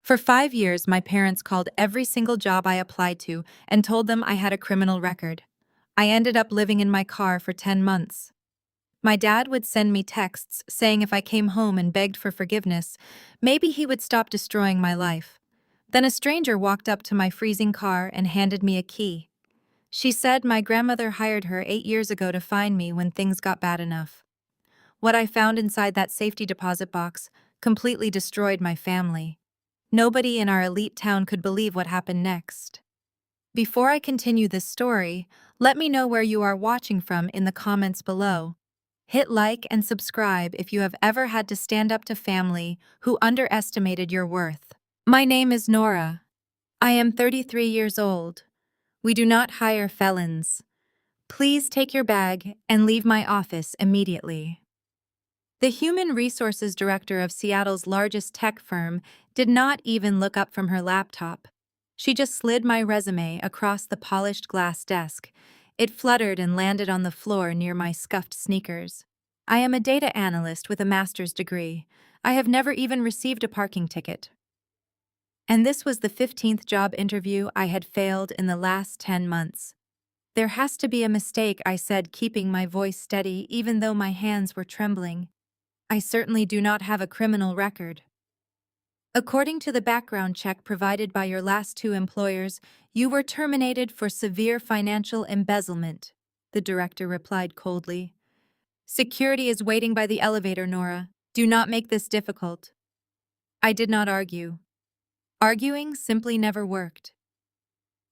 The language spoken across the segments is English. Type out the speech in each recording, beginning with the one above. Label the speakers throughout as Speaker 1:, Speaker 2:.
Speaker 1: For 5 years, my parents called every single job I applied to and told them I had a criminal record. I ended up living in my car for 10 months. My dad would send me texts saying if I came home and begged for forgiveness, maybe he would stop destroying my life. Then a stranger walked up to my freezing car and handed me a key. She said my grandmother hired her 8 years ago to find me when things got bad enough. What I found inside that safety deposit box completely destroyed my family. Nobody in our elite town could believe what happened next. Before I continue this story, let me know where you are watching from in the comments below. Hit like and subscribe if you have ever had to stand up to family who underestimated your worth. My name is Nora. I am 33 years old. We do not hire felons. Please take your bag and leave my office immediately. The human resources director of Seattle's largest tech firm did not even look up from her laptop. She just slid my resume across the polished glass desk. It fluttered and landed on the floor near my scuffed sneakers. I am a data analyst with a master's degree. I have never even received a parking ticket. And this was the 15th job interview I had failed in the last 10 months. There has to be a mistake, I said, keeping my voice steady even though my hands were trembling. I certainly do not have a criminal record. According to the background check provided by your last 2 employers, you were terminated for severe financial embezzlement, the director replied coldly. Security is waiting by the elevator, Nora. Do not make this difficult. I did not argue. Arguing simply never worked.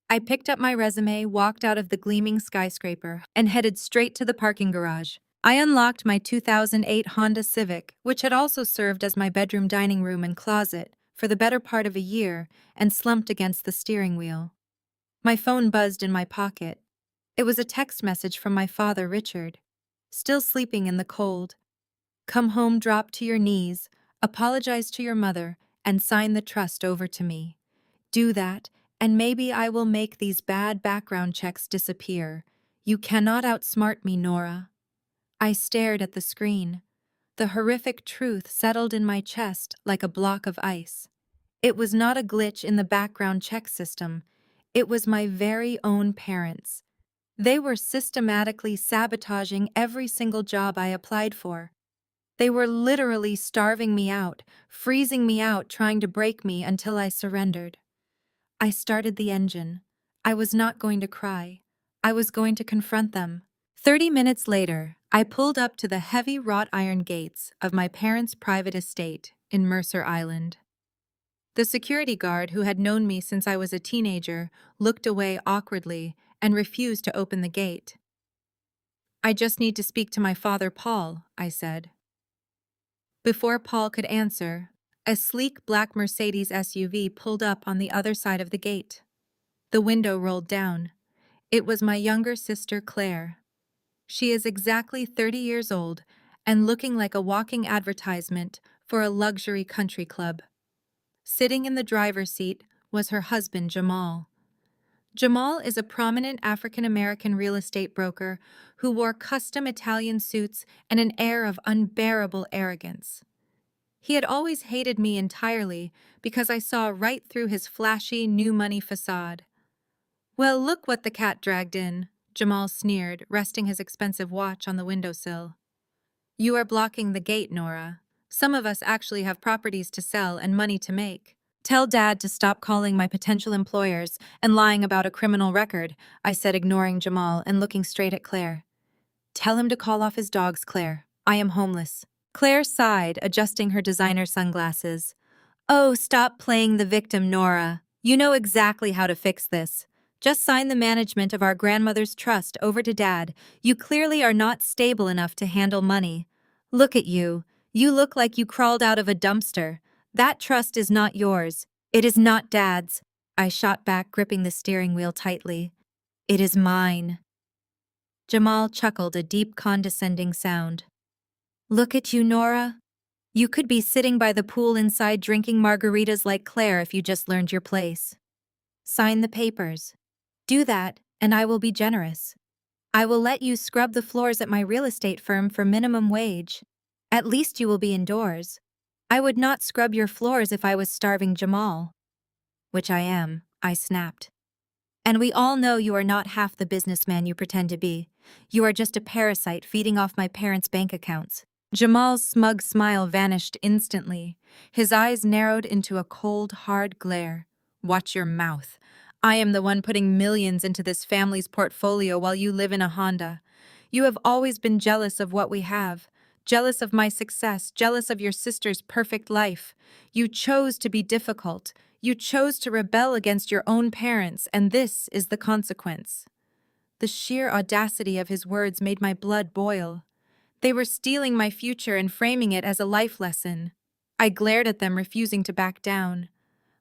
Speaker 1: I picked up my resume, walked out of the gleaming skyscraper, and headed straight to the parking garage. I unlocked my 2008 Honda Civic, which had also served as my bedroom dining room and closet, for the better part of a year, and slumped against the steering wheel. My phone buzzed in my pocket. It was a text message from my father, Richard. Still sleeping in the cold. Come home, drop to your knees, apologize to your mother, and sign the trust over to me. Do that, and maybe I will make these bad background checks disappear. You cannot outsmart me, Nora. I stared at the screen. The horrific truth settled in my chest like a block of ice. It was not a glitch in the background check system. It was my very own parents. They were systematically sabotaging every single job I applied for. They were literally starving me out, freezing me out, trying to break me until I surrendered. I started the engine. I was not going to cry. I was going to confront them. 30 minutes later, I pulled up to the heavy wrought iron gates of my parents' private estate in Mercer Island. The security guard, who had known me since I was a teenager, looked away awkwardly and refused to open the gate. I just need to speak to my father, Paul, I said. Before Paul could answer, a sleek black Mercedes SUV pulled up on the other side of the gate. The window rolled down. It was my younger sister, Claire. She is exactly 30 years old and looking like a walking advertisement for a luxury country club. Sitting in the driver's seat was her husband, Jamal. Jamal is a prominent African-American real estate broker who wore custom Italian suits and an air of unbearable arrogance. He had always hated me entirely because I saw right through his flashy new money facade. Well, look what the cat dragged in, Jamal sneered, resting his expensive watch on the windowsill. You are blocking the gate, Nora. Some of us actually have properties to sell and money to make. Tell Dad to stop calling my potential employers and lying about a criminal record, I said, ignoring Jamal and looking straight at Claire. Tell him to call off his dogs, Claire. I am homeless. Claire sighed, adjusting her designer sunglasses. Oh, stop playing the victim, Nora. You know exactly how to fix this. Just sign the management of our grandmother's trust over to Dad. You clearly are not stable enough to handle money. Look at you. You look like you crawled out of a dumpster. That trust is not yours. It is not Dad's. I shot back, gripping the steering wheel tightly. It is mine. Jamal chuckled, a deep, condescending sound. Look at you, Nora. You could be sitting by the pool inside drinking margaritas like Claire if you just learned your place. Sign the papers. Do that, and I will be generous. I will let you scrub the floors at my real estate firm for minimum wage. At least you will be indoors. I would not scrub your floors if I was starving Jamal. Which I am, I snapped. And we all know you are not half the businessman you pretend to be. You are just a parasite feeding off my parents' bank accounts. Jamal's smug smile vanished instantly. His eyes narrowed into a cold, hard glare. Watch your mouth. I am the one putting millions into this family's portfolio while you live in a Honda. You have always been jealous of what we have. Jealous of my success, jealous of your sister's perfect life. You chose to be difficult. You chose to rebel against your own parents, and this is the consequence. The sheer audacity of his words made my blood boil. They were stealing my future and framing it as a life lesson. I glared at them, refusing to back down.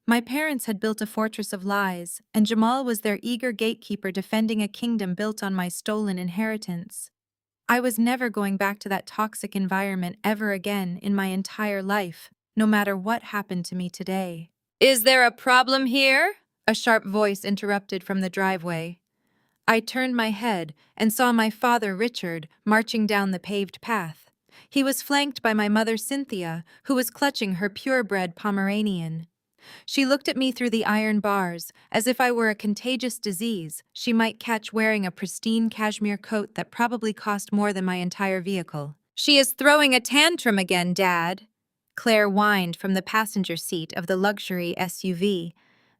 Speaker 1: My parents had built a fortress of lies, and Jamal was their eager gatekeeper defending a kingdom built on my stolen inheritance. I was never going back to that toxic environment ever again in my entire life, no matter what happened to me today. "Is there a problem here?" a sharp voice interrupted from the driveway. I turned my head and saw my father, Richard, marching down the paved path. He was flanked by my mother, Cynthia, who was clutching her purebred Pomeranian. She looked at me through the iron bars, as if I were a contagious disease she might catch wearing a pristine cashmere coat that probably cost more than my entire vehicle. "She is throwing a tantrum again, Dad," Claire whined from the passenger seat of the luxury SUV.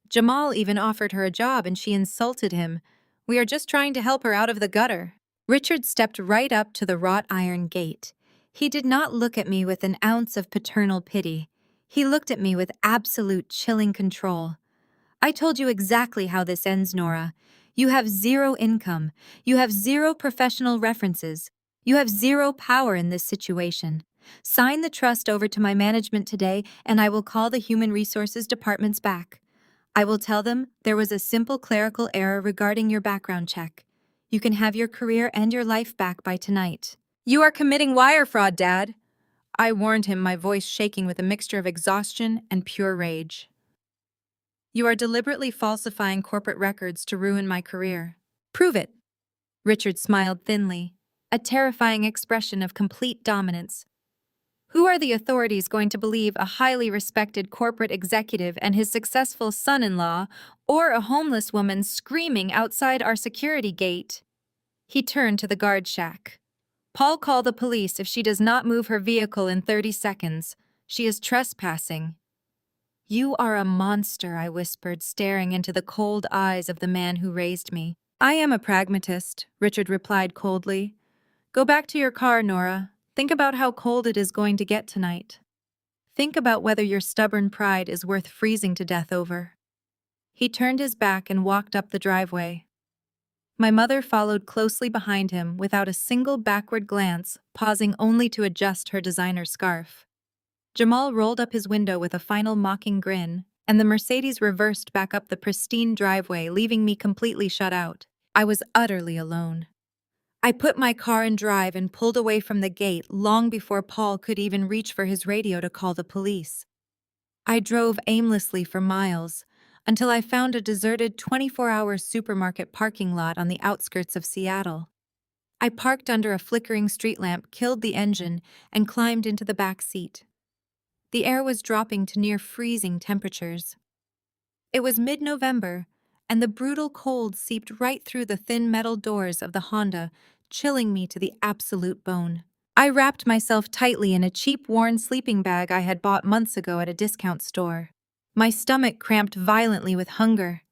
Speaker 1: "Jamal even offered her a job and she insulted him. We are just trying to help her out of the gutter." Richard stepped right up to the wrought iron gate. He did not look at me with an ounce of paternal pity. He looked at me with absolute chilling control. "I told you exactly how this ends, Nora. You have zero income. You have zero professional references. You have zero power in this situation. Sign the trust over to my management today, and I will call the Human Resources departments back. I will tell them there was a simple clerical error regarding your background check. You can have your career and your life back by tonight." "You are committing wire fraud, Dad," I warned him, my voice shaking with a mixture of exhaustion and pure rage. "You are deliberately falsifying corporate records to ruin my career." "Prove it." Richard smiled thinly, a terrifying expression of complete dominance. "Who are the authorities going to believe, a highly respected corporate executive and his successful son-in-law, or a homeless woman screaming outside our security gate?" He turned to the guard shack. "Paul, call the police if she does not move her vehicle in 30 seconds. She is trespassing." "You are a monster," I whispered, staring into the cold eyes of the man who raised me. "I am a pragmatist," Richard replied coldly. "Go back to your car, Nora. Think about how cold it is going to get tonight. Think about whether your stubborn pride is worth freezing to death over." He turned his back and walked up the driveway. My mother followed closely behind him without a single backward glance, pausing only to adjust her designer scarf. Jamal rolled up his window with a final mocking grin, and the Mercedes reversed back up the pristine driveway, leaving me completely shut out. I was utterly alone. I put my car in drive and pulled away from the gate long before Paul could even reach for his radio to call the police. I drove aimlessly for miles, until I found a deserted 24-hour supermarket parking lot on the outskirts of Seattle. I parked under a flickering street lamp, killed the engine, and climbed into the back seat. The air was dropping to near freezing temperatures. It was mid-November, and the brutal cold seeped right through the thin metal doors of the Honda, chilling me to the absolute bone. I wrapped myself tightly in a cheap worn sleeping bag I had bought months ago at a discount store. My stomach cramped violently with hunger.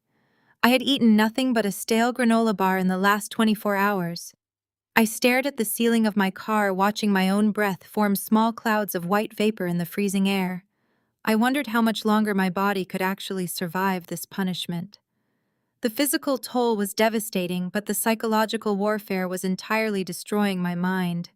Speaker 1: I had eaten nothing but a stale granola bar in the last 24 hours. I stared at the ceiling of my car, watching my own breath form small clouds of white vapor in the freezing air. I wondered how much longer my body could actually survive this punishment. The physical toll was devastating, but the psychological warfare was entirely destroying my mind.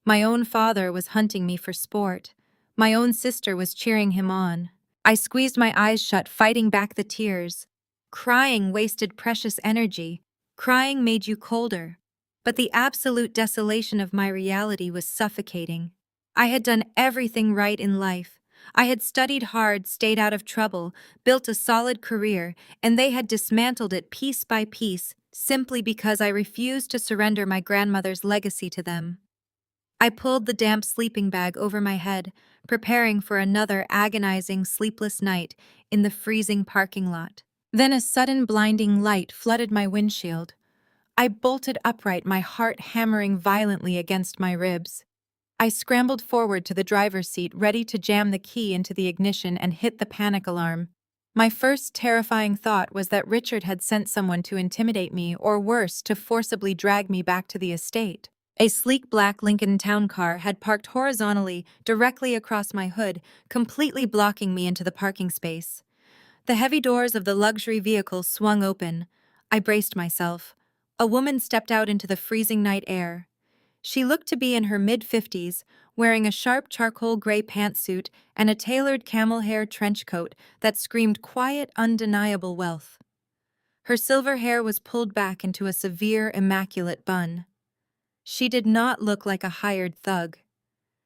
Speaker 1: My own father was hunting me for sport. My own sister was cheering him on. I squeezed my eyes shut, fighting back the tears. Crying wasted precious energy. Crying made you colder. But the absolute desolation of my reality was suffocating. I had done everything right in life. I had studied hard, stayed out of trouble, built a solid career, and they had dismantled it piece by piece simply because I refused to surrender my grandmother's legacy to them. I pulled the damp sleeping bag over my head, preparing for another agonizing, sleepless night in the freezing parking lot. Then a sudden blinding light flooded my windshield. I bolted upright, my heart hammering violently against my ribs. I scrambled forward to the driver's seat, ready to jam the key into the ignition and hit the panic alarm. My first terrifying thought was that Richard had sent someone to intimidate me, or worse, to forcibly drag me back to the estate. A sleek black Lincoln Town Car had parked horizontally directly across my hood, completely blocking me into the parking space. The heavy doors of the luxury vehicle swung open. I braced myself. A woman stepped out into the freezing night air. She looked to be in her mid-50s, wearing a sharp charcoal gray pantsuit and a tailored camel hair trench coat that screamed quiet, undeniable wealth. Her silver hair was pulled back into a severe, immaculate bun. She did not look like a hired thug.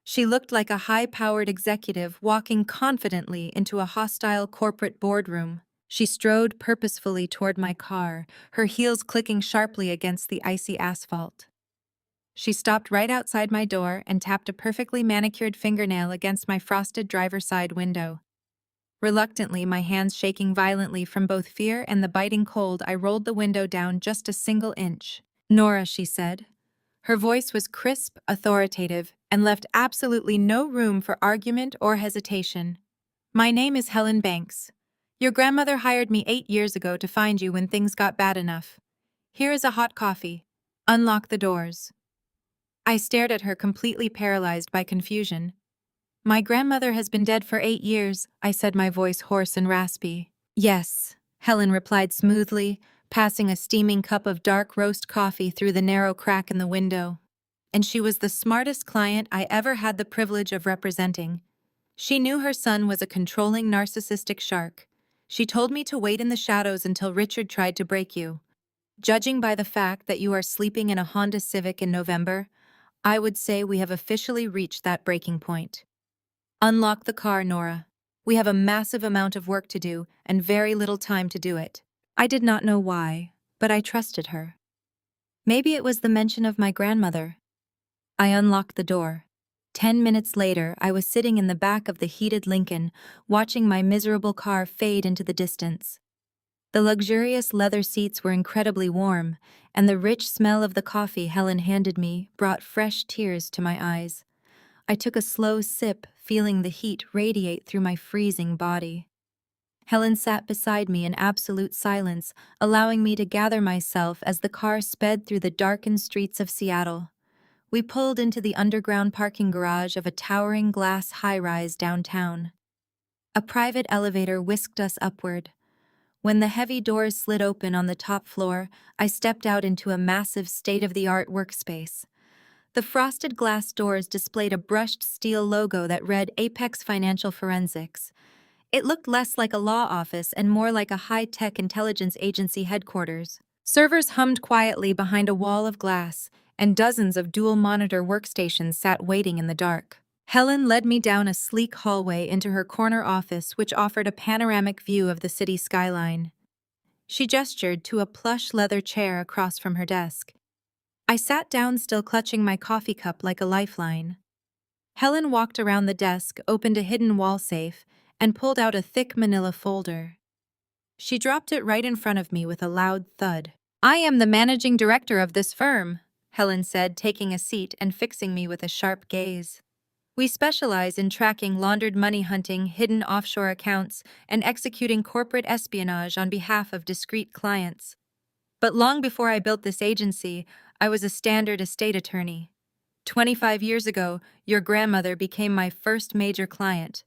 Speaker 1: She looked like a high-powered executive walking confidently into a hostile corporate boardroom. She strode purposefully toward my car, her heels clicking sharply against the icy asphalt. She stopped right outside my door and tapped a perfectly manicured fingernail against my frosted driver's side window. Reluctantly, my hands shaking violently from both fear and the biting cold, I rolled the window down just a single inch. "Nora," she said. Her voice was crisp, authoritative, and left absolutely no room for argument or hesitation. "My name is Helen Banks. Your grandmother hired me 8 years ago to find you when things got bad enough. Here is a hot coffee. Unlock the doors." I stared at her, completely paralyzed by confusion. "My grandmother has been dead for 8 years, I said, my voice hoarse and raspy. "Yes," Helen replied smoothly, passing a steaming cup of dark roast coffee through the narrow crack in the window. "And she was the smartest client I ever had the privilege of representing. She knew her son was a controlling, narcissistic shark. She told me to wait in the shadows until Richard tried to break you. Judging by the fact that you are sleeping in a Honda Civic in November, I would say we have officially reached that breaking point. Unlock the car, Nora. We have a massive amount of work to do and very little time to do it." I did not know why, but I trusted her. Maybe it was the mention of my grandmother. I unlocked the door. 10 minutes later, I was sitting in the back of the heated Lincoln, watching my miserable car fade into the distance. The luxurious leather seats were incredibly warm, and the rich smell of the coffee Helen handed me brought fresh tears to my eyes. I took a slow sip, feeling the heat radiate through my freezing body. Helen sat beside me in absolute silence, allowing me to gather myself as the car sped through the darkened streets of Seattle. We pulled into the underground parking garage of a towering glass high-rise downtown. A private elevator whisked us upward. When the heavy doors slid open on the top floor, I stepped out into a massive state-of-the-art workspace. The frosted glass doors displayed a brushed steel logo that read Apex Financial Forensics. It looked less like a law office and more like a high-tech intelligence agency headquarters. Servers hummed quietly behind a wall of glass, and dozens of dual-monitor workstations sat waiting in the dark. Helen led me down a sleek hallway into her corner office, which offered a panoramic view of the city skyline. She gestured to a plush leather chair across from her desk. I sat down, still clutching my coffee cup like a lifeline. Helen walked around the desk, opened a hidden wall safe, and pulled out a thick manila folder. She dropped it right in front of me with a loud thud. "I am the managing director of this firm," Helen said, taking a seat and fixing me with a sharp gaze. "We specialize in tracking laundered money, hunting hidden offshore accounts, and executing corporate espionage on behalf of discreet clients. But long before I built this agency, I was a standard estate attorney. 25 years ago, your grandmother became my first major client.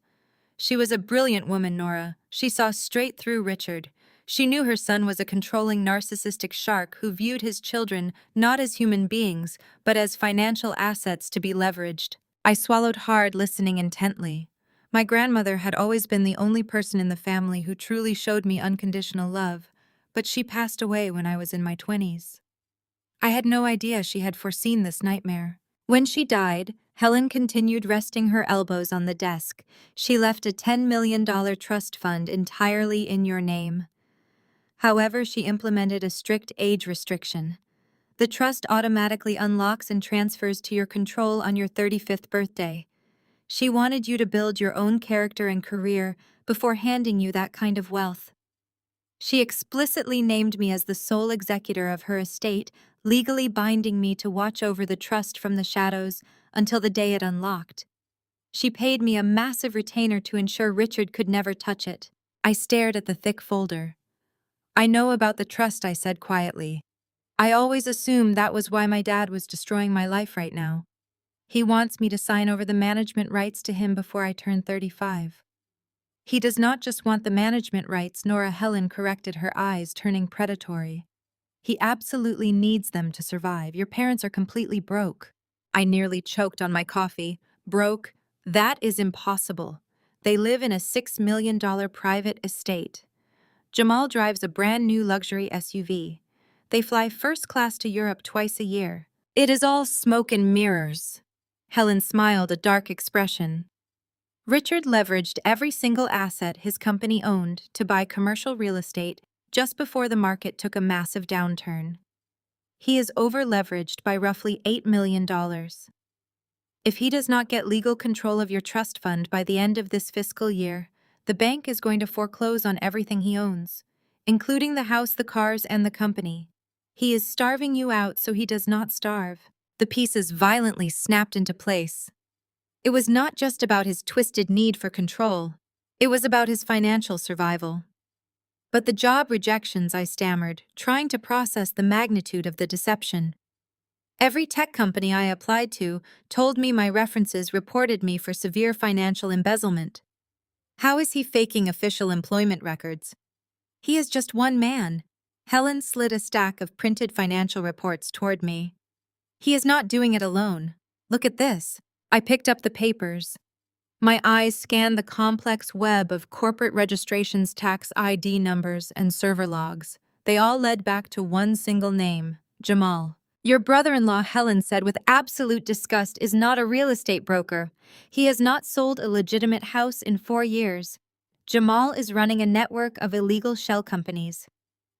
Speaker 1: She was a brilliant woman, Nora. She saw straight through Richard. She knew her son was a controlling, narcissistic shark who viewed his children not as human beings, but as financial assets to be leveraged." I swallowed hard, listening intently. My grandmother had always been the only person in the family who truly showed me unconditional love, but she passed away when I was in my 20s. I had no idea she had foreseen this nightmare. When she died, Helen continued, resting her elbows on the desk. "She left a $10 million trust fund entirely in your name. However, she implemented a strict age restriction. The trust automatically unlocks and transfers to your control on your 35th birthday. She wanted you to build your own character and career before handing you that kind of wealth. She explicitly named me as the sole executor of her estate, legally binding me to watch over the trust from the shadows until the day it unlocked. She paid me a massive retainer to ensure Richard could never touch it. I stared at the thick folder. I know about the trust, I said quietly. I always assumed that was why my dad was destroying my life right now. He wants me to sign over the management rights to him before I turn 35. He does not just want the management rights, Nora Helen corrected, her eyes turning predatory. He absolutely needs them to survive. Your parents are completely broke. I nearly choked on my coffee. Broke? That is impossible. They live in a $6 million private estate. Jamal drives a brand new luxury SUV. They fly first class to Europe twice a year. It is all smoke and mirrors. Helen smiled, a dark expression. Richard leveraged every single asset his company owned to buy commercial real estate just before the market took a massive downturn. He is over-leveraged by roughly $8 million. If he does not get legal control of your trust fund by the end of this fiscal year, the bank is going to foreclose on everything he owns, including the house, the cars, and the company. He is starving you out so he does not starve. The pieces violently snapped into place. It was not just about his twisted need for control. It was about his financial survival. But the job rejections, I stammered, trying to process the magnitude of the deception. Every tech company I applied to told me my references reported me for severe financial embezzlement. How is he faking official employment records? He is just one man. Helen slid a stack of printed financial reports toward me. He is not doing it alone. Look at this. I picked up the papers. My eyes scanned the complex web of corporate registrations, tax ID numbers, and server logs. They all led back to one single name, Jamal. Your brother-in-law, Helen said with absolute disgust, is not a real estate broker. He has not sold a legitimate house in 4 years. Jamal is running a network of illegal shell companies.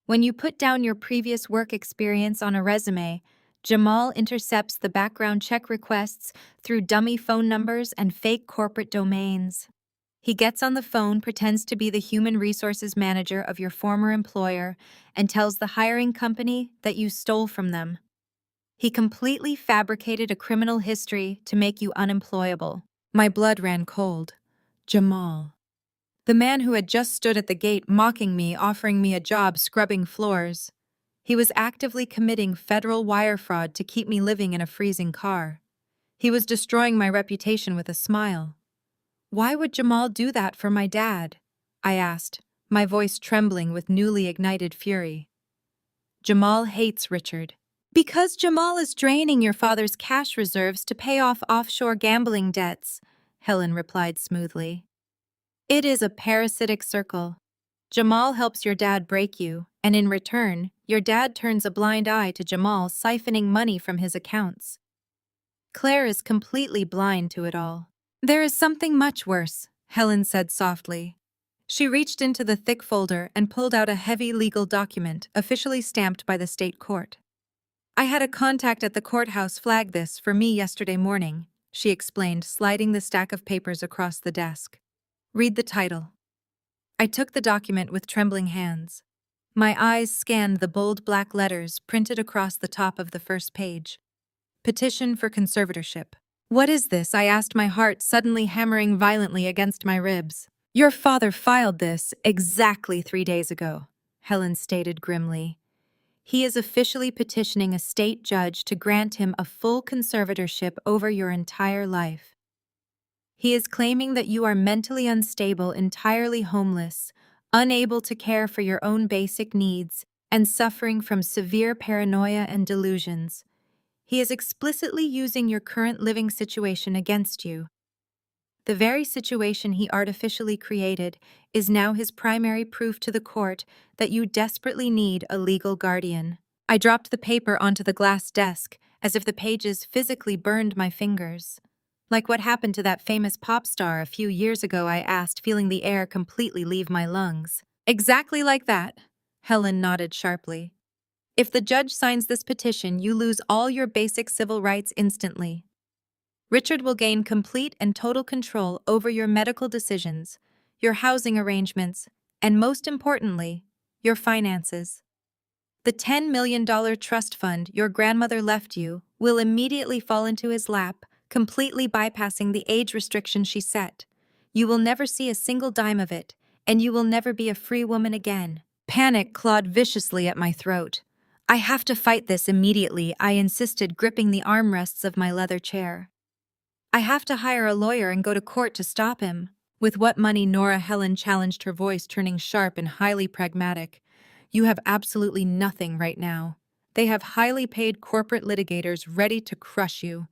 Speaker 1: When you put down your previous work experience on a resume, Jamal intercepts the background check requests through dummy phone numbers and fake corporate domains. He gets on the phone, pretends to be the human resources manager of your former employer, and tells the hiring company that you stole from them. He completely fabricated a criminal history to make you unemployable. My blood ran cold. Jamal. The man who had just stood at the gate mocking me, offering me a job scrubbing floors. He was actively committing federal wire fraud to keep me living in a freezing car. He was destroying my reputation with a smile. Why would Jamal do that for my dad? I asked, my voice trembling with newly ignited fury. Jamal hates Richard. Because Jamal is draining your father's cash reserves to pay off offshore gambling debts, Helen replied smoothly. It is a parasitic circle. Jamal helps your dad break you, and in return, your dad turns a blind eye to Jamal siphoning money from his accounts. Claire is completely blind to it all. There is something much worse, Helen said softly. She reached into the thick folder and pulled out a heavy legal document officially stamped by the state court. I had a contact at the courthouse flag this for me yesterday morning, she explained, sliding the stack of papers across the desk. Read the title. I took the document with trembling hands. My eyes scanned the bold black letters printed across the top of the first page. Petition for conservatorship. What is this? I asked, my heart suddenly hammering violently against my ribs. Your father filed this exactly 3 days ago, Helen stated grimly. He is officially petitioning a state judge to grant him a full conservatorship over your entire life. He is claiming that you are mentally unstable, entirely homeless, unable to care for your own basic needs, and suffering from severe paranoia and delusions. He is explicitly using your current living situation against you. The very situation he artificially created is now his primary proof to the court that you desperately need a legal guardian. I dropped the paper onto the glass desk as if the pages physically burned my fingers. Like what happened to that famous pop star a few years ago, I asked, feeling the air completely leave my lungs. Exactly like that, Helen nodded sharply. If the judge signs this petition, you lose all your basic civil rights instantly. Richard will gain complete and total control over your medical decisions, your housing arrangements, and most importantly, your finances. The $10 million trust fund your grandmother left you will immediately fall into his lap, completely bypassing the age restriction she set. You will never see a single dime of it, and you will never be a free woman again. Panic clawed viciously at my throat. I have to fight this immediately, I insisted, gripping the armrests of my leather chair. I have to hire a lawyer and go to court to stop him. With what money? Nora Helen challenged, her voice turning sharp and highly pragmatic. You have absolutely nothing right now. They have highly paid corporate litigators ready to crush you.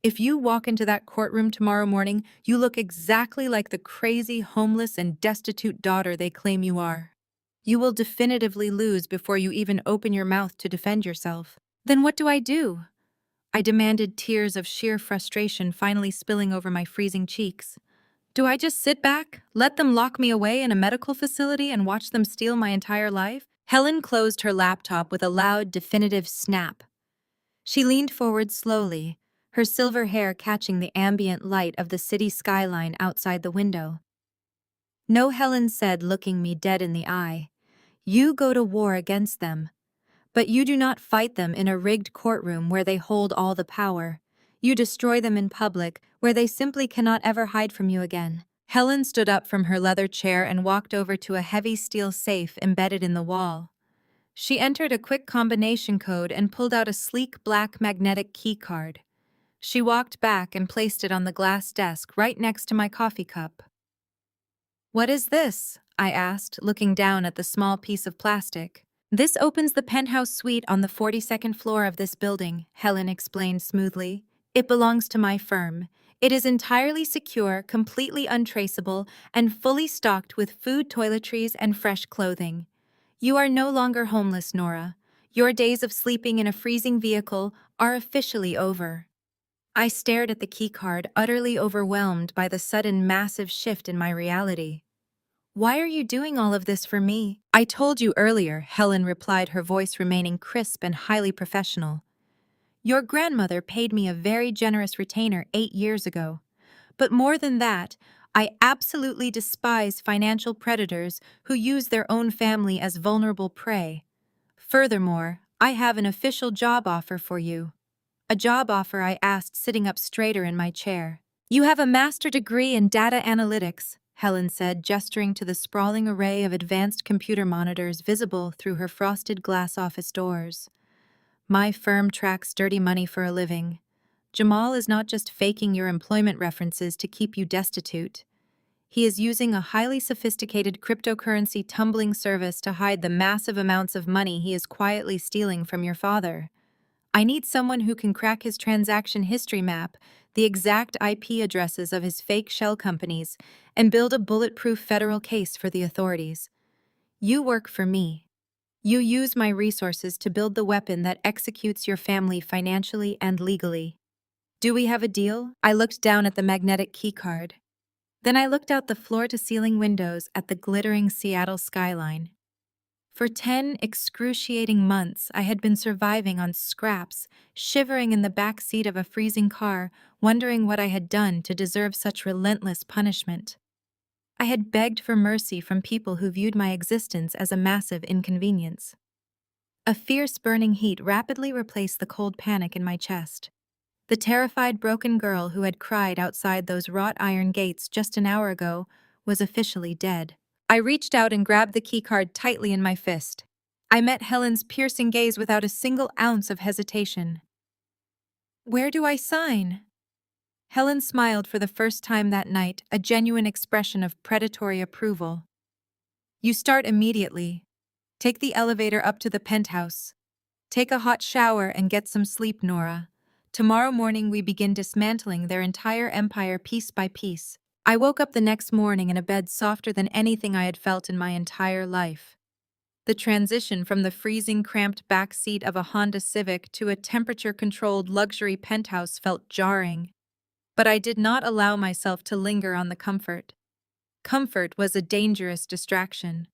Speaker 1: If you walk into that courtroom tomorrow morning, you look exactly like the crazy, homeless, and destitute daughter they claim you are. You will definitively lose before you even open your mouth to defend yourself. Then what do I do? I demanded, tears of sheer frustration finally spilling over my freezing cheeks. Do I just sit back, let them lock me away in a medical facility and watch them steal my entire life? Helen closed her laptop with a loud, definitive snap. She leaned forward slowly, her silver hair catching the ambient light of the city skyline outside the window. No, Helen said, looking me dead in the eye. You go to war against them. But you do not fight them in a rigged courtroom where they hold all the power. You destroy them in public, where they simply cannot ever hide from you again. Helen stood up from her leather chair and walked over to a heavy steel safe embedded in the wall. She entered a quick combination code and pulled out a sleek black magnetic key card. She walked back and placed it on the glass desk right next to my coffee cup. What is this? I asked, looking down at the small piece of plastic. This opens the penthouse suite on the 42nd floor of this building, Helen explained smoothly. It belongs to my firm. It is entirely secure, completely untraceable, and fully stocked with food, toiletries, and fresh clothing. You are no longer homeless, Nora. Your days of sleeping in a freezing vehicle are officially over. I stared at the keycard, utterly overwhelmed by the sudden massive shift in my reality. Why are you doing all of this for me? I told you earlier, Helen replied, her voice remaining crisp and highly professional. Your grandmother paid me a very generous retainer 8 years ago. But more than that, I absolutely despise financial predators who use their own family as vulnerable prey. Furthermore, I have an official job offer for you. A job offer, I asked, sitting up straighter in my chair. You have a master's degree in data analytics, Helen said, gesturing to the sprawling array of advanced computer monitors visible through her frosted glass office doors. My firm tracks dirty money for a living. Jamal is not just faking your employment references to keep you destitute. He is using a highly sophisticated cryptocurrency tumbling service to hide the massive amounts of money he is quietly stealing from your father. I need someone who can crack his transaction history map, the exact IP addresses of his fake shell companies, and build a bulletproof federal case for the authorities. You work for me. You use my resources to build the weapon that executes your family financially and legally. Do we have a deal? I looked down at the magnetic keycard. Then I looked out the floor-to-ceiling windows at the glittering Seattle skyline. For 10 excruciating months, I had been surviving on scraps, shivering in the back seat of a freezing car, wondering what I had done to deserve such relentless punishment. I had begged for mercy from people who viewed my existence as a massive inconvenience. A fierce burning heat rapidly replaced the cold panic in my chest. The terrified broken girl who had cried outside those wrought iron gates just an hour ago was officially dead. I reached out and grabbed the keycard tightly in my fist. I met Helen's piercing gaze without a single ounce of hesitation. Where do I sign? Helen smiled for the first time that night, a genuine expression of predatory approval. You start immediately. Take the elevator up to the penthouse. Take a hot shower and get some sleep, Nora. Tomorrow morning we begin dismantling their entire empire piece by piece. I woke up the next morning in a bed softer than anything I had felt in my entire life. The transition from the freezing, cramped back seat of a Honda Civic to a temperature-controlled luxury penthouse felt jarring. But I did not allow myself to linger on the comfort. Comfort was a dangerous distraction.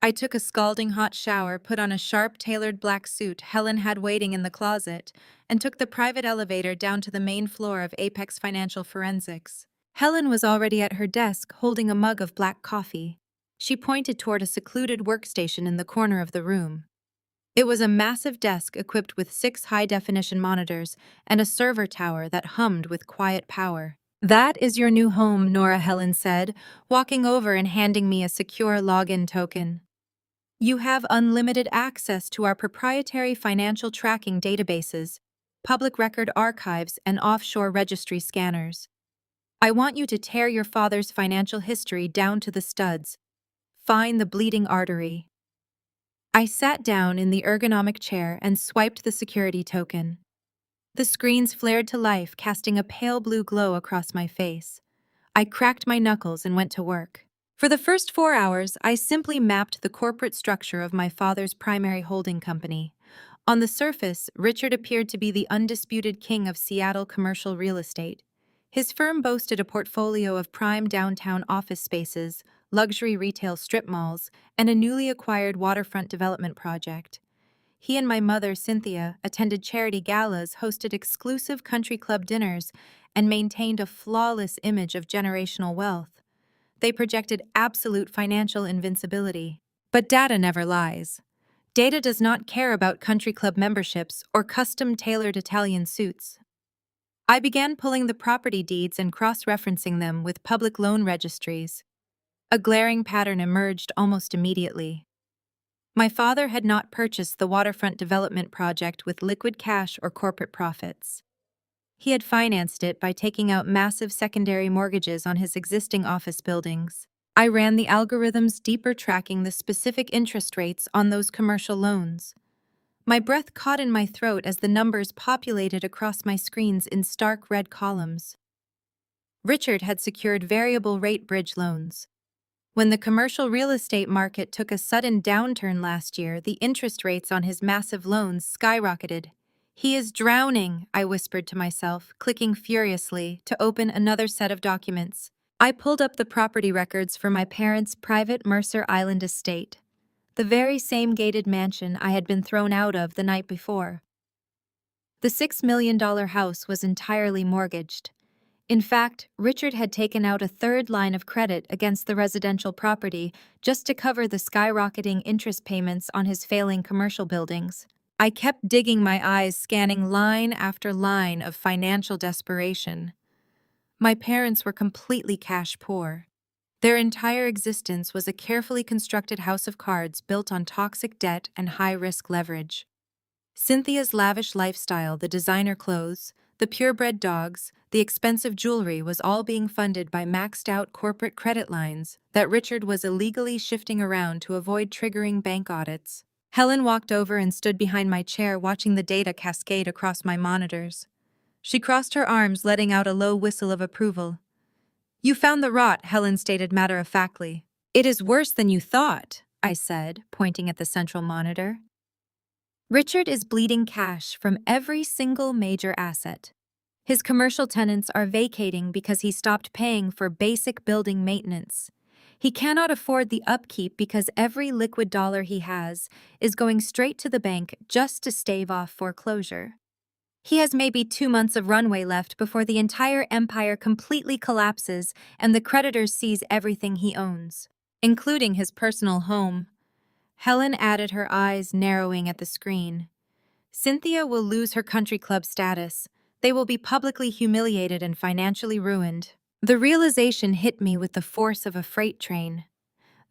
Speaker 1: I took a scalding hot shower, put on a sharp, tailored black suit Helen had waiting in the closet, and took the private elevator down to the main floor of Apex Financial Forensics. Helen was already at her desk, holding a mug of black coffee. She pointed toward a secluded workstation in the corner of the room. It was a massive desk equipped with 6 high-definition monitors and a server tower that hummed with quiet power. "That is your new home," Nora Helen said, walking over and handing me a secure login token. "You have unlimited access to our proprietary financial tracking databases, public record archives, and offshore registry scanners. I want you to tear your father's financial history down to the studs. Find the bleeding artery." I sat down in the ergonomic chair and swiped the security token. The screens flared to life, casting a pale blue glow across my face. I cracked my knuckles and went to work. For the first 4 hours, I simply mapped the corporate structure of my father's primary holding company. On the surface, Richard appeared to be the undisputed king of Seattle commercial real estate. His firm boasted a portfolio of prime downtown office spaces, luxury retail strip malls, and a newly acquired waterfront development project. He and my mother, Cynthia, attended charity galas, hosted exclusive country club dinners, and maintained a flawless image of generational wealth. They projected absolute financial invincibility. But data never lies. Data does not care about country club memberships or custom-tailored Italian suits. I began pulling the property deeds and cross-referencing them with public loan registries. A glaring pattern emerged almost immediately. My father had not purchased the waterfront development project with liquid cash or corporate profits. He had financed it by taking out massive secondary mortgages on his existing office buildings. I ran the algorithms deeper, tracking the specific interest rates on those commercial loans. My breath caught in my throat as the numbers populated across my screens in stark red columns. Richard had secured variable rate bridge loans. When the commercial real estate market took a sudden downturn last year, the interest rates on his massive loans skyrocketed. "He is drowning," I whispered to myself, clicking furiously to open another set of documents. I pulled up the property records for my parents' private Mercer Island estate, the very same gated mansion I had been thrown out of the night before. The $6 million house was entirely mortgaged. In fact, Richard had taken out a third line of credit against the residential property just to cover the skyrocketing interest payments on his failing commercial buildings. I kept digging my eyes, scanning line after line of financial desperation. My parents were completely cash poor. Their entire existence was a carefully constructed house of cards built on toxic debt and high-risk leverage. Cynthia's lavish lifestyle, the designer clothes, the purebred dogs, the expensive jewelry was all being funded by maxed-out corporate credit lines that Richard was illegally shifting around to avoid triggering bank audits. Helen walked over and stood behind my chair, watching the data cascade across my monitors. She crossed her arms, letting out a low whistle of approval. "You found the rot," Helen stated matter-of-factly. "It is worse than you thought," I said, pointing at the central monitor. "Richard is bleeding cash from every single major asset. His commercial tenants are vacating because he stopped paying for basic building maintenance. He cannot afford the upkeep because every liquid dollar he has is going straight to the bank just to stave off foreclosure. He has maybe 2 months of runway left before the entire empire completely collapses and the creditors seize everything he owns, including his personal home." Helen added, her eyes narrowing at the screen. "Cynthia will lose her country club status. They will be publicly humiliated and financially ruined." The realization hit me with the force of a freight train.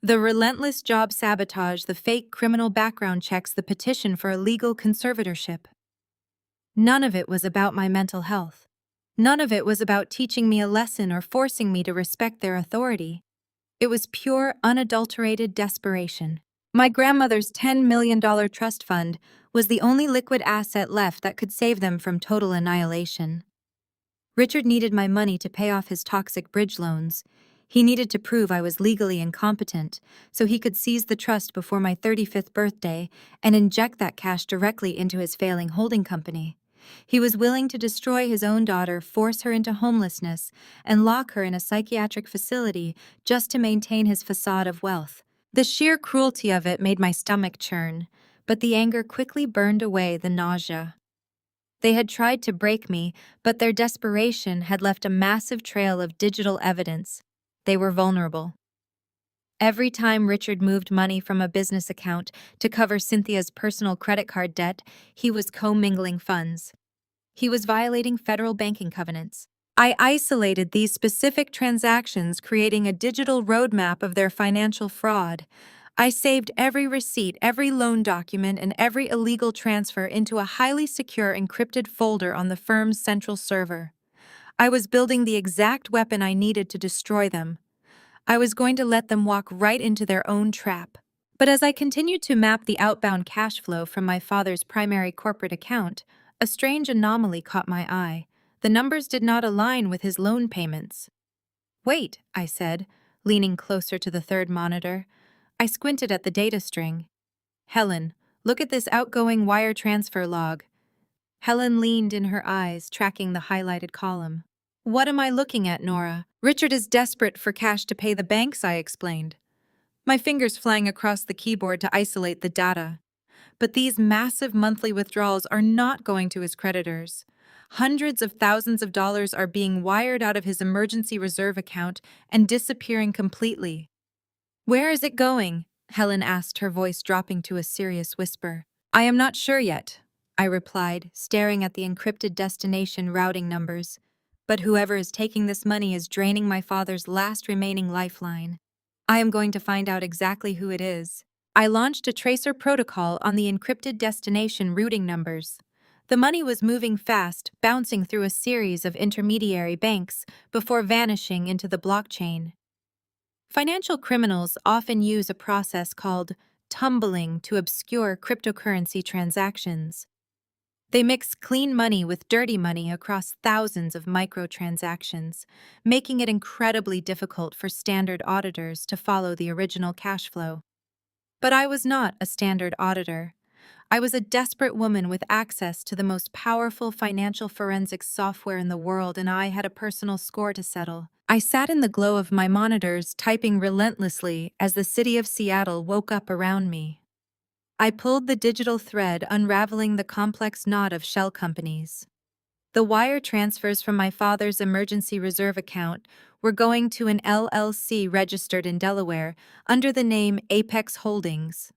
Speaker 1: The relentless job sabotage, the fake criminal background checks, the petition for a legal conservatorship. None of it was about my mental health. None of it was about teaching me a lesson or forcing me to respect their authority. It was pure, unadulterated desperation. My grandmother's $10 million trust fund was the only liquid asset left that could save them from total annihilation. Richard needed my money to pay off his toxic bridge loans. He needed to prove I was legally incompetent, so he could seize the trust before my 35th birthday and inject that cash directly into his failing holding company. He was willing to destroy his own daughter, force her into homelessness, and lock her in a psychiatric facility just to maintain his facade of wealth. The sheer cruelty of it made my stomach churn, but the anger quickly burned away the nausea. They had tried to break me, but their desperation had left a massive trail of digital evidence. They were vulnerable. Every time Richard moved money from a business account to cover Cynthia's personal credit card debt, he was commingling funds. He was violating federal banking covenants. I isolated these specific transactions, creating a digital roadmap of their financial fraud. I saved every receipt, every loan document, and every illegal transfer into a highly secure encrypted folder on the firm's central server. I was building the exact weapon I needed to destroy them. I was going to let them walk right into their own trap. But as I continued to map the outbound cash flow from my father's primary corporate account, a strange anomaly caught my eye. The numbers did not align with his loan payments. "Wait," I said, leaning closer to the third monitor. I squinted at the data string. "Helen, look at this outgoing wire transfer log." Helen leaned in her eyes, tracking the highlighted column. "What am I looking at, Nora?" "Richard is desperate for cash to pay the banks," I explained, my fingers flying across the keyboard to isolate the data. But these massive monthly withdrawals are not going to his creditors. Hundreds of thousands of dollars are being wired out of his emergency reserve account and disappearing completely. "Where is it going?" Helen asked, her voice dropping to a serious whisper. "I am not sure yet," I replied, staring at the encrypted destination routing numbers. "But whoever is taking this money is draining my father's last remaining lifeline. I am going to find out exactly who it is." I launched a tracer protocol on the encrypted destination routing numbers. The money was moving fast, bouncing through a series of intermediary banks before vanishing into the blockchain. Financial criminals often use a process called tumbling to obscure cryptocurrency transactions. They mix clean money with dirty money across thousands of microtransactions, making it incredibly difficult for standard auditors to follow the original cash flow. But I was not a standard auditor. I was a desperate woman with access to the most powerful financial forensics software in the world, and I had a personal score to settle. I sat in the glow of my monitors, typing relentlessly as the city of Seattle woke up around me. I pulled the digital thread, unraveling the complex knot of shell companies. The wire transfers from my father's emergency reserve account were going to an LLC registered in Delaware under the name Apex Holdings.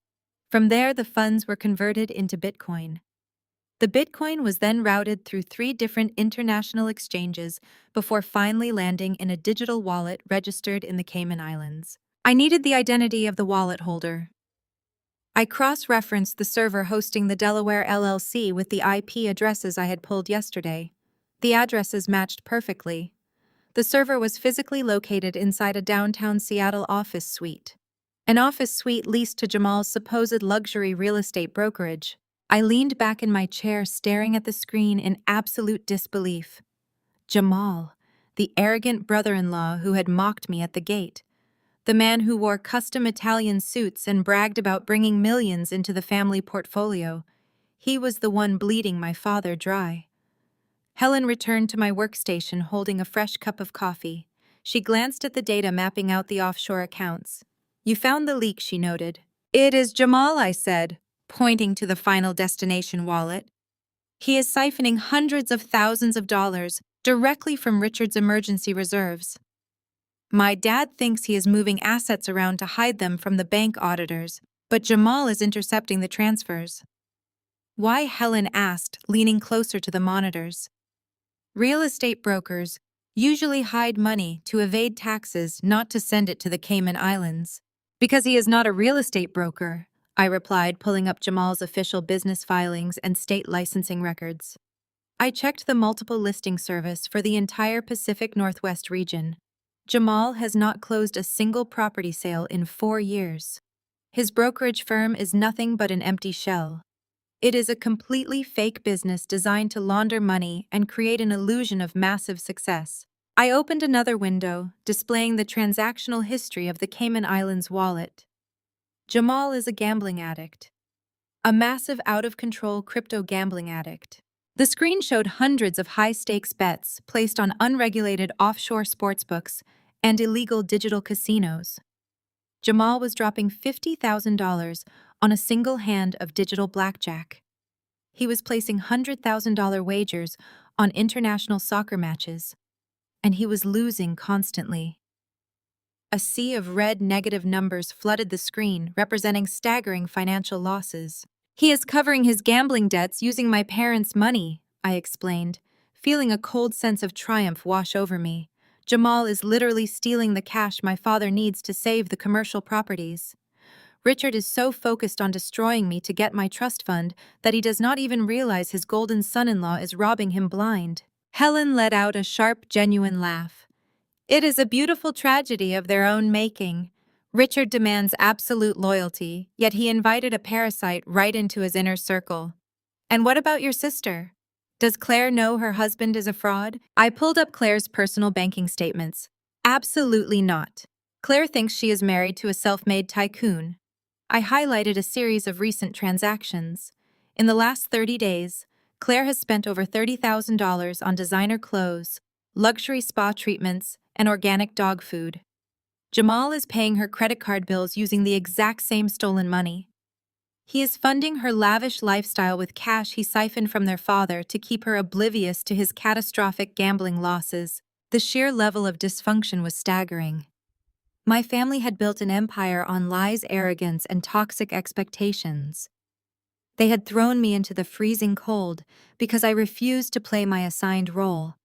Speaker 1: From there, the funds were converted into Bitcoin. The Bitcoin was then routed through 3 different international exchanges before finally landing in a digital wallet registered in the Cayman Islands. I needed the identity of the wallet holder. I cross-referenced the server hosting the Delaware LLC with the IP addresses I had pulled yesterday. The addresses matched perfectly. The server was physically located inside a downtown Seattle office suite. An office suite leased to Jamal's supposed luxury real estate brokerage. I leaned back in my chair, staring at the screen in absolute disbelief. Jamal, the arrogant brother-in-law who had mocked me at the gate. The man who wore custom Italian suits and bragged about bringing millions into the family portfolio. He was the one bleeding my father dry. Helen returned to my workstation holding a fresh cup of coffee. She glanced at the data mapping out the offshore accounts. "You found the leak," she noted. "It is Jamal," I said, pointing to the final destination wallet. "He is siphoning hundreds of thousands of dollars directly from Richard's emergency reserves. My dad thinks he is moving assets around to hide them from the bank auditors, but Jamal is intercepting the transfers." "Why?" Helen asked, leaning closer to the monitors. "Real estate brokers usually hide money to evade taxes, not to send it to the Cayman Islands." "Because he is not a real estate broker," I replied, pulling up Jamal's official business filings and state licensing records. I checked the multiple listing service for the entire Pacific Northwest region. Jamal has not closed a single property sale in 4 years. His brokerage firm is nothing but an empty shell. It is a completely fake business designed to launder money and create an illusion of massive success. I opened another window, displaying the transactional history of the Cayman Islands wallet. Jamal is a gambling addict. A massive, out-of-control crypto gambling addict. The screen showed hundreds of high-stakes bets placed on unregulated offshore sportsbooks and illegal digital casinos. Jamal was dropping $50,000 on a single hand of digital blackjack. He was placing $100,000 wagers on international soccer matches, and he was losing constantly. A sea of red negative numbers flooded the screen, representing staggering financial losses. "He is covering his gambling debts using my parents' money," I explained, feeling a cold sense of triumph wash over me. "Jamal is literally stealing the cash my father needs to save the commercial properties. Richard is so focused on destroying me to get my trust fund that he does not even realize his golden son-in-law is robbing him blind." Helen let out a sharp, genuine laugh. "It is a beautiful tragedy of their own making. Richard demands absolute loyalty, yet he invited a parasite right into his inner circle. And what about your sister? Does Claire know her husband is a fraud?" I pulled up Claire's personal banking statements. "Absolutely not. Claire thinks she is married to a self-made tycoon." I highlighted a series of recent transactions. In the last 30 days, Claire has spent over $30,000 on designer clothes, luxury spa treatments, and organic dog food. Jamal is paying her credit card bills using the exact same stolen money. He is funding her lavish lifestyle with cash he siphoned from their father to keep her oblivious to his catastrophic gambling losses. The sheer level of dysfunction was staggering. My family had built an empire on lies, arrogance, and toxic expectations. They had thrown me into the freezing cold because I refused to play my assigned role.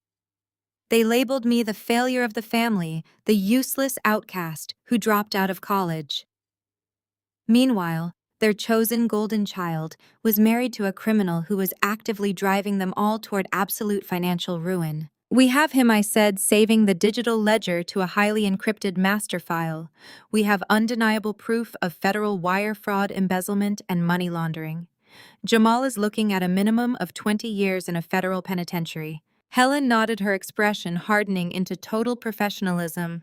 Speaker 1: They labeled me the failure of the family, the useless outcast who dropped out of college. Meanwhile, their chosen golden child was married to a criminal who was actively driving them all toward absolute financial ruin. "We have him," I said, saving the digital ledger to a highly encrypted master file. "We have undeniable proof of federal wire fraud, embezzlement, and money laundering. Jamal is looking at a minimum of 20 years in a federal penitentiary." Helen nodded, her expression hardening into total professionalism.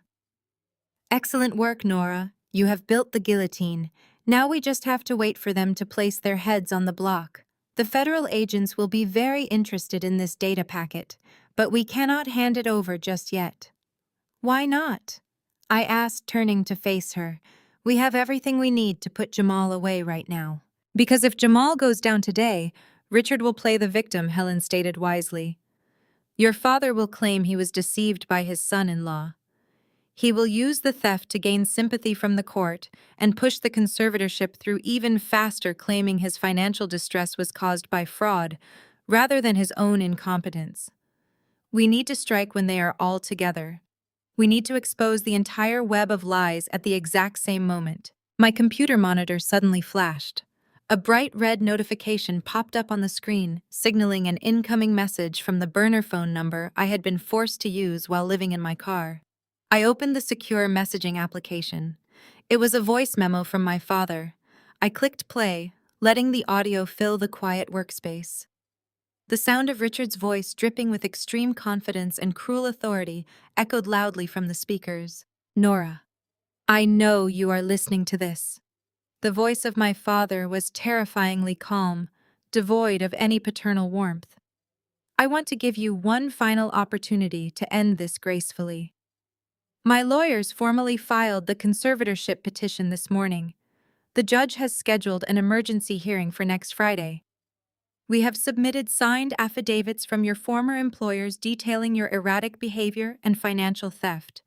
Speaker 1: "Excellent work, Nora. You have built the guillotine. Now we just have to wait for them to place their heads on the block. The federal agents will be very interested in this data packet, but we cannot hand it over just yet." "Why not?" I asked, turning to face her. "We have everything we need to put Jamal away right now." "Because if Jamal goes down today, Richard will play the victim," Helen stated wisely. "Your father will claim he was deceived by his son-in-law. He will use the theft to gain sympathy from the court and push the conservatorship through even faster, claiming his financial distress was caused by fraud rather than his own incompetence. We need to strike when they are all together. We need to expose the entire web of lies at the exact same moment." My computer monitor suddenly flashed. A bright red notification popped up on the screen, signaling an incoming message from the burner phone number I had been forced to use while living in my car. I opened the secure messaging application. It was a voice memo from my father. I clicked play, letting the audio fill the quiet workspace. The sound of Richard's voice, dripping with extreme confidence and cruel authority, echoed loudly from the speakers. "Nora, I know you are listening to this." The voice of my father was terrifyingly calm, devoid of any paternal warmth. "I want to give you one final opportunity to end this gracefully. My lawyers formally filed the conservatorship petition this morning. The judge has scheduled an emergency hearing for next Friday. We have submitted signed affidavits from your former employers detailing your erratic behavior and financial theft.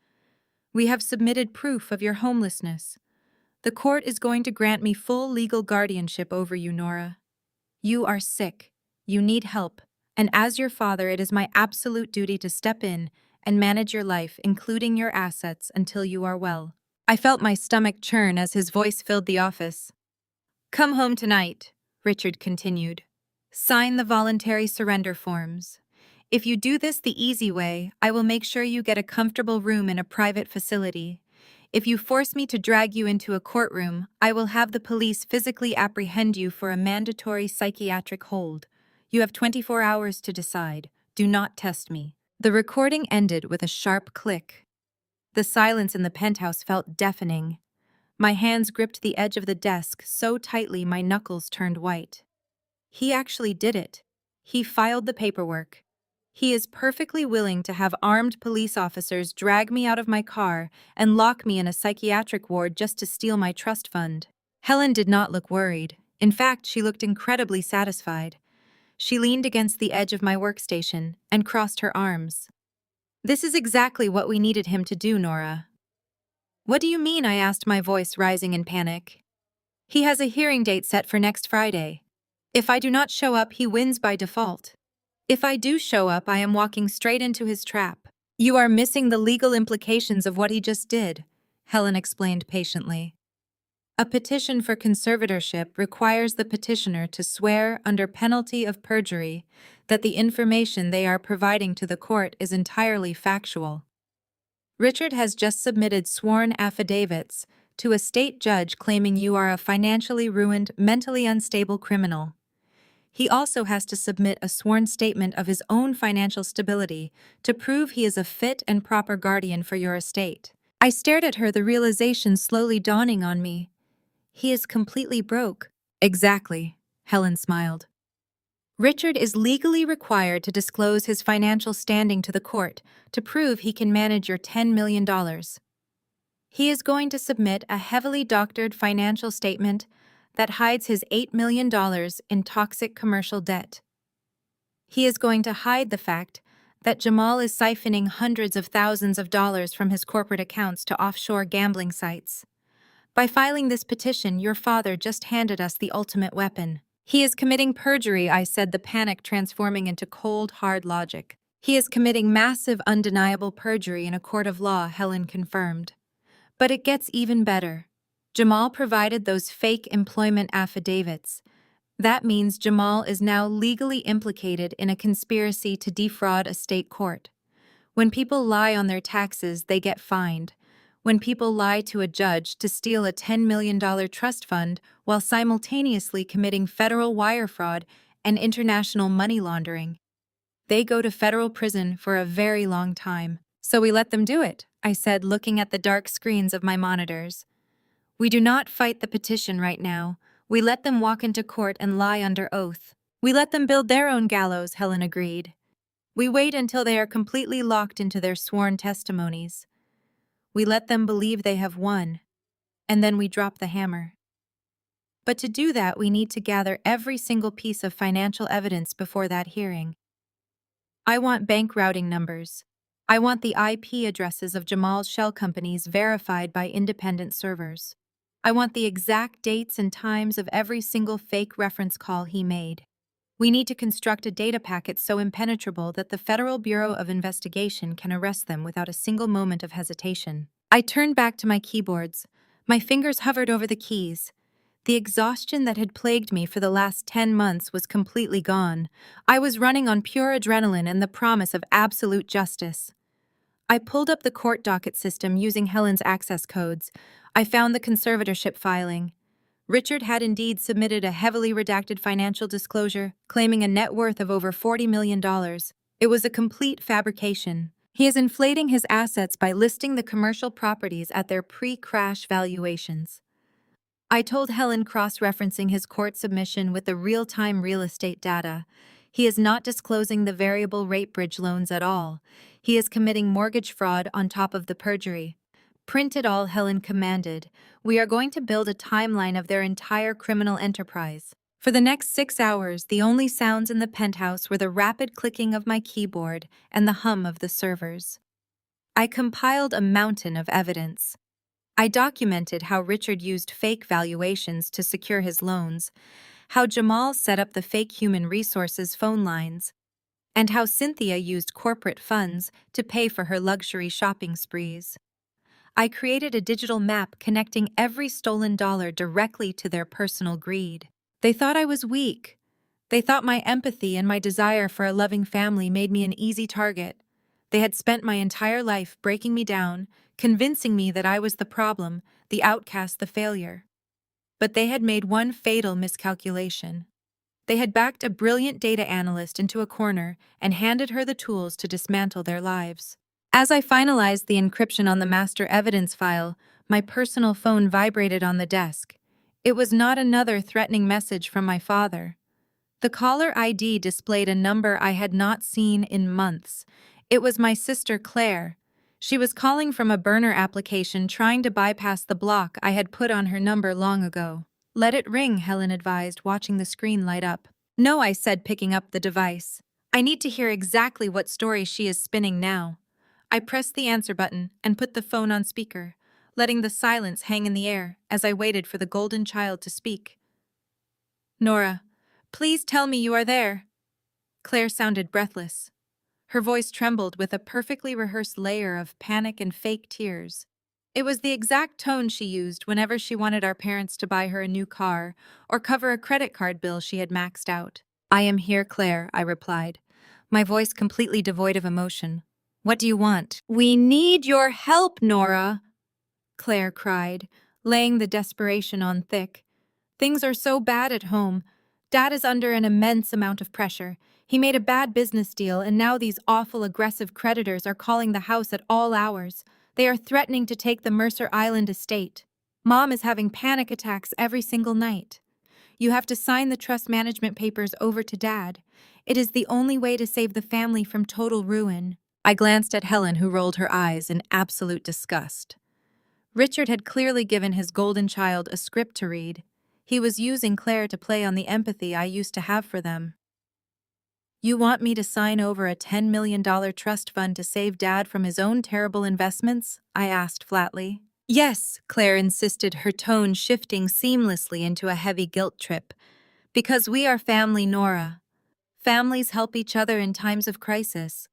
Speaker 1: We have submitted proof of your homelessness. The court is going to grant me full legal guardianship over you, Nora. You are sick. You need help. And as your father, it is my absolute duty to step in and manage your life, including your assets, until you are well." I felt my stomach churn as his voice filled the office. "Come home tonight," Richard continued. "Sign the voluntary surrender forms. If you do this the easy way, I will make sure you get a comfortable room in a private facility. If you force me to drag you into a courtroom, I will have the police physically apprehend you for a mandatory psychiatric hold. You have 24 hours to decide. Do not test me." The recording ended with a sharp click. The silence in the penthouse felt deafening. My hands gripped the edge of the desk so tightly my knuckles turned white. He actually did it. He filed the paperwork. He is perfectly willing to have armed police officers drag me out of my car and lock me in a psychiatric ward just to steal my trust fund. Helen did not look worried. In fact, she looked incredibly satisfied. She leaned against the edge of my workstation and crossed her arms. This is exactly what we needed him to do, Nora. What do you mean? I asked, my voice rising in panic. He has a hearing date set for next Friday. If I do not show up, he wins by default. If I do show up, I am walking straight into his trap. You are missing the legal implications of what he just did, Helen explained patiently. A petition for conservatorship requires the petitioner to swear under penalty of perjury that the information they are providing to the court is entirely factual. Richard has just submitted sworn affidavits to a state judge claiming you are a financially ruined, mentally unstable criminal. He also has to submit a sworn statement of his own financial stability to prove he is a fit and proper guardian for your estate. I stared at her, the realization slowly dawning on me. He is completely broke. Exactly, Helen smiled. Richard is legally required to disclose his financial standing to the court to prove he can manage your $10 million. He is going to submit a heavily doctored financial statement that hides his $8 million in toxic commercial debt. He is going to hide the fact that Jamal is siphoning hundreds of thousands of dollars from his corporate accounts to offshore gambling sites. By filing this petition, your father just handed us the ultimate weapon. He is committing perjury, I said, the panic transforming into cold, hard logic. He is committing massive, undeniable perjury in a court of law, Helen confirmed. But it gets even better. Jamal provided those fake employment affidavits. That means Jamal is now legally implicated in a conspiracy to defraud a state court. When people lie on their taxes, they get fined. When people lie to a judge to steal a $10 million trust fund while simultaneously committing federal wire fraud and international money laundering, they go to federal prison for a very long time. So we let them do it, I said, looking at the dark screens of my monitors. We do not fight the petition right now. We let them walk into court and lie under oath. We let them build their own gallows, Helen agreed. We wait until they are completely locked into their sworn testimonies. We let them believe they have won, and then we drop the hammer. But to do that, we need to gather every single piece of financial evidence before that hearing. I want bank routing numbers. I want the IP addresses of Jamal's shell companies verified by independent servers. I want the exact dates and times of every single fake reference call he made. We need to construct a data packet so impenetrable that the Federal Bureau of Investigation can arrest them without a single moment of hesitation. I turned back to my keyboards. My fingers hovered over the keys. The exhaustion that had plagued me for the last 10 months was completely gone. I was running on pure adrenaline and the promise of absolute justice. I pulled up the court docket system using Helen's access codes. I found the conservatorship filing. Richard had indeed submitted a heavily redacted financial disclosure, claiming a net worth of over $40 million. It was a complete fabrication. He is inflating his assets by listing the commercial properties at their pre-crash valuations. I told Helen, cross-referencing his court submission with the real-time real estate data. He is not disclosing the variable rate bridge loans at all. He is committing mortgage fraud on top of the perjury. Print it all, Helen commanded. We are going to build a timeline of their entire criminal enterprise. For the next 6 hours, the only sounds in the penthouse were the rapid clicking of my keyboard and the hum of the servers. I compiled a mountain of evidence. I documented how Richard used fake valuations to secure his loans, how Jamal set up the fake human resources phone lines, and how Cynthia used corporate funds to pay for her luxury shopping sprees. I created a digital map connecting every stolen dollar directly to their personal greed. They thought I was weak. They thought my empathy and my desire for a loving family made me an easy target. They had spent my entire life breaking me down, convincing me that I was the problem, the outcast, the failure. But they had made one fatal miscalculation. They had backed a brilliant data analyst into a corner and handed her the tools to dismantle their lives. As I finalized the encryption on the master evidence file, my personal phone vibrated on the desk. It was not another threatening message from my father. The caller ID displayed a number I had not seen in months. It was my sister Claire. She was calling from a burner application trying to bypass the block I had put on her number long ago. "Let it ring," Helen advised, watching the screen light up. "No," I said, picking up the device. "I need to hear exactly what story she is spinning now." I pressed the answer button and put the phone on speaker, letting the silence hang in the air as I waited for the golden child to speak. "Nora, please tell me you are there." Claire sounded breathless. Her voice trembled with a perfectly rehearsed layer of panic and fake tears. It was the exact tone she used whenever she wanted our parents to buy her a new car or cover a credit card bill she had maxed out. "I am here, Claire," I replied, my voice completely devoid of emotion. "What do you want?" "We need your help, Nora," Claire cried, laying the desperation on thick. "Things are so bad at home. Dad is under an immense amount of pressure. He made a bad business deal, and now these awful aggressive creditors are calling the house at all hours. They are threatening to take the Mercer Island estate. Mom is having panic attacks every single night. You have to sign the trust management papers over to Dad. It is the only way to save the family from total ruin." I glanced at Helen, who rolled her eyes in absolute disgust. Richard had clearly given his golden child a script to read. He was using Claire to play on the empathy I used to have for them. "You want me to sign over a $10 million trust fund to save Dad from his own terrible investments?" I asked flatly. "Yes," Claire insisted, her tone shifting seamlessly into a heavy guilt trip. "Because we are family, Nora. Families help each other in times of crisis.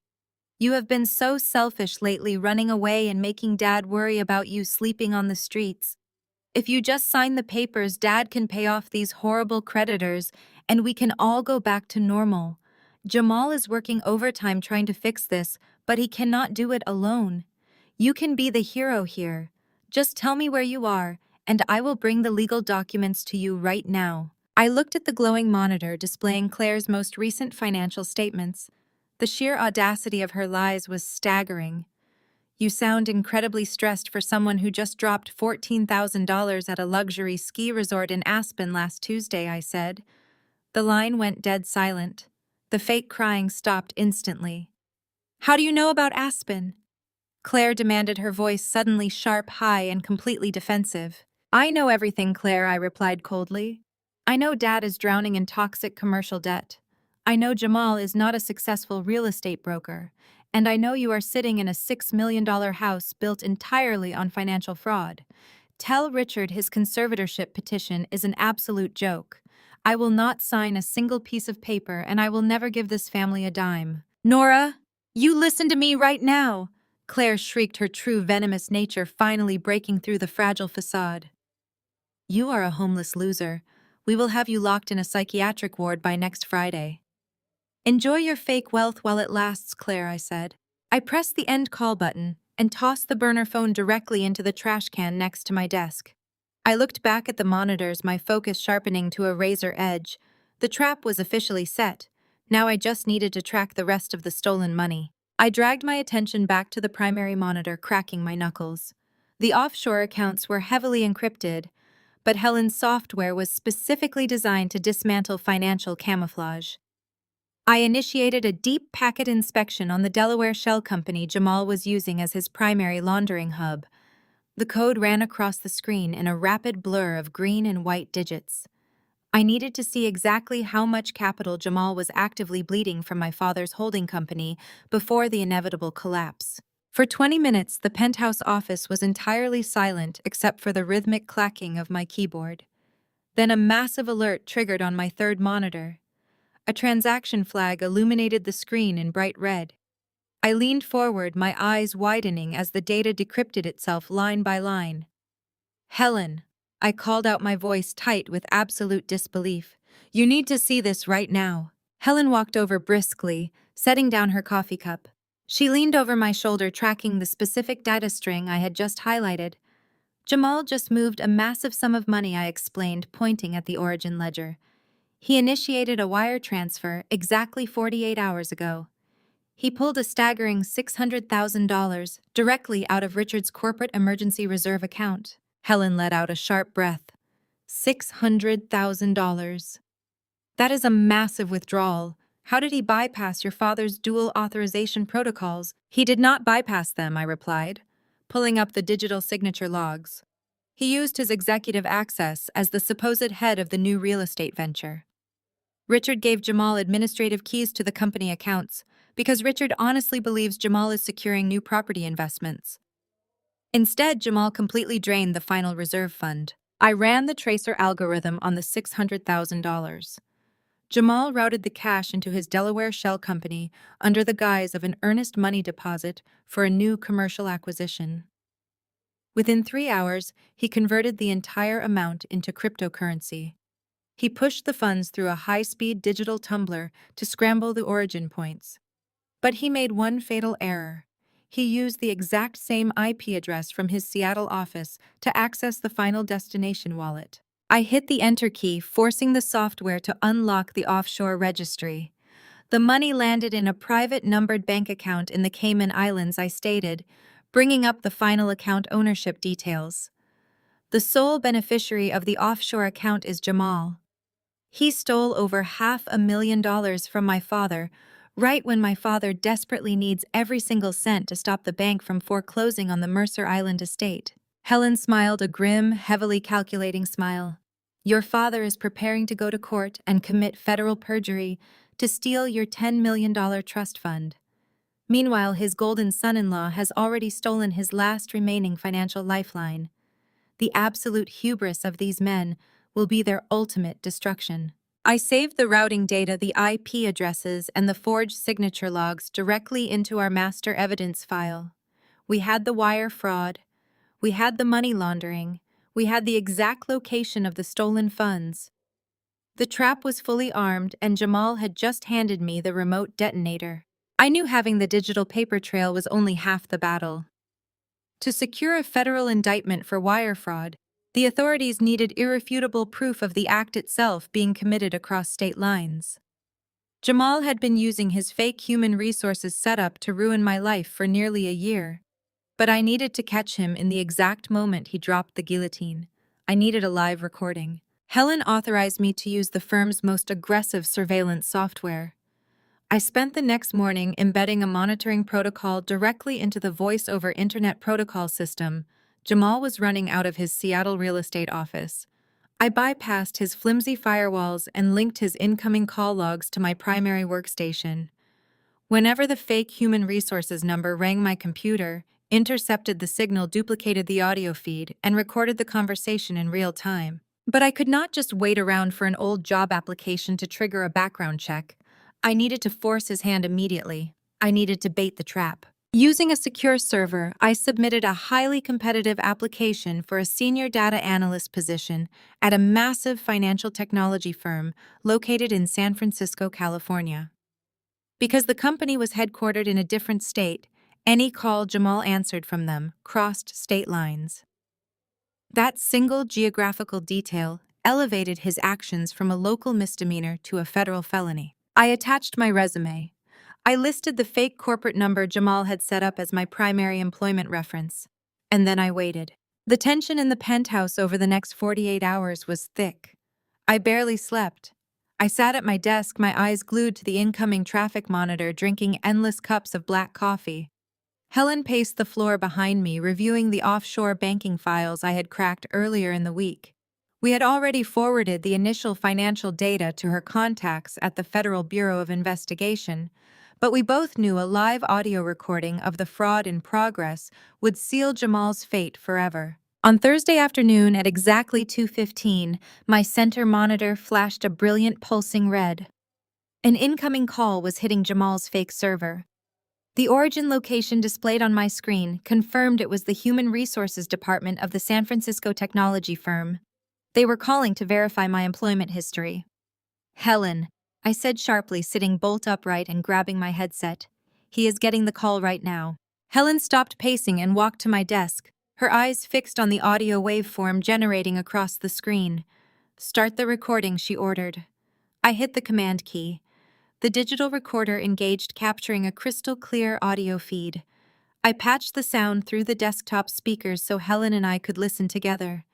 Speaker 1: You have been so selfish lately, running away and making Dad worry about you sleeping on the streets. If you just sign the papers, Dad can pay off these horrible creditors, and we can all go back to normal. Jamal is working overtime trying to fix this, but he cannot do it alone. You can be the hero here. Just tell me where you are, and I will bring the legal documents to you right now." I looked at the glowing monitor displaying Claire's most recent financial statements. The sheer audacity of her lies was staggering. "You sound incredibly stressed for someone who just dropped $14,000 at a luxury ski resort in Aspen last Tuesday," I said. The line went dead silent. The fake crying stopped instantly. "How do you know about Aspen?" Claire demanded, her voice suddenly sharp, high, and completely defensive. "I know everything, Claire," I replied coldly. "I know Dad is drowning in toxic commercial debt. I know Jamal is not a successful real estate broker. And I know you are sitting in a $6 million house built entirely on financial fraud. Tell Richard his conservatorship petition is an absolute joke. I will not sign a single piece of paper, and I will never give this family a dime." "Nora, you listen to me right now!" Claire shrieked, her true venomous nature finally breaking through the fragile facade. "You are a homeless loser. We will have you locked in a psychiatric ward by next Friday." "Enjoy your fake wealth while it lasts, Claire," I said. I pressed the end call button and tossed the burner phone directly into the trash can next to my desk. I looked back at the monitors, my focus sharpening to a razor edge. The trap was officially set. Now I just needed to track the rest of the stolen money. I dragged my attention back to the primary monitor, cracking my knuckles. The offshore accounts were heavily encrypted, but Helen's software was specifically designed to dismantle financial camouflage. I initiated a deep packet inspection on the Delaware shell company Jamal was using as his primary laundering hub. The code ran across the screen in a rapid blur of green and white digits. I needed to see exactly how much capital Jamal was actively bleeding from my father's holding company before the inevitable collapse. For 20 minutes, the penthouse office was entirely silent except for the rhythmic clacking of my keyboard. Then a massive alert triggered on my third monitor. A transaction flag illuminated the screen in bright red. I leaned forward, my eyes widening as the data decrypted itself line by line. "Helen," I called out, my voice tight with absolute disbelief. "You need to see this right now." Helen walked over briskly, setting down her coffee cup. She leaned over my shoulder, tracking the specific data string I had just highlighted. "Jamal just moved a massive sum of money," I explained, pointing at the origin ledger. "He initiated a wire transfer exactly 48 hours ago. He pulled a staggering $600,000 directly out of Richard's corporate emergency reserve account." Helen let out a sharp breath. $600,000. That is a massive withdrawal. How did he bypass your father's dual authorization protocols? He did not bypass them, I replied, pulling up the digital signature logs. He used his executive access as the supposed head of the new real estate venture. Richard gave Jamal administrative keys to the company accounts because Richard honestly believes Jamal is securing new property investments. Instead, Jamal completely drained the final reserve fund. I ran the tracer algorithm on the $600,000. Jamal routed the cash into his Delaware shell company under the guise of an earnest money deposit for a new commercial acquisition. Within 3 hours, he converted the entire amount into cryptocurrency. He pushed the funds through a high-speed digital tumbler to scramble the origin points. But he made one fatal error. He used the exact same IP address from his Seattle office to access the final destination wallet. I hit the enter key, forcing the software to unlock the offshore registry. The money landed in a private numbered bank account in the Cayman Islands, I stated, bringing up the final account ownership details. The sole beneficiary of the offshore account is Jamal. He stole over $500,000 from my father, right when my father desperately needs every single cent to stop the bank from foreclosing on the Mercer Island estate. Helen smiled a grim, heavily calculating smile. Your father is preparing to go to court and commit federal perjury to steal your $10 million trust fund. Meanwhile, his golden son-in-law has already stolen his last remaining financial lifeline. The absolute hubris of these men will be their ultimate destruction. I saved the routing data, the IP addresses, and the forged signature logs directly into our master evidence file. We had the wire fraud, we had the money laundering, we had the exact location of the stolen funds. The trap was fully armed, and Jamal had just handed me the remote detonator. I knew having the digital paper trail was only half the battle. To secure a federal indictment for wire fraud, the authorities needed irrefutable proof of the act itself being committed across state lines. Jamal had been using his fake human resources setup to ruin my life for nearly a year. But I needed to catch him in the exact moment he dropped the guillotine. I needed a live recording. Helen authorized me to use the firm's most aggressive surveillance software. I spent the next morning embedding a monitoring protocol directly into the voice-over internet protocol system Jamal was running out of his Seattle real estate office. I bypassed his flimsy firewalls and linked his incoming call logs to my primary workstation. Whenever the fake human resources number rang my computer, intercepted the signal, duplicated the audio feed, and recorded the conversation in real time. But I could not just wait around for an old job application to trigger a background check. I needed to force his hand immediately. I needed to bait the trap. Using a secure server, I submitted a highly competitive application for a senior data analyst position at a massive financial technology firm located in San Francisco, California. Because the company was headquartered in a different state, any call Jamal answered from them crossed state lines. That single geographical detail elevated his actions from a local misdemeanor to a federal felony. I attached my resume. I listed the fake corporate number Jamal had set up as my primary employment reference. And then I waited. The tension in the penthouse over the next 48 hours was thick. I barely slept. I sat at my desk, my eyes glued to the incoming traffic monitor, drinking endless cups of black coffee. Helen paced the floor behind me, reviewing the offshore banking files I had cracked earlier in the week. We had already forwarded the initial financial data to her contacts at the Federal Bureau of Investigation, but we both knew a live audio recording of the fraud in progress would seal Jamal's fate forever. On Thursday afternoon at exactly 2:15, my center monitor flashed a brilliant pulsing red. An incoming call was hitting Jamal's fake server. The origin location displayed on my screen confirmed it was the Human Resources Department of the San Francisco technology firm. They were calling to verify my employment history. Helen, I said sharply, sitting bolt upright and grabbing my headset. He is getting the call right now. Helen stopped pacing and walked to my desk, her eyes fixed on the audio waveform generating across the screen. Start the recording, she ordered. I hit the command key. The digital recorder engaged, capturing a crystal-clear audio feed. I patched the sound through the desktop speakers so Helen and I could listen together.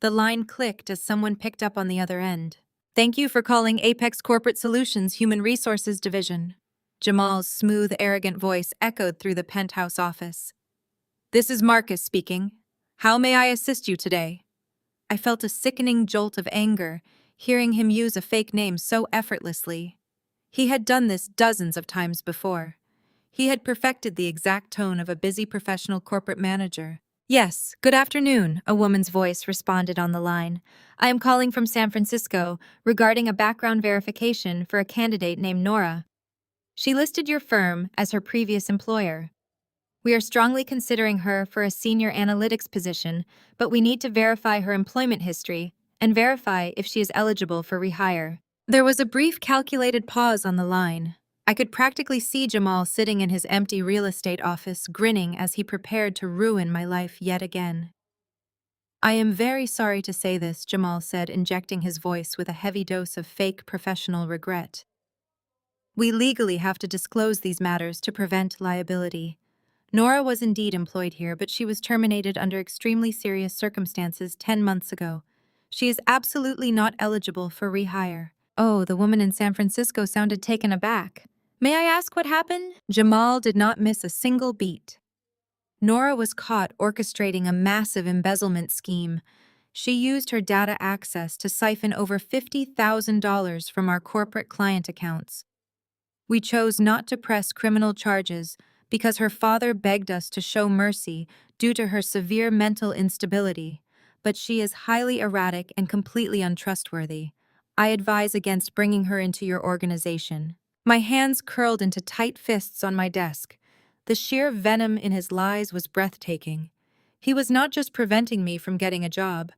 Speaker 1: The line clicked as someone picked up on the other end. Thank you for calling Apex Corporate Solutions Human Resources Division. Jamal's smooth, arrogant voice echoed through the penthouse office. This is Marcus speaking. How may I assist you today? I felt a sickening jolt of anger, hearing him use a fake name so effortlessly. He had done this dozens of times before. He had perfected the exact tone of a busy professional corporate manager. Yes, good afternoon, a woman's voice responded on the line. I am calling from San Francisco regarding a background verification for a candidate named Nora. She listed your firm as her previous employer. We are strongly considering her for a senior analytics position, but we need to verify her employment history and verify if she is eligible for rehire. There was a brief calculated pause on the line. I could practically see Jamal sitting in his empty real estate office, grinning as he prepared to ruin my life yet again. I am very sorry to say this, Jamal said, injecting his voice with a heavy dose of fake professional regret. We legally have to disclose these matters to prevent liability. Nora was indeed employed here, but she was terminated under extremely serious circumstances 10 months ago. She is absolutely not eligible for rehire. Oh, the woman in San Francisco sounded taken aback. May I ask what happened? Jamal did not miss a single beat. Nora was caught orchestrating a massive embezzlement scheme. She used her data access to siphon over $50,000 from our corporate client accounts. We chose not to press criminal charges because her father begged us to show mercy due to her severe mental instability, but she is highly erratic and completely untrustworthy. I advise against bringing her into your organization. My hands curled into tight fists on my desk. The sheer venom in his lies was breathtaking. He was not just preventing me from getting a job.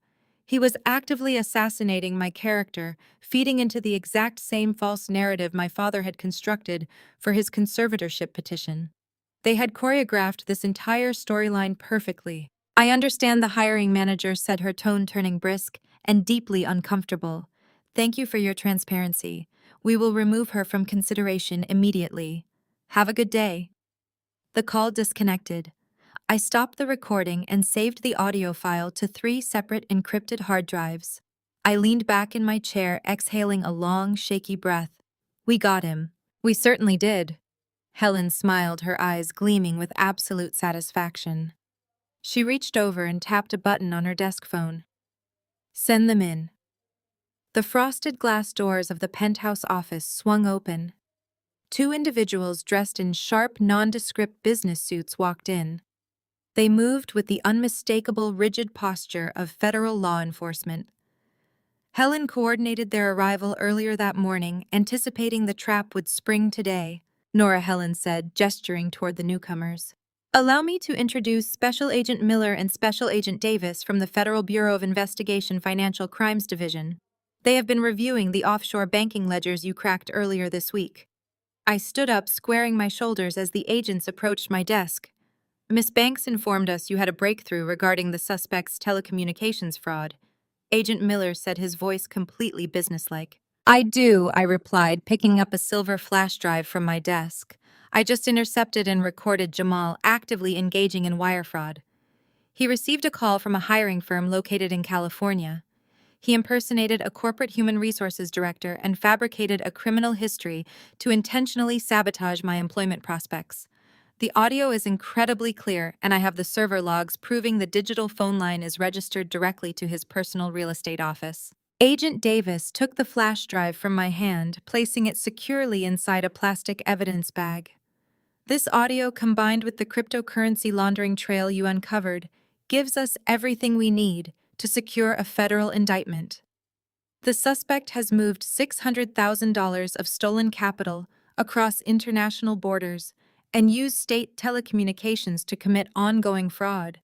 Speaker 1: He was actively assassinating my character, feeding into the exact same false narrative my father had constructed for his conservatorship petition. They had choreographed this entire storyline perfectly. I understand, the hiring manager said, her tone turning brisk and deeply uncomfortable. Thank you for your transparency. We will remove her from consideration immediately. Have a good day. The call disconnected. I stopped the recording and saved the audio file to 3 separate encrypted hard drives. I leaned back in my chair, exhaling a long, shaky breath. We got him. We certainly did. Helen smiled, her eyes gleaming with absolute satisfaction. She reached over and tapped a button on her desk phone. Send them in. The frosted glass doors of the penthouse office swung open. 2 individuals dressed in sharp, nondescript business suits walked in. They moved with the unmistakable, rigid posture of federal law enforcement. Helen coordinated their arrival earlier that morning, anticipating the trap would spring today, Nora Helen said, gesturing toward the newcomers. Allow me to introduce Special Agent Miller and Special Agent Davis from the Federal Bureau of Investigation Financial Crimes Division. They have been reviewing the offshore banking ledgers you cracked earlier this week. I stood up, squaring my shoulders as the agents approached my desk. Miss Banks informed us you had a breakthrough regarding the suspect's telecommunications fraud. Agent Miller said, his voice completely businesslike. I do, I replied, picking up a silver flash drive from my desk. I just intercepted and recorded Jamal actively engaging in wire fraud. He received a call from a hiring firm located in California. He impersonated a corporate human resources director and fabricated a criminal history to intentionally sabotage my employment prospects. The audio is incredibly clear, and I have the server logs proving the digital phone line is registered directly to his personal real estate office. Agent Davis took the flash drive from my hand, placing it securely inside a plastic evidence bag. This audio, combined with the cryptocurrency laundering trail you uncovered, gives us everything we need to secure a federal indictment. The suspect has moved $600,000 of stolen capital across international borders and used state telecommunications to commit ongoing fraud.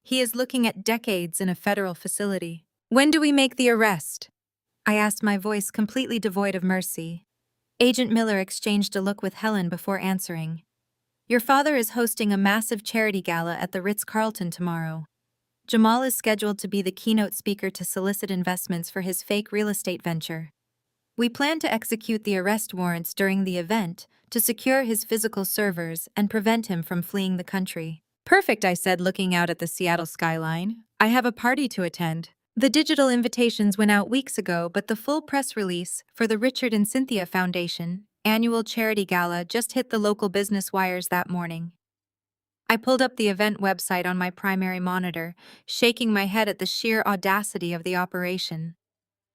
Speaker 1: He is looking at decades in a federal facility. When do we make the arrest? I asked, my voice completely devoid of mercy. Agent Miller exchanged a look with Helen before answering. Your father is hosting a massive charity gala at the Ritz-Carlton tomorrow. Jamal is scheduled to be the keynote speaker to solicit investments for his fake real estate venture. We plan to execute the arrest warrants during the event to secure his physical servers and prevent him from fleeing the country. Perfect, I said, looking out at the Seattle skyline. I have a party to attend. The digital invitations went out weeks ago, but the full press release for the Richard and Cynthia Foundation annual charity gala just hit the local business wires that morning. I pulled up the event website on my primary monitor, shaking my head at the sheer audacity of the operation.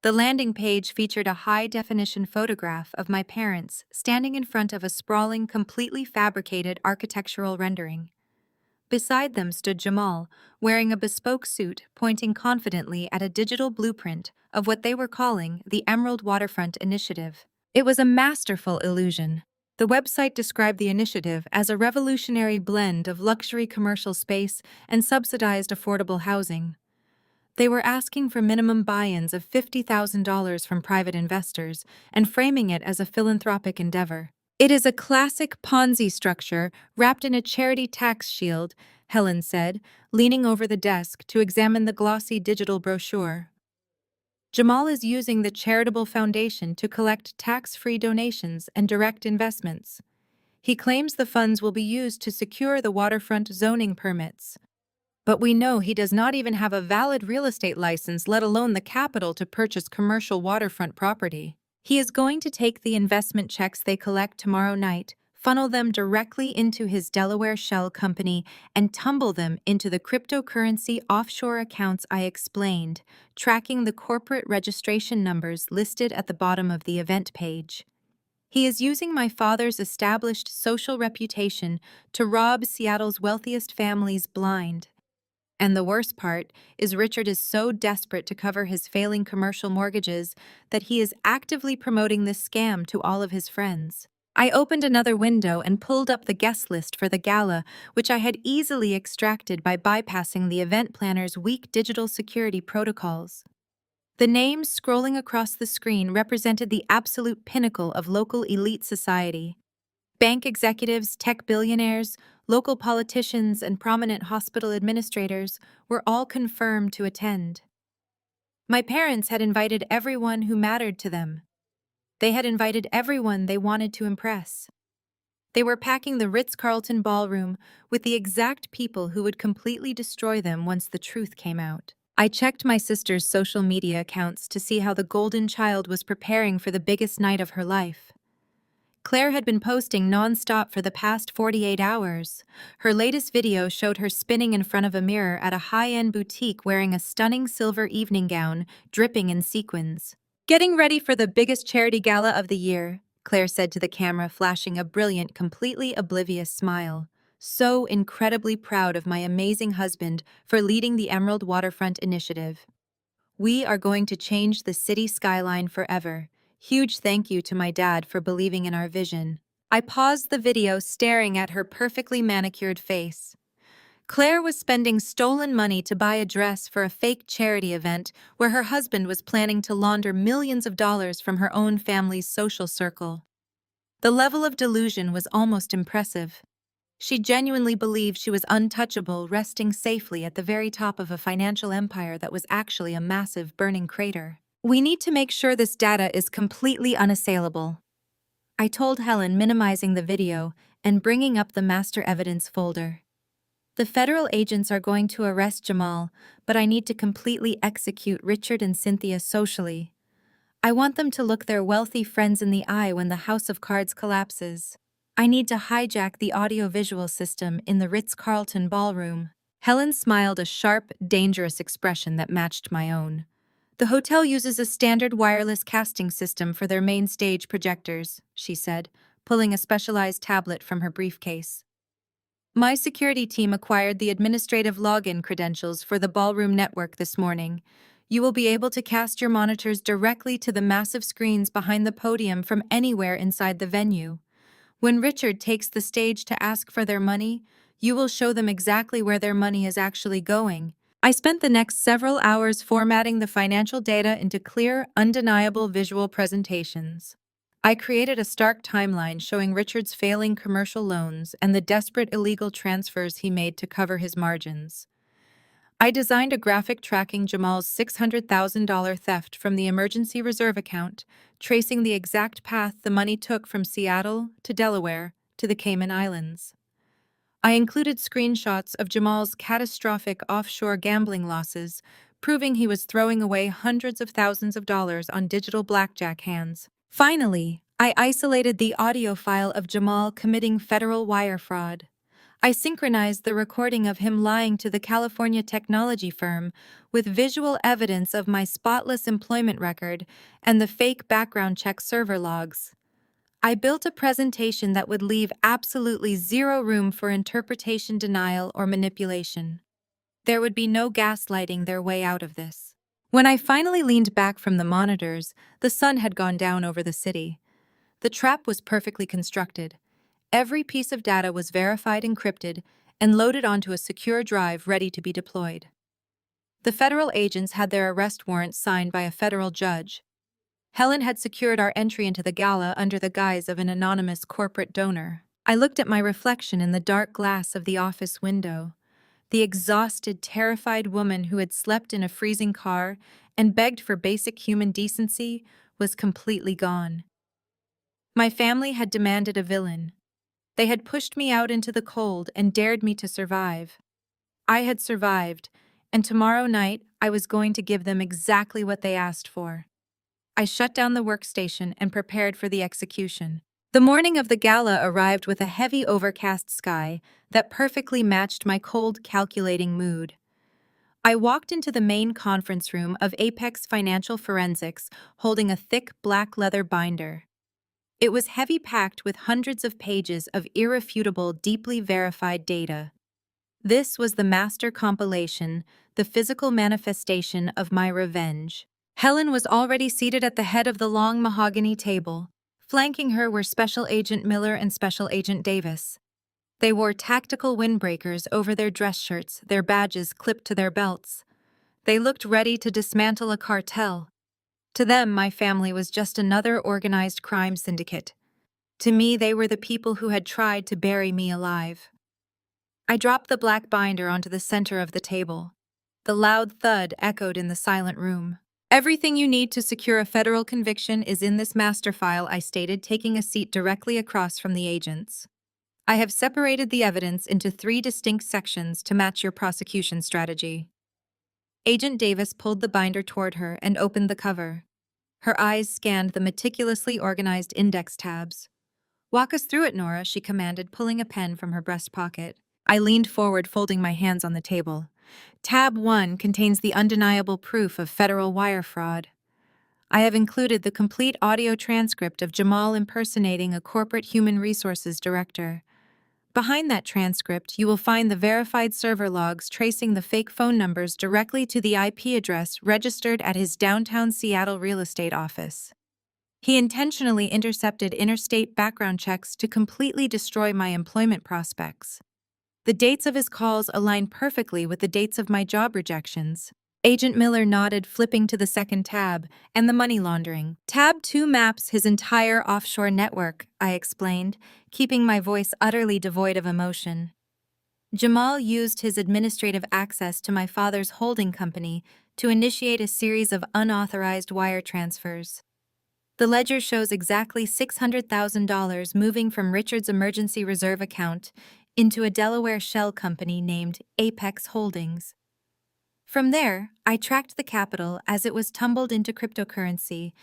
Speaker 1: The landing page featured a high-definition photograph of my parents standing in front of a sprawling, completely fabricated architectural rendering. Beside them stood Jamal, wearing a bespoke suit, pointing confidently at a digital blueprint of what they were calling the Emerald Waterfront Initiative. It was a masterful illusion. The website described the initiative as a revolutionary blend of luxury commercial space and subsidized affordable housing. They were asking for minimum buy-ins of $50,000 from private investors and framing it as a philanthropic endeavor. It is a classic Ponzi structure wrapped in a charity tax shield, Helen said, leaning over the desk to examine the glossy digital brochure. Jamal is using the charitable foundation to collect tax-free donations and direct investments. He claims the funds will be used to secure the waterfront zoning permits. But we know he does not even have a valid real estate license, let alone the capital to purchase commercial waterfront property. He is going to take the investment checks they collect tomorrow night, funnel them directly into his Delaware shell company, and tumble them into the cryptocurrency offshore accounts I explained, tracking the corporate registration numbers listed at the bottom of the event page. He is using my father's established social reputation to rob Seattle's wealthiest families blind. And the worst part is Richard is so desperate to cover his failing commercial mortgages that he is actively promoting this scam to all of his friends. I opened another window and pulled up the guest list for the gala, which I had easily extracted by bypassing the event planner's weak digital security protocols. The names scrolling across the screen represented the absolute pinnacle of local elite society. Bank executives, tech billionaires, local politicians, and prominent hospital administrators were all confirmed to attend. My parents had invited everyone who mattered to them. They had invited everyone they wanted to impress. They were packing the Ritz-Carlton ballroom with the exact people who would completely destroy them once the truth came out. I checked my sister's social media accounts to see how the golden child was preparing for the biggest night of her life. Claire had been posting non-stop for the past 48 hours. Her latest video showed her spinning in front of a mirror at a high-end boutique wearing a stunning silver evening gown, dripping in sequins. "Getting ready for the biggest charity gala of the year," Claire said to the camera, flashing a brilliant, completely oblivious smile. "So incredibly proud of my amazing husband for leading the Emerald Waterfront Initiative. We are going to change the city skyline forever. Huge thank you to my dad for believing in our vision." I paused the video, staring at her perfectly manicured face. Claire was spending stolen money to buy a dress for a fake charity event where her husband was planning to launder millions of dollars from her own family's social circle. The level of delusion was almost impressive. She genuinely believed she was untouchable, resting safely at the very top of a financial empire that was actually a massive burning crater. "We need to make sure this data is completely unassailable," I told Helen, minimizing the video and bringing up the master evidence folder. "The federal agents are going to arrest Jamal, but I need to completely execute Richard and Cynthia socially. I want them to look their wealthy friends in the eye when the house of cards collapses. I need to hijack the audio-visual system in the Ritz-Carlton ballroom." Helen smiled, a sharp, dangerous expression that matched my own. "The hotel uses a standard wireless casting system for their main stage projectors," she said, pulling a specialized tablet from her briefcase. "My security team acquired the administrative login credentials for the ballroom network this morning. You will be able to cast your monitors directly to the massive screens behind the podium from anywhere inside the venue. When Richard takes the stage to ask for their money, you will show them exactly where their money is actually going." I spent the next several hours formatting the financial data into clear, undeniable visual presentations. I created a stark timeline showing Richard's failing commercial loans and the desperate illegal transfers he made to cover his margins. I designed a graphic tracking Jamal's $600,000 theft from the emergency reserve account, tracing the exact path the money took from Seattle to Delaware to the Cayman Islands. I included screenshots of Jamal's catastrophic offshore gambling losses, proving he was throwing away hundreds of thousands of dollars on digital blackjack hands. Finally, I isolated the audio file of Jamal committing federal wire fraud. I synchronized the recording of him lying to the California technology firm with visual evidence of my spotless employment record and the fake background check server logs. I built a presentation that would leave absolutely zero room for interpretation, denial, or manipulation. There would be no gaslighting their way out of this. When I finally leaned back from the monitors, the sun had gone down over the city. The trap was perfectly constructed. Every piece of data was verified, encrypted, and loaded onto a secure drive ready to be deployed. The federal agents had their arrest warrants signed by a federal judge. Helen had secured our entry into the gala under the guise of an anonymous corporate donor. I looked at my reflection in the dark glass of the office window. The exhausted, terrified woman who had slept in a freezing car and begged for basic human decency was completely gone. My family had demanded a villain. They had pushed me out into the cold and dared me to survive. I had survived, and tomorrow night I was going to give them exactly what they asked for. I shut down the workstation and prepared for the execution. The morning of the gala arrived with a heavy overcast sky that perfectly matched my cold, calculating mood. I walked into the main conference room of Apex Financial Forensics holding a thick black leather binder. It was heavy-packed with hundreds of pages of irrefutable, deeply verified data. This was the master compilation, the physical manifestation of my revenge. Helen was already seated at the head of the long mahogany table. Flanking her were Special Agent Miller and Special Agent Davis. They wore tactical windbreakers over their dress shirts, their badges clipped to their belts. They looked ready to dismantle a cartel. To them, my family was just another organized crime syndicate. To me, they were the people who had tried to bury me alive. I dropped the black binder onto the center of the table. The loud thud echoed in the silent room. "Everything you need to secure a federal conviction is in this master file," I stated, taking a seat directly across from the agents. "I have separated the evidence into 3 distinct sections to match your prosecution strategy." Agent Davis pulled the binder toward her and opened the cover. Her eyes scanned the meticulously organized index tabs. "Walk us through it, Nora," she commanded, pulling a pen from her breast pocket. I leaned forward, folding my hands on the table. Tab 1 contains the undeniable proof of federal wire fraud. I have included the complete audio transcript of Jamal impersonating a corporate human resources director. Behind that transcript, you will find the verified server logs tracing the fake phone numbers directly to the IP address registered at his downtown Seattle real estate office. He intentionally intercepted interstate background checks to completely destroy my employment prospects. The dates of his calls align perfectly with the dates of my job rejections. Agent Miller nodded, flipping to the second tab, and the money laundering. Tab 2 maps his entire offshore network, I explained, keeping my voice utterly devoid of emotion. Jamal used his administrative access to my father's holding company to initiate a series of unauthorized wire transfers. The ledger shows exactly $600,000 moving from Richard's emergency reserve account into a Delaware shell company named Apex Holdings. From there, I tracked the capital as it was tumbled into cryptocurrency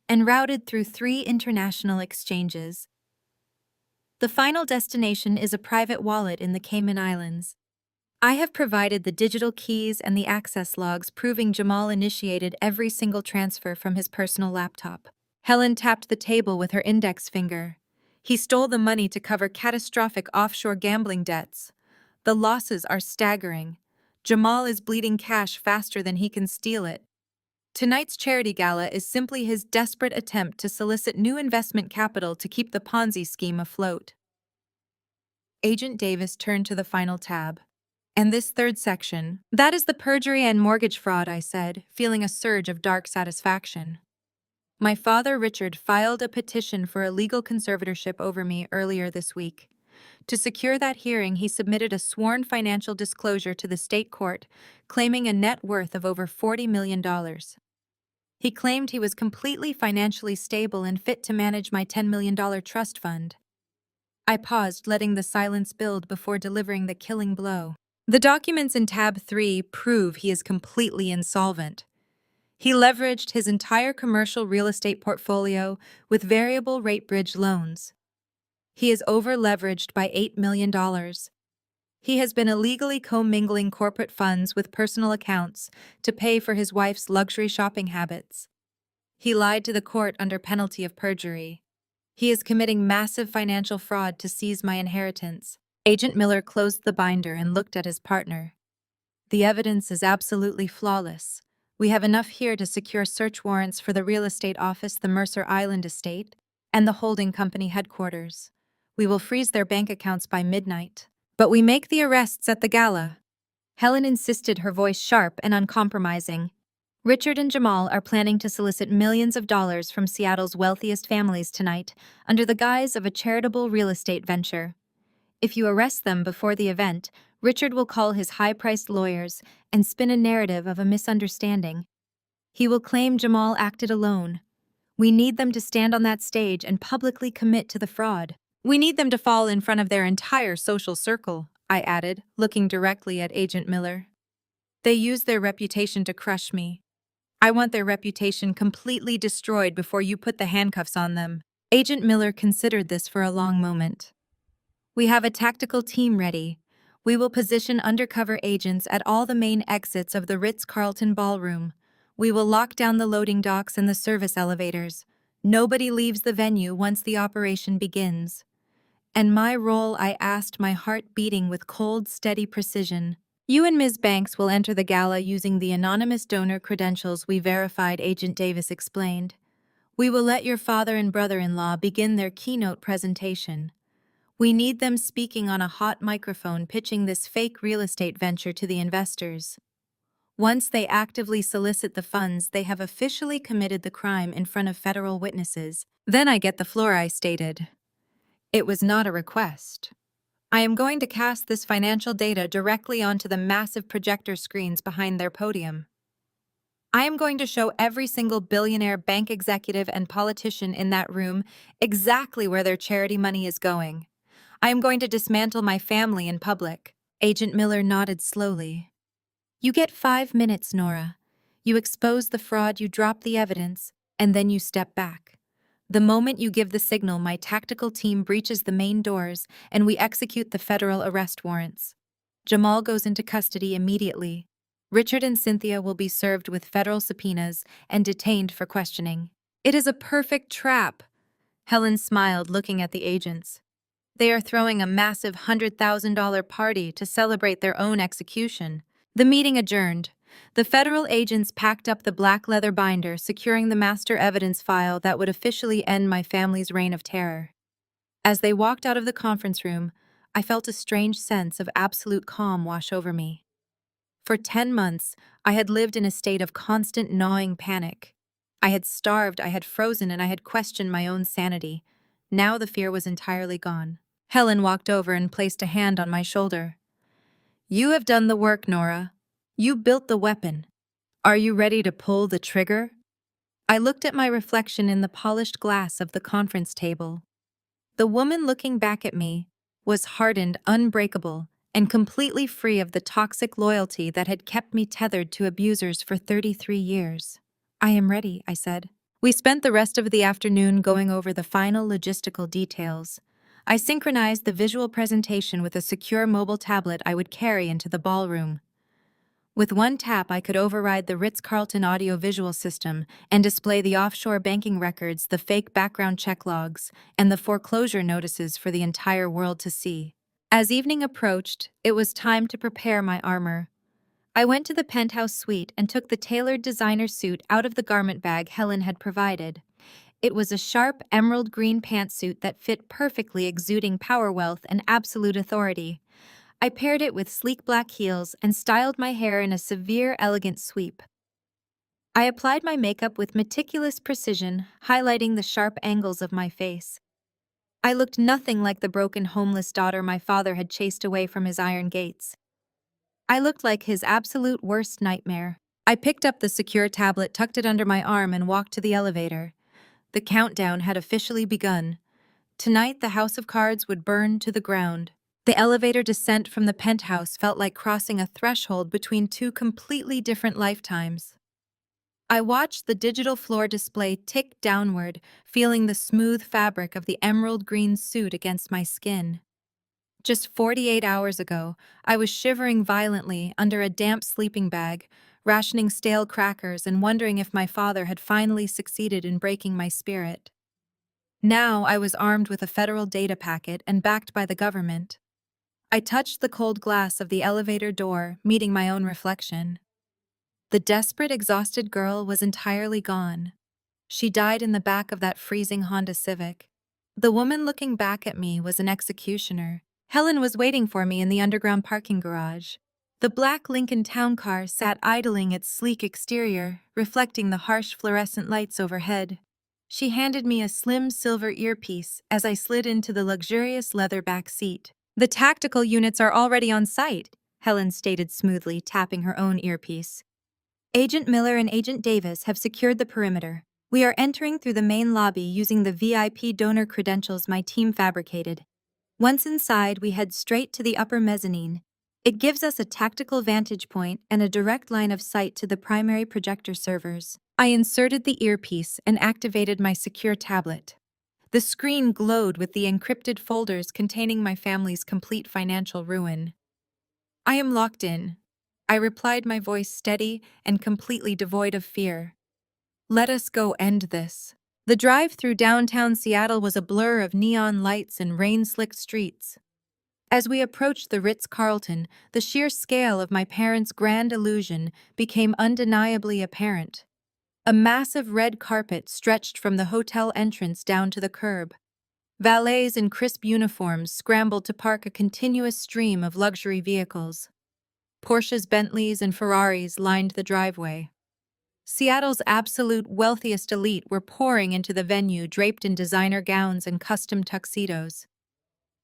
Speaker 1: and routed through 3 international exchanges. The final destination is a private wallet in the Cayman Islands. I have provided the digital keys and the access logs proving Jamal initiated every single transfer from his personal laptop. Helen tapped the table with her index finger. "He stole the money to cover catastrophic offshore gambling debts. The losses are staggering. Jamal is bleeding cash faster than he can steal it. Tonight's charity gala is simply his desperate attempt to solicit new investment capital to keep the Ponzi scheme afloat." Agent Davis turned to the final tab. "And this third section, that is the perjury and mortgage fraud," I said, feeling a surge of dark satisfaction. My father, Richard, filed a petition for a legal conservatorship over me earlier this week. To secure that hearing, he submitted a sworn financial disclosure to the state court, claiming a net worth of over $40 million. He claimed he was completely financially stable and fit to manage my $10 million trust fund. I paused, letting the silence build before delivering the killing blow. The documents in tab 3 prove he is completely insolvent. He leveraged his entire commercial real estate portfolio with variable rate bridge loans. He is over-leveraged by $8 million. He has been illegally commingling corporate funds with personal accounts to pay for his wife's luxury shopping habits. He lied to the court under penalty of perjury. He is committing massive financial fraud to seize my inheritance. Agent Miller closed the binder and looked at his partner. The evidence is absolutely flawless. We have enough here to secure search warrants for the real estate office, the Mercer Island estate, and the holding company headquarters. We will freeze their bank accounts by midnight. But we make the arrests at the gala. Helen insisted, her voice sharp and uncompromising. Richard and Jamal are planning to solicit millions of dollars from Seattle's wealthiest families tonight under the guise of a charitable real estate venture. If you arrest them before the event, Richard will call his high-priced lawyers and spin a narrative of a misunderstanding. He will claim Jamal acted alone. We need them to stand on that stage and publicly commit to the fraud. We need them to fall in front of their entire social circle, I added, looking directly at Agent Miller. They use their reputation to crush me. I want their reputation completely destroyed before you put the handcuffs on them. Agent Miller considered this for a long moment. We have a tactical team ready. We will position undercover agents at all the main exits of the Ritz-Carlton ballroom. We will lock down the loading docks and the service elevators. Nobody leaves the venue once the operation begins. And my role, I asked, my heart beating with cold, steady precision. You and Ms. Banks will enter the gala using the anonymous donor credentials we verified, Agent Davis explained. We will let your father and brother-in-law begin their keynote presentation. We need them speaking on a hot microphone pitching this fake real estate venture to the investors. Once they actively solicit the funds, they have officially committed the crime in front of federal witnesses. Then I get the floor, I stated. It was not a request. I am going to cast this financial data directly onto the massive projector screens behind their podium. I am going to show every single billionaire, bank executive, and politician in that room exactly where their charity money is going. I am going to dismantle my family in public. Agent Miller nodded slowly. You get 5 minutes, Nora. You expose the fraud, you drop the evidence, and then you step back. The moment you give the signal, my tactical team breaches the main doors and we execute the federal arrest warrants. Jamal goes into custody immediately. Richard and Cynthia will be served with federal subpoenas and detained for questioning. It is a perfect trap. Helen smiled, looking at the agents. They are throwing a massive $100,000 party to celebrate their own execution. The meeting adjourned. The federal agents packed up the black leather binder, securing the master evidence file that would officially end my family's reign of terror. As they walked out of the conference room, I felt a strange sense of absolute calm wash over me. For 10 months, I had lived in a state of constant gnawing panic. I had starved, I had frozen, and I had questioned my own sanity. Now the fear was entirely gone. Helen walked over and placed a hand on my shoulder. You have done the work, Nora. You built the weapon. Are you ready to pull the trigger? I looked at my reflection in the polished glass of the conference table. The woman looking back at me was hardened, unbreakable, and completely free of the toxic loyalty that had kept me tethered to abusers for 33 years. I am ready, I said. We spent the rest of the afternoon going over the final logistical details. I synchronized the visual presentation with a secure mobile tablet I would carry into the ballroom. With one tap, I could override the Ritz-Carlton audio-visual system and display the offshore banking records, the fake background check logs, and the foreclosure notices for the entire world to see. As evening approached, it was time to prepare my armor. I went to the penthouse suite and took the tailored designer suit out of the garment bag Helen had provided. It was a sharp emerald green pantsuit that fit perfectly, exuding power, wealth, and absolute authority. I paired it with sleek black heels and styled my hair in a severe, elegant sweep. I applied my makeup with meticulous precision, highlighting the sharp angles of my face. I looked nothing like the broken, homeless daughter my father had chased away from his iron gates. I looked like his absolute worst nightmare. I picked up the secure tablet, tucked it under my arm, and walked to the elevator. The countdown had officially begun. Tonight, the house of cards would burn to the ground. The elevator descent from the penthouse felt like crossing a threshold between two completely different lifetimes. I watched the digital floor display tick downward, feeling the smooth fabric of the emerald green suit against my skin. Just 48 hours ago, I was shivering violently under a damp sleeping bag, rationing stale crackers and wondering if my father had finally succeeded in breaking my spirit. Now I was armed with a federal data packet and backed by the government. I touched the cold glass of the elevator door, meeting my own reflection. The desperate, exhausted girl was entirely gone. She died in the back of that freezing Honda Civic. The woman looking back at me was an executioner. Helen was waiting for me in the underground parking garage. The black Lincoln Town Car sat idling its sleek exterior, reflecting the harsh fluorescent lights overhead. She handed me a slim silver earpiece as I slid into the luxurious leather back seat. "The tactical units are already on site," Helen stated smoothly, tapping her own earpiece. "Agent Miller and Agent Davis have secured the perimeter. We are entering through the main lobby using the VIP donor credentials my team fabricated. Once inside, we head straight to the upper mezzanine. It gives us a tactical vantage point and a direct line of sight to the primary projector servers." I inserted the earpiece and activated my secure tablet. The screen glowed with the encrypted folders containing my family's complete financial ruin. "I am locked in," I replied, my voice steady and completely devoid of fear. "Let us go end this." The drive through downtown Seattle was a blur of neon lights and rain-slicked streets. As we approached the Ritz-Carlton, the sheer scale of my parents' grand illusion became undeniably apparent. A massive red carpet stretched from the hotel entrance down to the curb. Valets in crisp uniforms scrambled to park a continuous stream of luxury vehicles. Porsches, Bentleys, and Ferraris lined the driveway. Seattle's absolute wealthiest elite were pouring into the venue draped in designer gowns and custom tuxedos.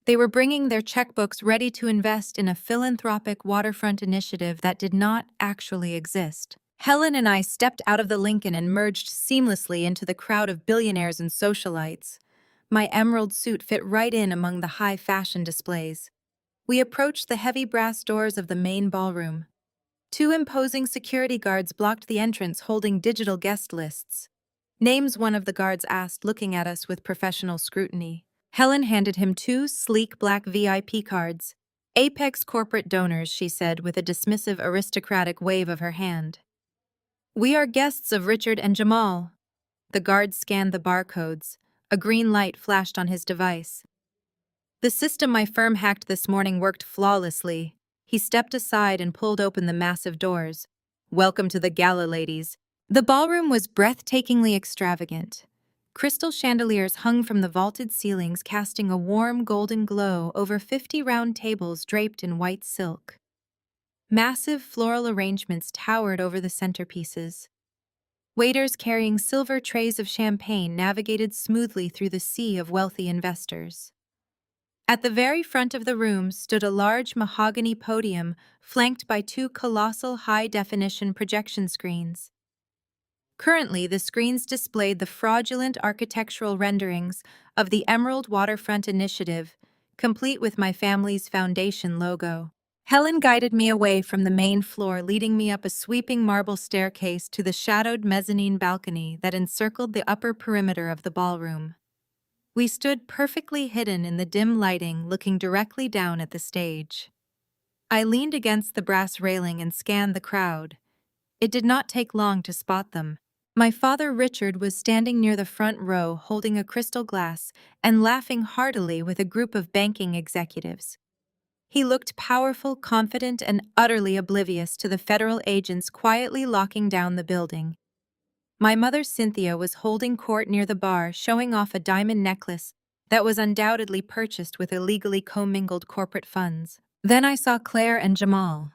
Speaker 1: They were bringing their checkbooks ready to invest in a philanthropic waterfront initiative that did not actually exist. Helen and I stepped out of the Lincoln and merged seamlessly into the crowd of billionaires and socialites. My emerald suit fit right in among the high fashion displays. We approached the heavy brass doors of the main ballroom. Two imposing security guards blocked the entrance holding digital guest lists. "Names," one of the guards asked, looking at us with professional scrutiny. Helen handed him two sleek black VIP cards. "Apex corporate donors," she said with a dismissive aristocratic wave of her hand. "We are guests of Richard and Jamal." The guard scanned the barcodes. A green light flashed on his device. "The system my firm hacked this morning worked flawlessly." He stepped aside and pulled open the massive doors. "Welcome to the gala, ladies." The ballroom was breathtakingly extravagant. Crystal chandeliers hung from the vaulted ceilings, casting a warm golden glow over 50 round tables draped in white silk. Massive floral arrangements towered over the centerpieces. Waiters carrying silver trays of champagne navigated smoothly through the sea of wealthy investors. At the very front of the room stood a large mahogany podium flanked by two colossal high-definition projection screens. Currently, the screens displayed the fraudulent architectural renderings of the Emerald Waterfront Initiative, complete with my family's foundation logo. Helen guided me away from the main floor, leading me up a sweeping marble staircase to the shadowed mezzanine balcony that encircled the upper perimeter of the ballroom. We stood perfectly hidden in the dim lighting, looking directly down at the stage. I leaned against the brass railing and scanned the crowd. It did not take long to spot them. My father Richard was standing near the front row holding a crystal glass and laughing heartily with a group of banking executives. He looked powerful, confident, and utterly oblivious to the federal agents quietly locking down the building. My mother Cynthia was holding court near the bar, showing off a diamond necklace that was undoubtedly purchased with illegally commingled corporate funds. Then I saw Claire and Jamal.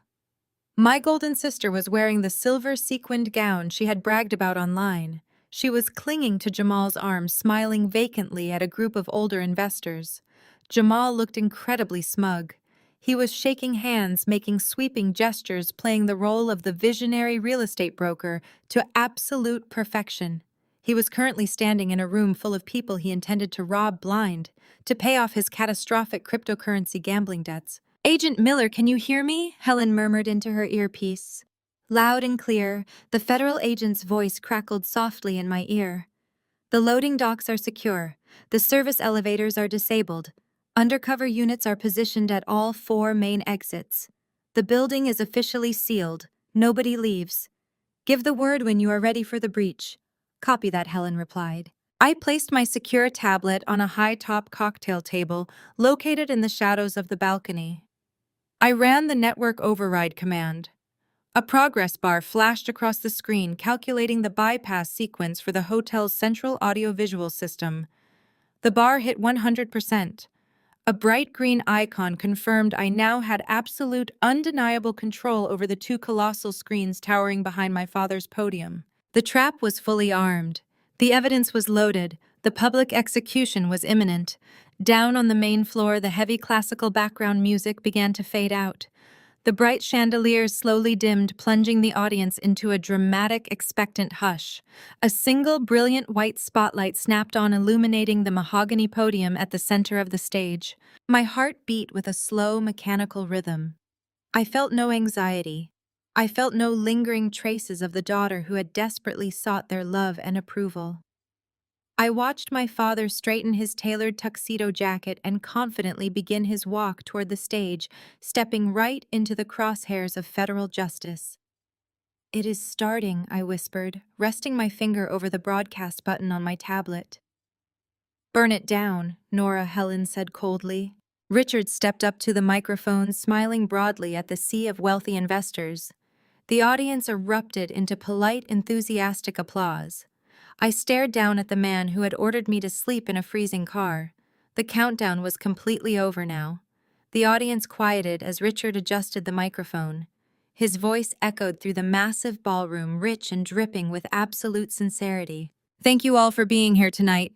Speaker 1: My golden sister was wearing the silver sequined gown she had bragged about online. She was clinging to Jamal's arm, smiling vacantly at a group of older investors. Jamal looked incredibly smug. He was shaking hands, making sweeping gestures, playing the role of the visionary real estate broker to absolute perfection. He was currently standing in a room full of people he intended to rob blind to pay off his catastrophic cryptocurrency gambling debts. "Agent Miller, can you hear me?" Helen murmured into her earpiece. Loud and clear, the federal agent's voice crackled softly in my ear. "The loading docks are secure. The service elevators are disabled. Undercover units are positioned at all 4 main exits. The building is officially sealed. Nobody leaves. Give the word when you are ready for the breach." "Copy that," Helen replied. I placed my secure tablet on a high-top cocktail table located in the shadows of the balcony. I ran the network override command. A progress bar flashed across the screen calculating the bypass sequence for the hotel's central audiovisual system. The bar hit 100%. A bright green icon confirmed I now had absolute, undeniable control over the 2 colossal screens towering behind my father's podium. The trap was fully armed. The evidence was loaded. The public execution was imminent. Down on the main floor, the heavy classical background music began to fade out. The bright chandeliers slowly dimmed, plunging the audience into a dramatic, expectant hush. A single brilliant white spotlight snapped on, illuminating the mahogany podium at the center of the stage. My heart beat with a slow, mechanical rhythm. I felt no anxiety. I felt no lingering traces of the daughter who had desperately sought their love and approval. I watched my father straighten his tailored tuxedo jacket and confidently begin his walk toward the stage, stepping right into the crosshairs of federal justice. "It is starting," I whispered, resting my finger over the broadcast button on my tablet. "Burn it down," Helen said coldly. Richard stepped up to the microphone, smiling broadly at the sea of wealthy investors. The audience erupted into polite, enthusiastic applause. I stared down at the man who had ordered me to sleep in a freezing car. The countdown was completely over now. The audience quieted as Richard adjusted the microphone. His voice echoed through the massive ballroom, rich and dripping with absolute sincerity. "Thank you all for being here tonight."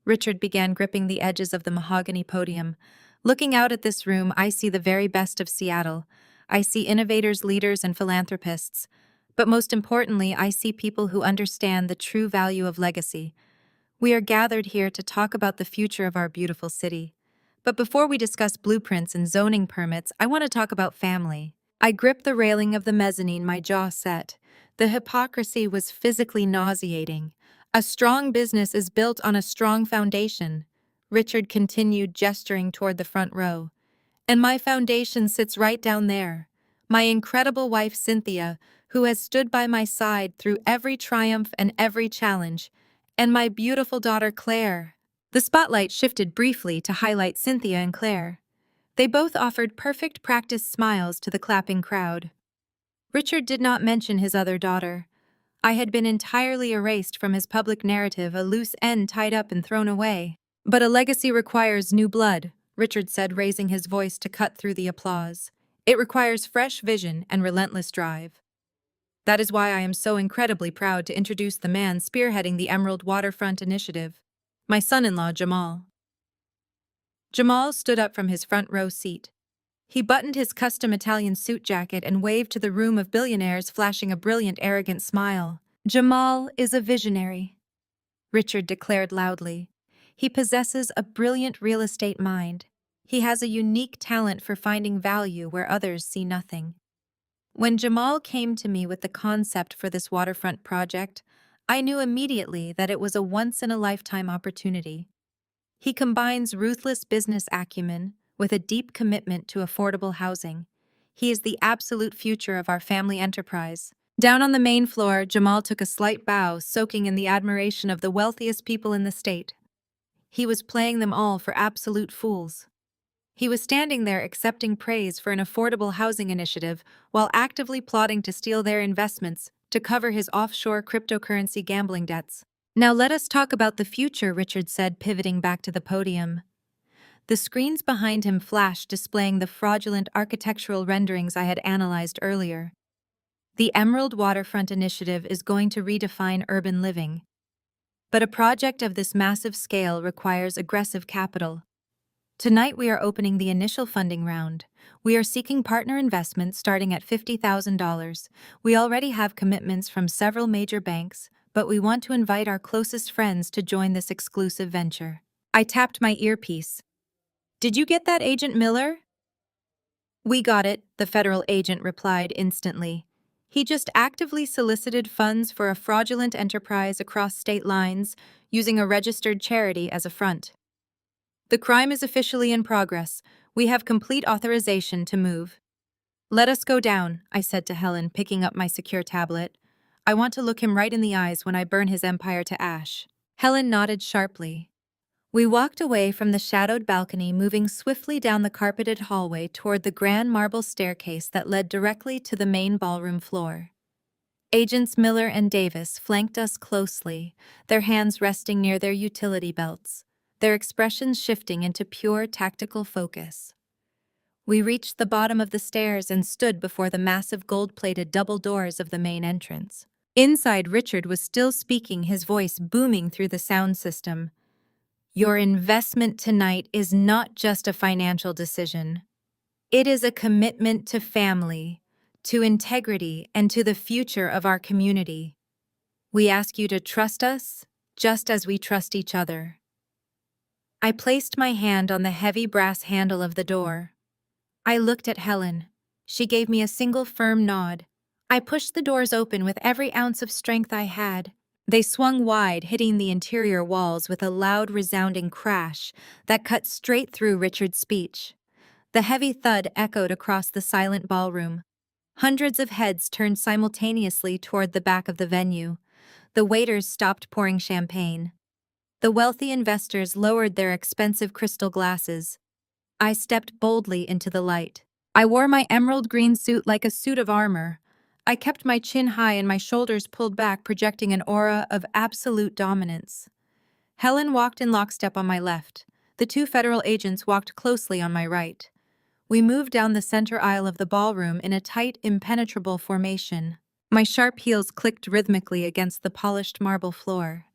Speaker 1: Richard began gripping the edges of the mahogany podium. "Looking out at this room, I see the very best of Seattle. I see innovators, leaders, and philanthropists. But most importantly, I see people who understand the true value of legacy. We are gathered here to talk about the future of our beautiful city. But before we discuss blueprints and zoning permits, I want to talk about family." I gripped the railing of the mezzanine, my jaw set. The hypocrisy was physically nauseating. "A strong business is built on a strong foundation," Richard continued, gesturing toward the front row. "And my foundation sits right down there. My incredible wife, Cynthia, who has stood by my side through every triumph and every challenge, and my beautiful daughter, Claire." The spotlight shifted briefly to highlight Cynthia and Claire. They both offered perfect practice smiles to the clapping crowd. Richard did not mention his other daughter. I had been entirely erased from his public narrative, a loose end tied up and thrown away. "But a legacy requires new blood," Richard said, raising his voice to cut through the applause. "It requires fresh vision and relentless drive. That is why I am so incredibly proud to introduce the man spearheading the Emerald Waterfront Initiative, my son-in-law, Jamal." Jamal stood up from his front row seat. He buttoned his custom Italian suit jacket and waved to the room of billionaires, flashing a brilliant, arrogant smile. "Jamal is a visionary," Richard declared loudly. "He possesses a brilliant real estate mind. He has a unique talent for finding value where others see nothing." When Jamal came to me with the concept for this waterfront project, I knew immediately that it was a once-in-a-lifetime opportunity. He combines ruthless business acumen with a deep commitment to affordable housing. He is the absolute future of our family enterprise. Down on the main floor, Jamal took a slight bow, soaking in the admiration of the wealthiest people in the state. He was playing them all for absolute fools. He was standing there accepting praise for an affordable housing initiative while actively plotting to steal their investments to cover his offshore cryptocurrency gambling debts. "Now let us talk about the future," Richard said, pivoting back to the podium. The screens behind him flashed, displaying the fraudulent architectural renderings I had analyzed earlier. The Emerald Waterfront Initiative is going to redefine urban living. But a project of this massive scale requires aggressive capital. Tonight we are opening the initial funding round. We are seeking partner investments starting at $50,000. We already have commitments from several major banks, but we want to invite our closest friends to join this exclusive venture. I tapped my earpiece. Did you get that, Agent Miller? We got it, the federal agent replied instantly. He just actively solicited funds for a fraudulent enterprise across state lines, using a registered charity as a front. The crime is officially in progress. We have complete authorization to move. Let us go down, I said to Helen, picking up my secure tablet. I want to look him right in the eyes when I burn his empire to ash. Helen nodded sharply. We walked away from the shadowed balcony, moving swiftly down the carpeted hallway toward the grand marble staircase that led directly to the main ballroom floor. Agents Miller and Davis flanked us closely, their hands resting near their utility belts, their expressions shifting into pure tactical focus. We reached the bottom of the stairs and stood before the massive gold-plated double doors of the main entrance. Inside, Richard was still speaking, his voice booming through the sound system. Your investment tonight is not just a financial decision. It is a commitment to family, to integrity, and to the future of our community. We ask you to trust us, just as we trust each other. I placed my hand on the heavy brass handle of the door. I looked at Helen. She gave me a single firm nod. I pushed the doors open with every ounce of strength I had. They swung wide, hitting the interior walls with a loud, resounding crash that cut straight through Richard's speech. The heavy thud echoed across the silent ballroom. Hundreds of heads turned simultaneously toward the back of the venue. The waiters stopped pouring champagne. The wealthy investors lowered their expensive crystal glasses. I stepped boldly into the light. I wore my emerald green suit like a suit of armor. I kept my chin high and my shoulders pulled back, projecting an aura of absolute dominance. Helen walked in lockstep on my left. The two federal agents walked closely on my right. We moved down the center aisle of the ballroom in a tight, impenetrable formation. My sharp heels clicked rhythmically against the polished marble floor.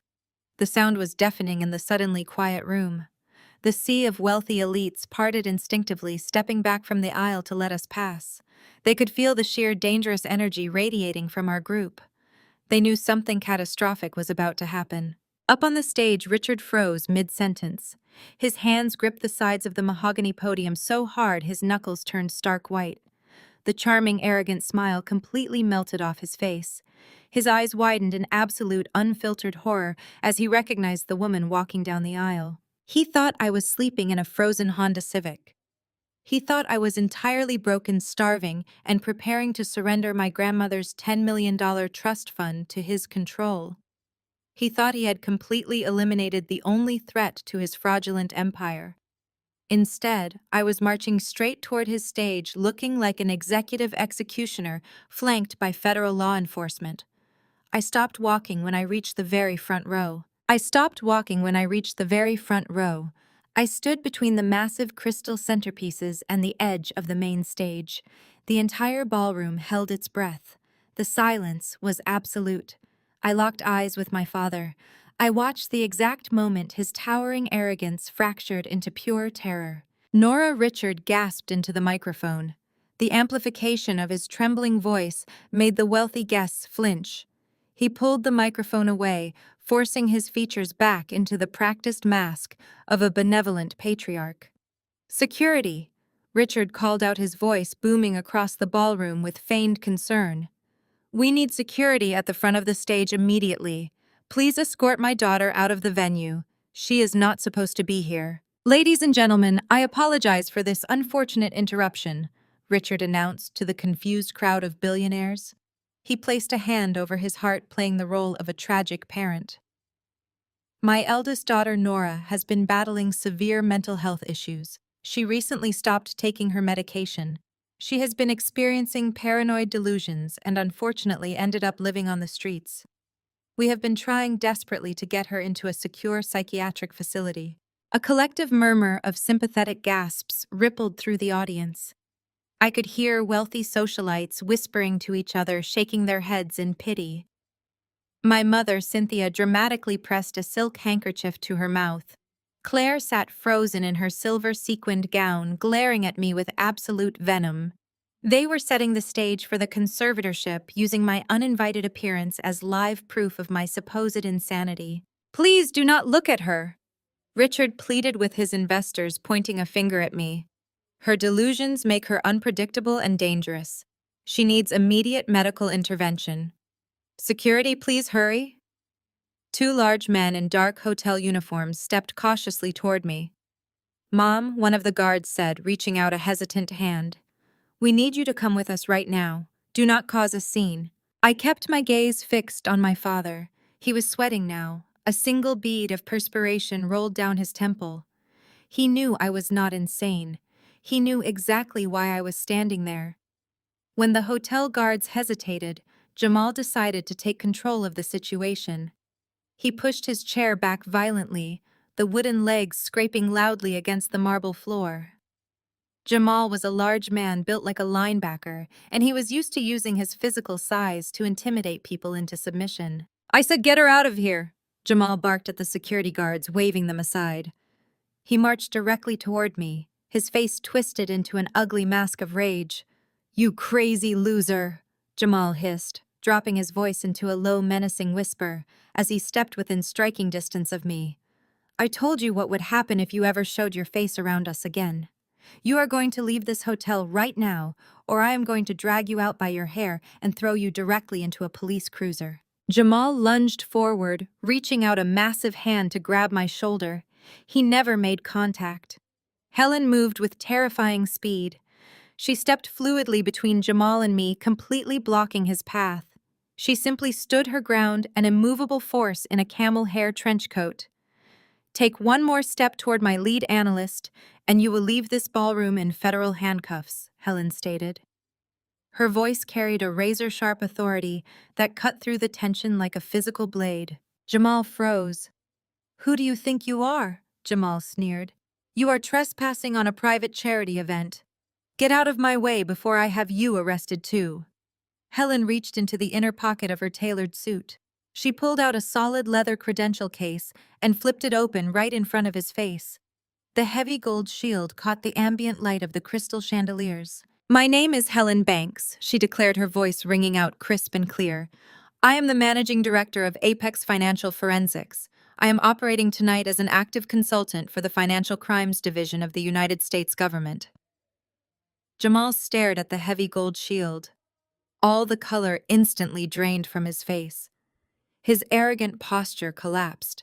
Speaker 1: The sound was deafening in the suddenly quiet room. The sea of wealthy elites parted instinctively, stepping back from the aisle to let us pass. They could feel the sheer dangerous energy radiating from our group. They knew something catastrophic was about to happen. Up on the stage, Richard froze mid-sentence. His hands gripped the sides of the mahogany podium so hard his knuckles turned stark white. The charming, arrogant smile completely melted off his face. His eyes widened in absolute, unfiltered horror as he recognized the woman walking down the aisle. He thought I was sleeping in a frozen Honda Civic. He thought I was entirely broken, starving, and preparing to surrender my grandmother's $10 million trust fund to his control. He thought he had completely eliminated the only threat to his fraudulent empire. Instead, I was marching straight toward his stage, looking like an executive executioner flanked by federal law enforcement. I stopped walking when I reached the very front row. I stood between the massive crystal centerpieces and the edge of the main stage. The entire ballroom held its breath. The silence was absolute. I locked eyes with my father. I watched the exact moment his towering arrogance fractured into pure terror. Nora Richard gasped into the microphone. The amplification of his trembling voice made the wealthy guests flinch. He pulled the microphone away, forcing his features back into the practiced mask of a benevolent patriarch. "Security!" Richard called out, his voice booming across the ballroom with feigned concern. "We need security at the front of the stage immediately. Please escort my daughter out of the venue. She is not supposed to be here." "Ladies and gentlemen, I apologize for this unfortunate interruption," Richard announced to the confused crowd of billionaires. He placed a hand over his heart, playing the role of a tragic parent. "My eldest daughter, Nora, has been battling severe mental health issues. She recently stopped taking her medication. She has been experiencing paranoid delusions and unfortunately ended up living on the streets. We have been trying desperately to get her into a secure psychiatric facility." A collective murmur of sympathetic gasps rippled through the audience. I could hear wealthy socialites whispering to each other, shaking their heads in pity. My mother, Cynthia, dramatically pressed a silk handkerchief to her mouth. Claire sat frozen in her silver sequined gown, glaring at me with absolute venom. They were setting the stage for the conservatorship using my uninvited appearance as live proof of my supposed insanity. Please do not look at her, Richard pleaded with his investors, pointing a finger at me. Her delusions make her unpredictable and dangerous. She needs immediate medical intervention. Security, please hurry. Two large men in dark hotel uniforms stepped cautiously toward me. Mom, one of the guards said, reaching out a hesitant hand. We need you to come with us right now. Do not cause a scene. I kept my gaze fixed on my father. He was sweating now. A single bead of perspiration rolled down his temple. He knew I was not insane. He knew exactly why I was standing there. When the hotel guards hesitated, Jamal decided to take control of the situation. He pushed his chair back violently, the wooden legs scraping loudly against the marble floor. Jamal was a large man built like a linebacker, and he was used to using his physical size to intimidate people into submission. I said, "Get her out of here," Jamal barked at the security guards, waving them aside. He marched directly toward me, his face twisted into an ugly mask of rage. "You crazy loser," Jamal hissed, dropping his voice into a low, menacing whisper as he stepped within striking distance of me. "I told you what would happen if you ever showed your face around us again. You are going to leave this hotel right now, or I am going to drag you out by your hair and throw you directly into a police cruiser." Jamal lunged forward, reaching out a massive hand to grab my shoulder. He never made contact. Helen moved with terrifying speed. She stepped fluidly between Jamal and me, completely blocking his path. She simply stood her ground, an immovable force in a camel hair trench coat. "Take one more step toward my lead analyst, and you will leave this ballroom in federal handcuffs," Helen stated. Her voice carried a razor-sharp authority that cut through the tension like a physical blade. Jamal froze. "Who do you think you are?" Jamal sneered. "You are trespassing on a private charity event. Get out of my way before I have you arrested too." Helen reached into the inner pocket of her tailored suit. She pulled out a solid leather credential case and flipped it open right in front of his face. The heavy gold shield caught the ambient light of the crystal chandeliers. "My name is Helen Banks," she declared, her voice ringing out crisp and clear. "I am the managing director of Apex Financial Forensics. I am operating tonight as an active consultant for the Financial Crimes Division of the United States government." Jamal stared at the heavy gold shield. All the color instantly drained from his face. His arrogant posture collapsed.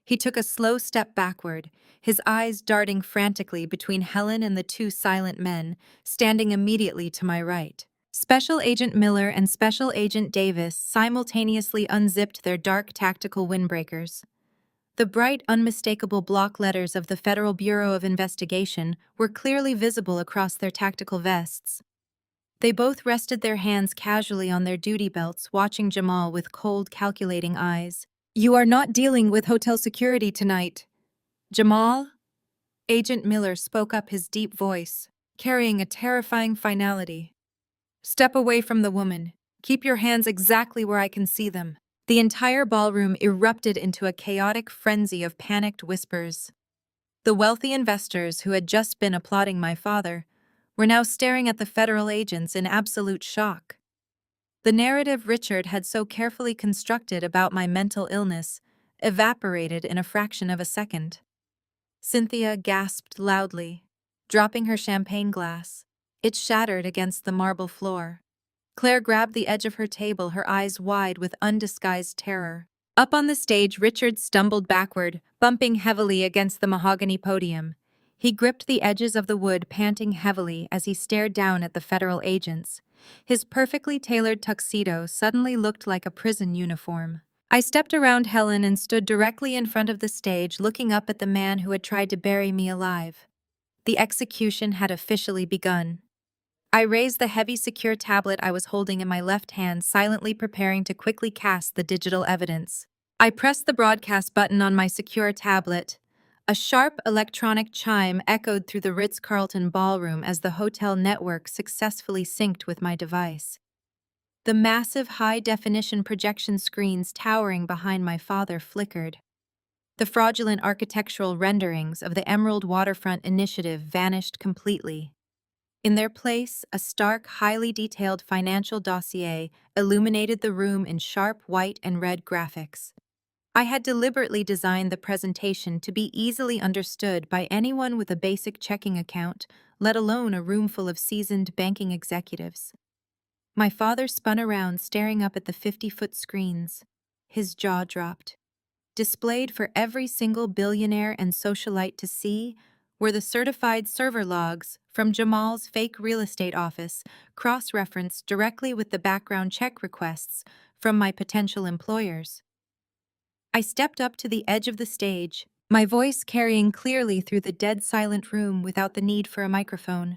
Speaker 1: He took a slow step backward, his eyes darting frantically between Helen and the two silent men, standing immediately to my right. Special Agent Miller and Special Agent Davis simultaneously unzipped their dark tactical windbreakers. The bright, unmistakable block letters of the Federal Bureau of Investigation were clearly visible across their tactical vests. They both rested their hands casually on their duty belts, watching Jamal with cold, calculating eyes. "You are not dealing with hotel security tonight, Jamal?" Agent Miller spoke up, his deep voice carrying a terrifying finality. "Step away from the woman. Keep your hands exactly where I can see them." The entire ballroom erupted into a chaotic frenzy of panicked whispers. The wealthy investors who had just been applauding my father were now staring at the federal agents in absolute shock. The narrative Richard had so carefully constructed about my mental illness evaporated in a fraction of a second. Cynthia gasped loudly, dropping her champagne glass. It shattered against the marble floor. Claire grabbed the edge of her table, her eyes wide with undisguised terror. Up on the stage, Richard stumbled backward, bumping heavily against the mahogany podium. He gripped the edges of the wood, panting heavily as he stared down at the federal agents. His perfectly tailored tuxedo suddenly looked like a prison uniform. I stepped around Helen and stood directly in front of the stage, looking up at the man who had tried to bury me alive. The execution had officially begun. I raised the heavy, secure tablet I was holding in my left hand, silently preparing to quickly cast the digital evidence. I pressed the broadcast button on my secure tablet. A sharp electronic chime echoed through the Ritz-Carlton ballroom as the hotel network successfully synced with my device. The massive high-definition projection screens towering behind my father flickered. The fraudulent architectural renderings of the Emerald Waterfront Initiative vanished completely. In their place, a stark, highly detailed financial dossier illuminated the room in sharp white and red graphics. I had deliberately designed the presentation to be easily understood by anyone with a basic checking account, let alone a room full of seasoned banking executives. My father spun around, staring up at the 50-foot screens. His jaw dropped. Displayed for every single billionaire and socialite to see were the certified server logs from Jamal's fake real estate office, cross-referenced directly with the background check requests from my potential employers. I stepped up to the edge of the stage, my voice carrying clearly through the dead-silent room without the need for a microphone.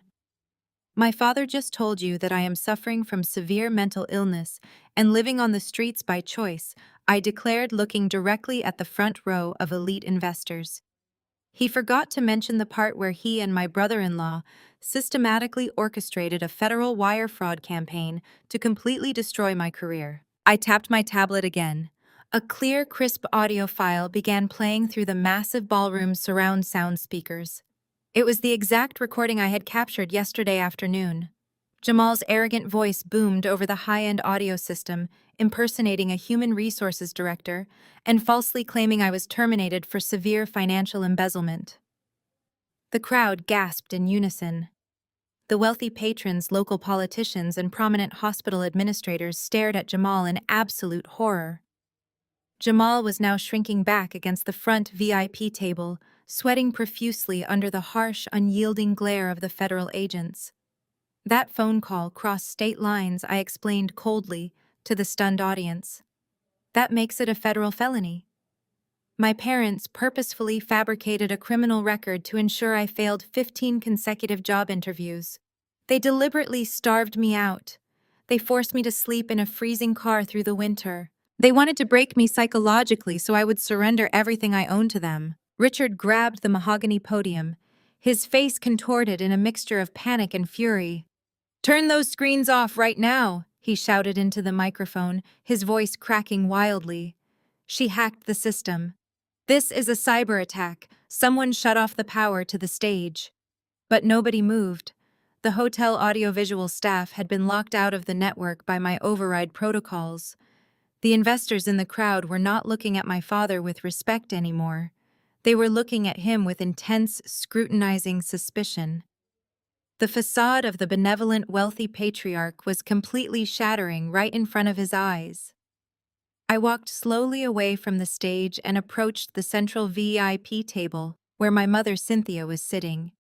Speaker 1: My father just told you that I am suffering from severe mental illness and living on the streets by choice, I declared, looking directly at the front row of elite investors. He forgot to mention the part where he and my brother-in-law systematically orchestrated a federal wire fraud campaign to completely destroy my career. I tapped my tablet again. A clear, crisp audio file began playing through the massive ballroom's surround sound speakers. It was the exact recording I had captured yesterday afternoon. Jamal's arrogant voice boomed over the high-end audio system, impersonating a human resources director and falsely claiming I was terminated for severe financial embezzlement. The crowd gasped in unison. The wealthy patrons, local politicians, and prominent hospital administrators stared at Jamal in absolute horror. Jamal was now shrinking back against the front VIP table, sweating profusely under the harsh, unyielding glare of the federal agents. That phone call crossed state lines, I explained coldly to the stunned audience. That makes it a federal felony. My parents purposefully fabricated a criminal record to ensure I failed 15 consecutive job interviews. They deliberately starved me out. They forced me to sleep in a freezing car through the winter. They wanted to break me psychologically so I would surrender everything I owned to them. Richard grabbed the mahogany podium, his face contorted in a mixture of panic and fury. "Turn those screens off right now," he shouted into the microphone, his voice cracking wildly. "She hacked the system. This is a cyber attack. Someone shut off the power to the stage." But nobody moved. The hotel audiovisual staff had been locked out of the network by my override protocols. The investors in the crowd were not looking at my father with respect anymore. They were looking at him with intense, scrutinizing suspicion. The facade of the benevolent, wealthy patriarch was completely shattering right in front of his eyes. I walked slowly away from the stage and approached the central VIP table, where my mother Cynthia was sitting.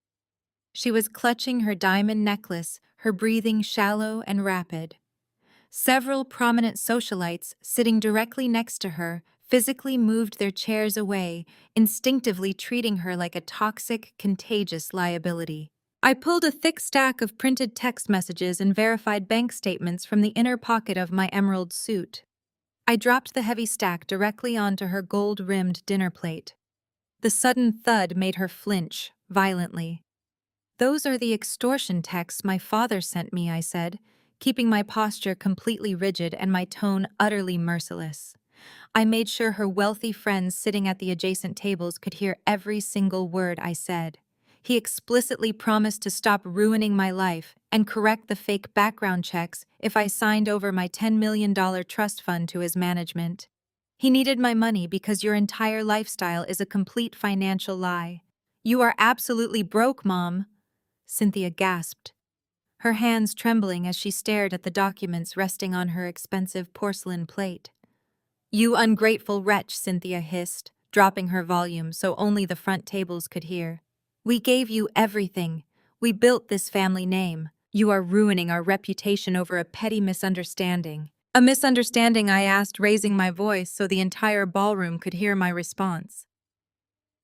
Speaker 1: She was clutching her diamond necklace, her breathing shallow and rapid. Several prominent socialites sitting directly next to her physically moved their chairs away, instinctively treating her like a toxic, contagious liability. I pulled a thick stack of printed text messages and verified bank statements from the inner pocket of my emerald suit. I dropped the heavy stack directly onto her gold-rimmed dinner plate. The sudden thud made her flinch violently. "Those are the extortion texts my father sent me," I said, keeping my posture completely rigid and my tone utterly merciless. I made sure her wealthy friends sitting at the adjacent tables could hear every single word I said. He explicitly promised to stop ruining my life and correct the fake background checks if I signed over my $10 million trust fund to his management. He needed my money because your entire lifestyle is a complete financial lie. "You are absolutely broke, Mom," Cynthia gasped, her hands trembling as she stared at the documents resting on her expensive porcelain plate. "You ungrateful wretch," Cynthia hissed, dropping her volume so only the front tables could hear. "We gave you everything. We built this family name. You are ruining our reputation over a petty misunderstanding." "A misunderstanding?" I asked, raising my voice so the entire ballroom could hear my response.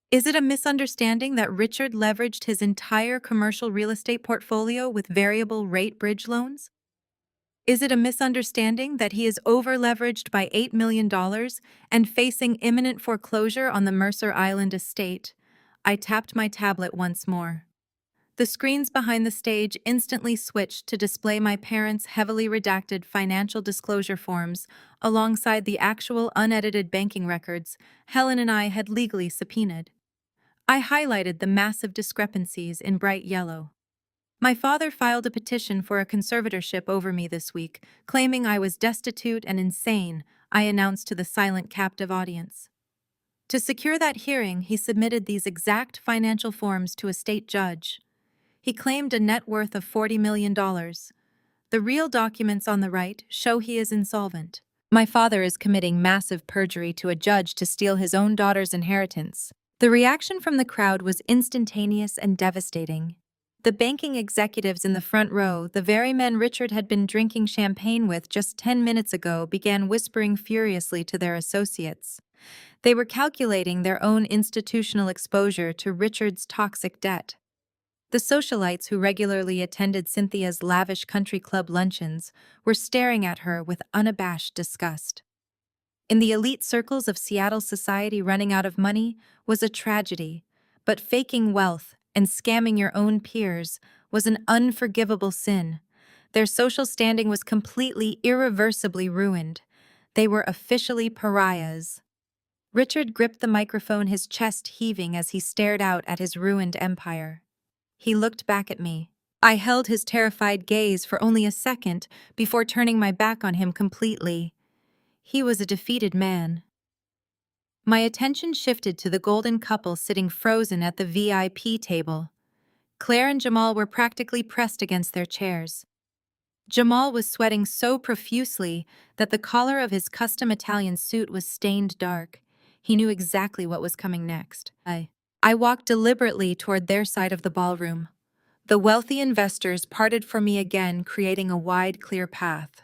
Speaker 1: "Is it a misunderstanding that Richard leveraged his entire commercial real estate portfolio with variable rate bridge loans? Is it a misunderstanding that he is over-leveraged by $8 million and facing imminent foreclosure on the Mercer Island estate?" I tapped my tablet once more. The screens behind the stage instantly switched to display my parents' heavily redacted financial disclosure forms alongside the actual unedited banking records Helen and I had legally subpoenaed. I highlighted the massive discrepancies in bright yellow. My father filed a petition for a conservatorship over me this week, claiming I was destitute and insane, I announced to the silent captive audience. To secure that hearing, he submitted these exact financial forms to a state judge. He claimed a net worth of $40 million. The real documents on the right show he is insolvent. My father is committing massive perjury to a judge to steal his own daughter's inheritance. The reaction from the crowd was instantaneous and devastating. The banking executives in the front row, the very men Richard had been drinking champagne with just 10 minutes ago, began whispering furiously to their associates. They were calculating their own institutional exposure to Richard's toxic debt. The socialites who regularly attended Cynthia's lavish country club luncheons were staring at her with unabashed disgust. In the elite circles of Seattle society, running out of money was a tragedy, but faking wealth and scamming your own peers was an unforgivable sin. Their social standing was completely, irreversibly ruined. They were officially pariahs. Richard gripped the microphone, his chest heaving as he stared out at his ruined empire. He looked back at me. I held his terrified gaze for only a second before turning my back on him completely. He was a defeated man. My attention shifted to the golden couple sitting frozen at the VIP table. Claire and Jamal were practically pressed against their chairs. Jamal was sweating so profusely that the collar of his custom Italian suit was stained dark. He knew exactly what was coming next. I walked deliberately toward their side of the ballroom. The wealthy investors parted for me again, creating a wide, clear path.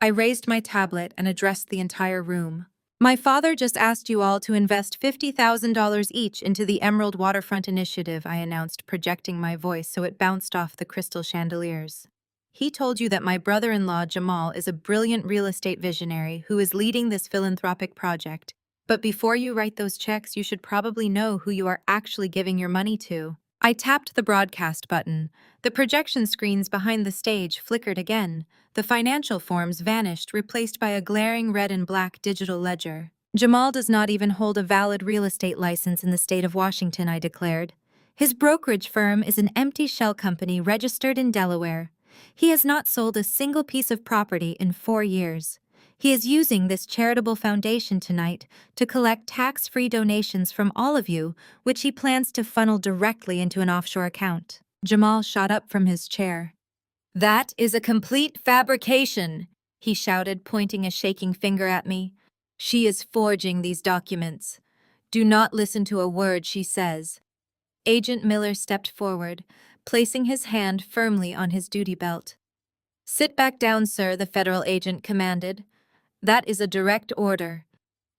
Speaker 1: I raised my tablet and addressed the entire room. My father just asked you all to invest $50,000 each into the Emerald Waterfront Initiative, I announced, projecting my voice so it bounced off the crystal chandeliers. He told you that my brother-in-law Jamal is a brilliant real estate visionary who is leading this philanthropic project. But before you write those checks, you should probably know who you are actually giving your money to. I tapped the broadcast button. The projection screens behind the stage flickered again. The financial forms vanished, replaced by a glaring red and black digital ledger. Jamal does not even hold a valid real estate license in the state of Washington, I declared. His brokerage firm is an empty shell company registered in Delaware. He has not sold a single piece of property in 4 years. He is using this charitable foundation tonight to collect tax-free donations from all of you, which he plans to funnel directly into an offshore account. Jamal shot up from his chair. That is a complete fabrication, he shouted, pointing a shaking finger at me. She is forging these documents. Do not listen to a word she says. Agent Miller stepped forward, placing his hand firmly on his duty belt. Sit back down, sir, the federal agent commanded. That is a direct order.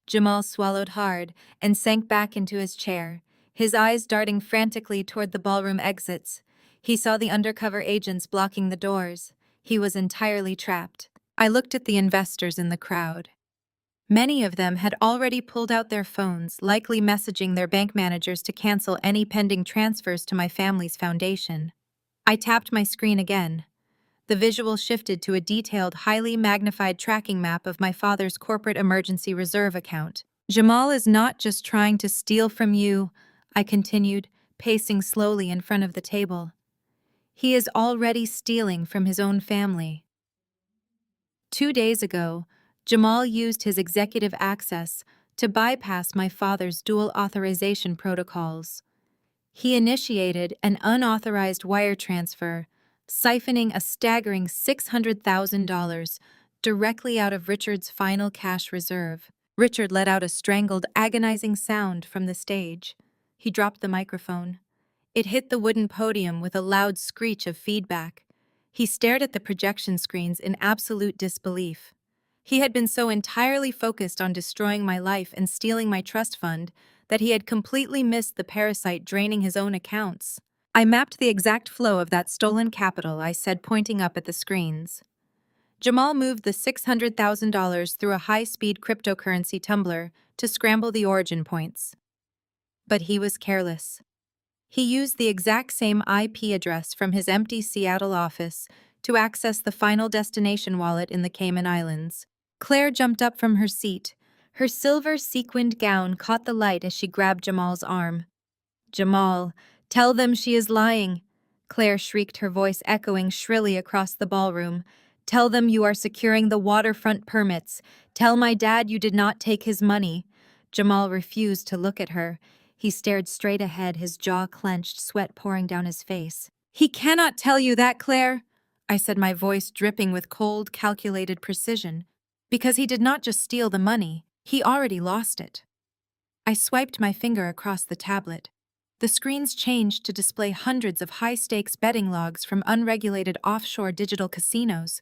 Speaker 1: Jamal swallowed hard and sank back into his chair, his eyes darting frantically toward the ballroom exits. He saw the undercover agents blocking the doors. He was entirely trapped. I looked at the investors in the crowd. Many of them had already pulled out their phones, likely messaging their bank managers to cancel any pending transfers to my family's foundation. I tapped my screen again. The visual shifted to a detailed, highly magnified tracking map of my father's corporate emergency reserve account. Jamal is not just trying to steal from you, I continued, pacing slowly in front of the table. He is already stealing from his own family. 2 days ago, Jamal used his executive access to bypass my father's dual authorization protocols. He initiated an unauthorized wire transfer, siphoning a staggering $600,000 directly out of Richard's final cash reserve. Richard let out a strangled, agonizing sound from the stage. He dropped the microphone. It hit the wooden podium with a loud screech of feedback. He stared at the projection screens in absolute disbelief. He had been so entirely focused on destroying my life and stealing my trust fund that he had completely missed the parasite draining his own accounts. I mapped the exact flow of that stolen capital, I said, pointing up at the screens. Jamal moved the $600,000 through a high-speed cryptocurrency tumbler to scramble the origin points. But he was careless. He used the exact same IP address from his empty Seattle office to access the final destination wallet in the Cayman Islands. Claire jumped up from her seat. Her silver sequined gown caught the light as she grabbed Jamal's arm. Jamal, tell them she is lying. Claire shrieked, her voice echoing shrilly across the ballroom. "Tell them you are securing the waterfront permits. Tell my dad you did not take his money." Jamal refused to look at her. He stared straight ahead, his jaw clenched, sweat pouring down his face. "He cannot tell you that, Claire," I said, my voice dripping with cold, calculated precision. "Because he did not just steal the money, he already lost it." I swiped my finger across the tablet. The screens changed to display hundreds of high-stakes betting logs from unregulated offshore digital casinos.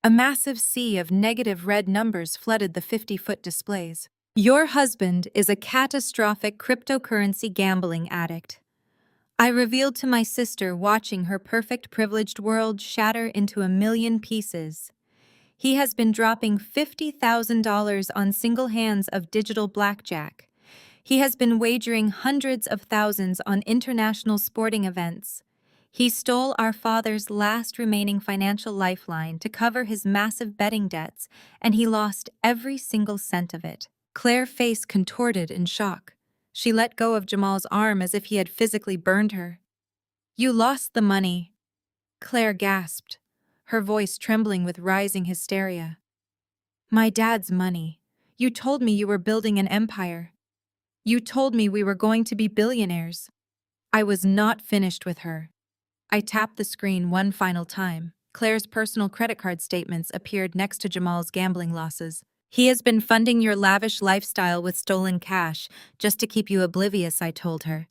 Speaker 1: A massive sea of negative red numbers flooded the 50-foot displays. "Your husband is a catastrophic cryptocurrency gambling addict," I revealed to my sister, watching her perfect privileged world shatter into a million pieces. "He has been dropping $50,000 on single hands of digital blackjack. He has been wagering hundreds of thousands on international sporting events. He stole our father's last remaining financial lifeline to cover his massive betting debts, and he lost every single cent of it." Claire's face contorted in shock. She let go of Jamal's arm as if he had physically burned her. "You lost the money," Claire gasped, her voice trembling with rising hysteria. "My dad's money. You told me you were building an empire. You told me we were going to be billionaires." I was not finished with her. I tapped the screen one final time. Claire's personal credit card statements appeared next to Jamal's gambling losses. "He has been funding your lavish lifestyle with stolen cash, just to keep you oblivious," I told her.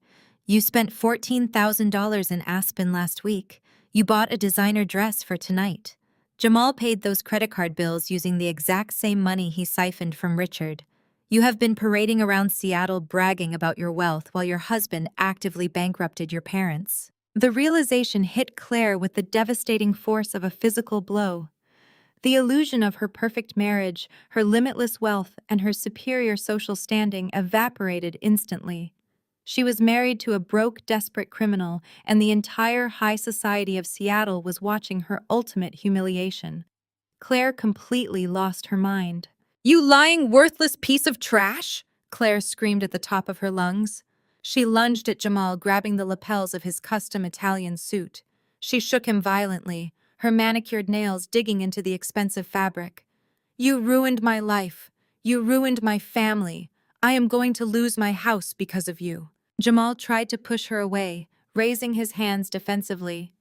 Speaker 1: "You spent $14,000 in Aspen last week. You bought a designer dress for tonight." Jamal paid those credit card bills using the exact same money he siphoned from Richard. "You have been parading around Seattle bragging about your wealth while your husband actively bankrupted your parents." The realization hit Claire with the devastating force of a physical blow. The illusion of her perfect marriage, her limitless wealth, and her superior social standing evaporated instantly. She was married to a broke, desperate criminal, and the entire high society of Seattle was watching her ultimate humiliation. Claire completely lost her mind. "You lying, worthless piece of trash!" Claire screamed at the top of her lungs. She lunged at Jamal, grabbing the lapels of his custom Italian suit. She shook him violently, her manicured nails digging into the expensive fabric. "You ruined my life. You ruined my family. I am going to lose my house because of you." Jamal tried to push her away, raising his hands defensively.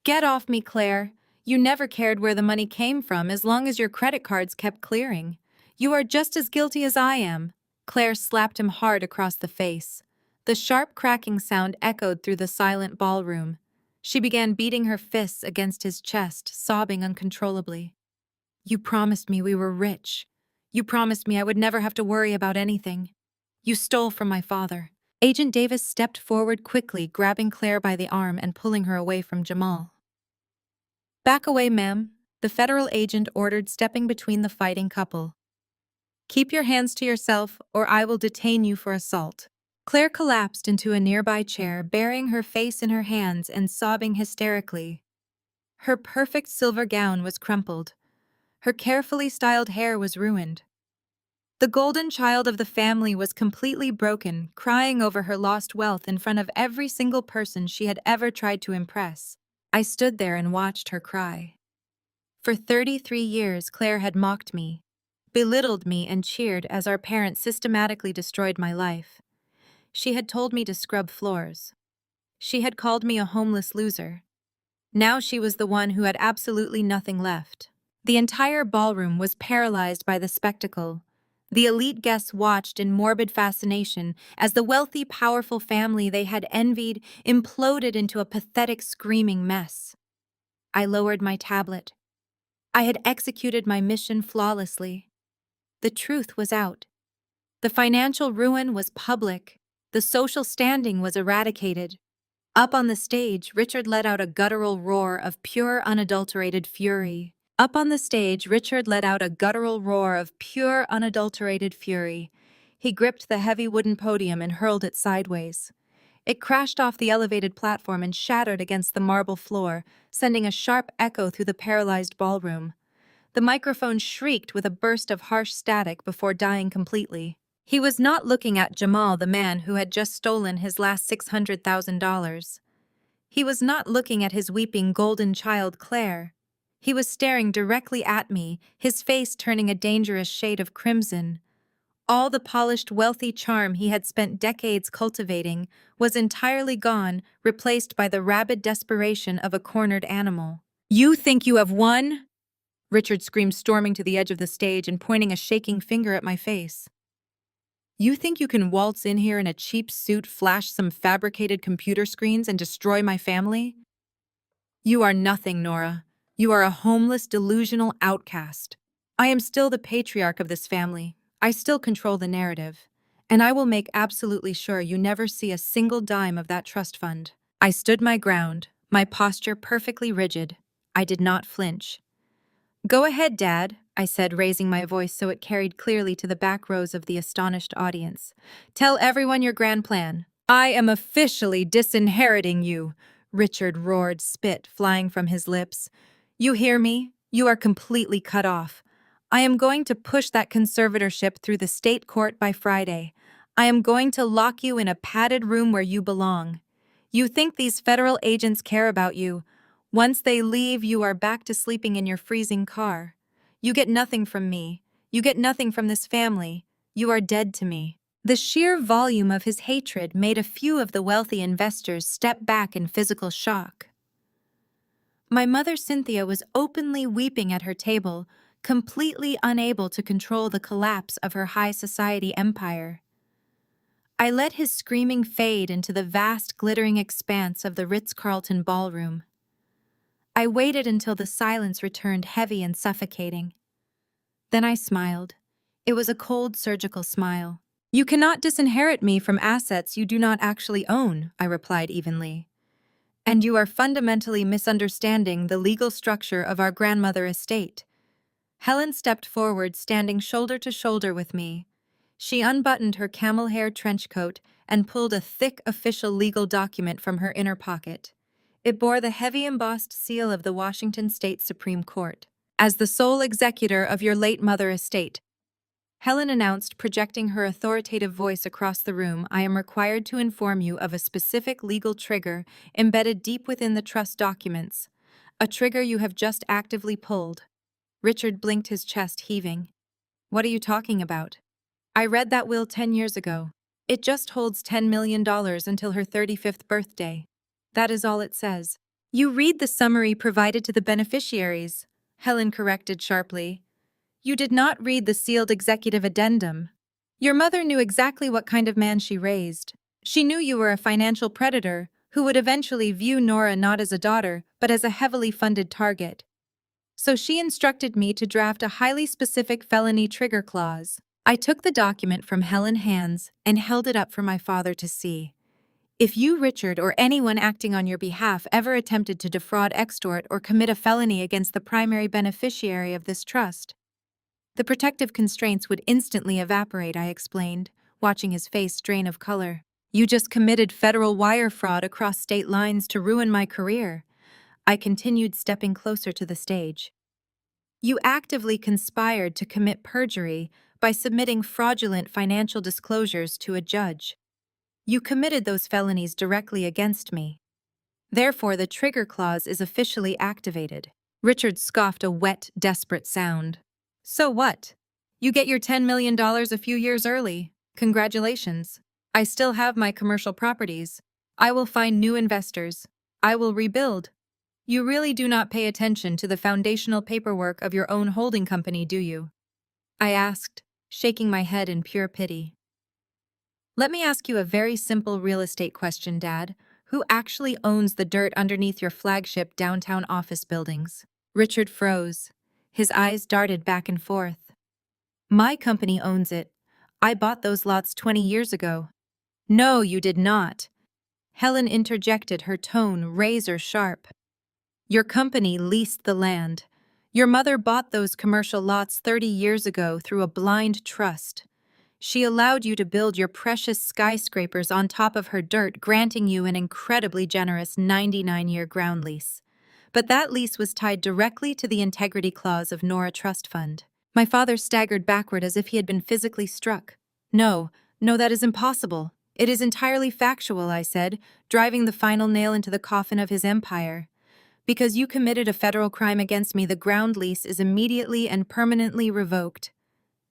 Speaker 1: "Get off me, Claire. You never cared where the money came from as long as your credit cards kept clearing. You are just as guilty as I am." Claire slapped him hard across the face. The sharp cracking sound echoed through the silent ballroom. She began beating her fists against his chest, sobbing uncontrollably. "You promised me we were rich. You promised me I would never have to worry about anything. You stole from my father." Agent Davis stepped forward quickly, grabbing Claire by the arm and pulling her away from Jamal. "Back away, ma'am," the federal agent ordered, stepping between the fighting couple. "Keep your hands to yourself, or I will detain you for assault." Claire collapsed into a nearby chair, burying her face in her hands and sobbing hysterically. Her perfect silver gown was crumpled. Her carefully styled hair was ruined. The golden child of the family was completely broken, crying over her lost wealth in front of every single person she had ever tried to impress. I stood there and watched her cry. For 33 years, Claire had mocked me, belittled me, and cheered as our parents systematically destroyed my life. She had told me to scrub floors. She had called me a homeless loser. Now she was the one who had absolutely nothing left. The entire ballroom was paralyzed by the spectacle. The elite guests watched in morbid fascination as the wealthy, powerful family they had envied imploded into a pathetic, screaming mess. I lowered my tablet. I had executed my mission flawlessly. The truth was out. The financial ruin was public. The social standing was eradicated. Up on the stage, Richard let out a guttural roar of pure, unadulterated fury. He gripped the heavy wooden podium and hurled it sideways. It crashed off the elevated platform and shattered against the marble floor, sending a sharp echo through the paralyzed ballroom. The microphone shrieked with a burst of harsh static before dying completely. He was not looking at Jamal, the man who had just stolen his last $600,000. He was not looking at his weeping golden child Claire. He was staring directly at me, his face turning a dangerous shade of crimson. All the polished, wealthy charm he had spent decades cultivating was entirely gone, replaced by the rabid desperation of a cornered animal. "You think you have won?" Richard screamed, storming to the edge of the stage and pointing a shaking finger at my face. "You think you can waltz in here in a cheap suit, flash some fabricated computer screens, and destroy my family? You are nothing, Nora. You are a homeless, delusional outcast. I am still the patriarch of this family. I still control the narrative. And I will make absolutely sure you never see a single dime of that trust fund." I stood my ground, my posture perfectly rigid. I did not flinch. "Go ahead, Dad," I said, raising my voice so it carried clearly to the back rows of the astonished audience. "Tell everyone your grand plan." "I am officially disinheriting you," Richard roared, spit flying from his lips. "You hear me? You are completely cut off. I am going to push that conservatorship through the state court by Friday. I am going to lock you in a padded room where you belong. You think these federal agents care about you. Once they leave, you are back to sleeping in your freezing car. You get nothing from me. You get nothing from this family. You are dead to me." The sheer volume of his hatred made a few of the wealthy investors step back in physical shock. My mother Cynthia was openly weeping at her table, completely unable to control the collapse of her high society empire. I let his screaming fade into the vast glittering expanse of the Ritz-Carlton ballroom. I waited until the silence returned heavy and suffocating. Then I smiled. It was a cold, surgical smile. "You cannot disinherit me from assets you do not actually own," I replied evenly. "And you are fundamentally misunderstanding the legal structure of our grandmother estate." Helen stepped forward, standing shoulder to shoulder with me. She unbuttoned her camel-hair trench coat and pulled a thick official legal document from her inner pocket. It bore the heavy embossed seal of the Washington State Supreme Court. "As the sole executor of your late mother estate," Helen announced, projecting her authoritative voice across the room, "I am required to inform you of a specific legal trigger embedded deep within the trust documents. A trigger you have just actively pulled." Richard blinked, his chest heaving. "What are you talking about?" "I read that will 10 years ago. It just holds $10 million until her 35th birthday. That is all it says." "You read the summary provided to the beneficiaries," Helen corrected sharply. "You did not read the sealed executive addendum. Your mother knew exactly what kind of man she raised. She knew you were a financial predator who would eventually view Nora not as a daughter, but as a heavily funded target. So she instructed me to draft a highly specific felony trigger clause." I took the document from Helen's hands and held it up for my father to see. "If you, Richard, or anyone acting on your behalf ever attempted to defraud, extort, or commit a felony against the primary beneficiary of this trust, the protective constraints would instantly evaporate," I explained, watching his face drain of color. "You just committed federal wire fraud across state lines to ruin my career," I continued, stepping closer to the stage. "You actively conspired to commit perjury by submitting fraudulent financial disclosures to a judge. You committed those felonies directly against me. Therefore, the trigger clause is officially activated." Richard scoffed a wet, desperate sound. "So what? You get your $10 million a few years early. Congratulations. I still have my commercial properties. I will find new investors. I will rebuild. You really do not pay attention to the foundational paperwork of your own holding company, do you?" I asked, shaking my head in pure pity. "Let me ask you a very simple real estate question, Dad. Who actually owns the dirt underneath your flagship downtown office buildings?" Richard froze. His eyes darted back and forth. "My company owns it. I bought those lots 20 years ago." "No, you did not." Helen interjected, her tone razor sharp. "Your company leased the land. Your mother bought those commercial lots 30 years ago through a blind trust. She allowed you to build your precious skyscrapers on top of her dirt, granting you an incredibly generous 99-year ground lease. But that lease was tied directly to the integrity clause of Nora Trust Fund." My father staggered backward as if he had been physically struck. No, that is impossible," It is entirely factual, I said, driving the final nail into the coffin of his empire. Because you committed a federal crime against me, the ground lease is immediately and permanently revoked.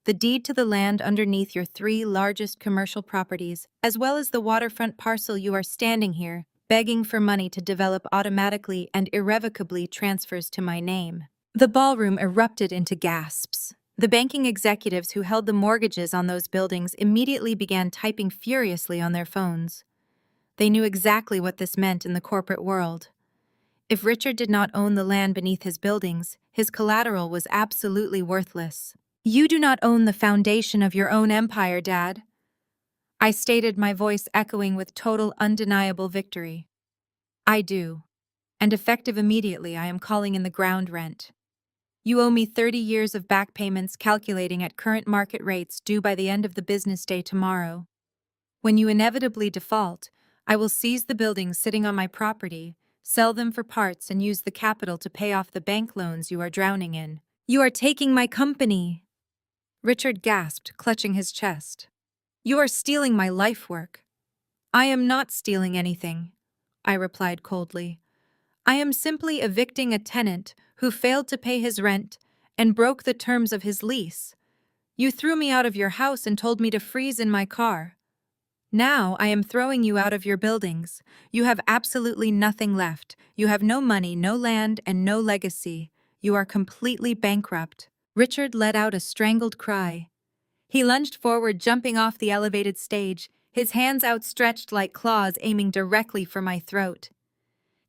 Speaker 1: The deed to the land underneath your 3 largest commercial properties, as well as the waterfront parcel you are standing here, begging for money to develop automatically and irrevocably transfers to my name. The ballroom erupted into gasps. The banking executives who held the mortgages on those buildings immediately began typing furiously on their phones. They knew exactly what this meant in the corporate world. If Richard did not own the land beneath his buildings, his collateral was absolutely worthless. You do not own the foundation of your own empire, Dad, I stated, my voice echoing with total, undeniable victory. I do. And effective immediately, I am calling in the ground rent. You owe me 30 years of back payments calculating at current market rates due by the end of the business day tomorrow. When you inevitably default, I will seize the buildings sitting on my property, sell them for parts, and use the capital to pay off the bank loans you are drowning in. You are taking my company! Richard gasped, clutching his chest. You are stealing my life work. I am not stealing anything, I replied coldly. I am simply evicting a tenant who failed to pay his rent and broke the terms of his lease. You threw me out of your house and told me to freeze in my car. Now I am throwing you out of your buildings. You have absolutely nothing left. You have no money, no land, and no legacy. You are completely bankrupt. Richard let out a strangled cry. He lunged forward, jumping off the elevated stage, his hands outstretched like claws aiming directly for my throat.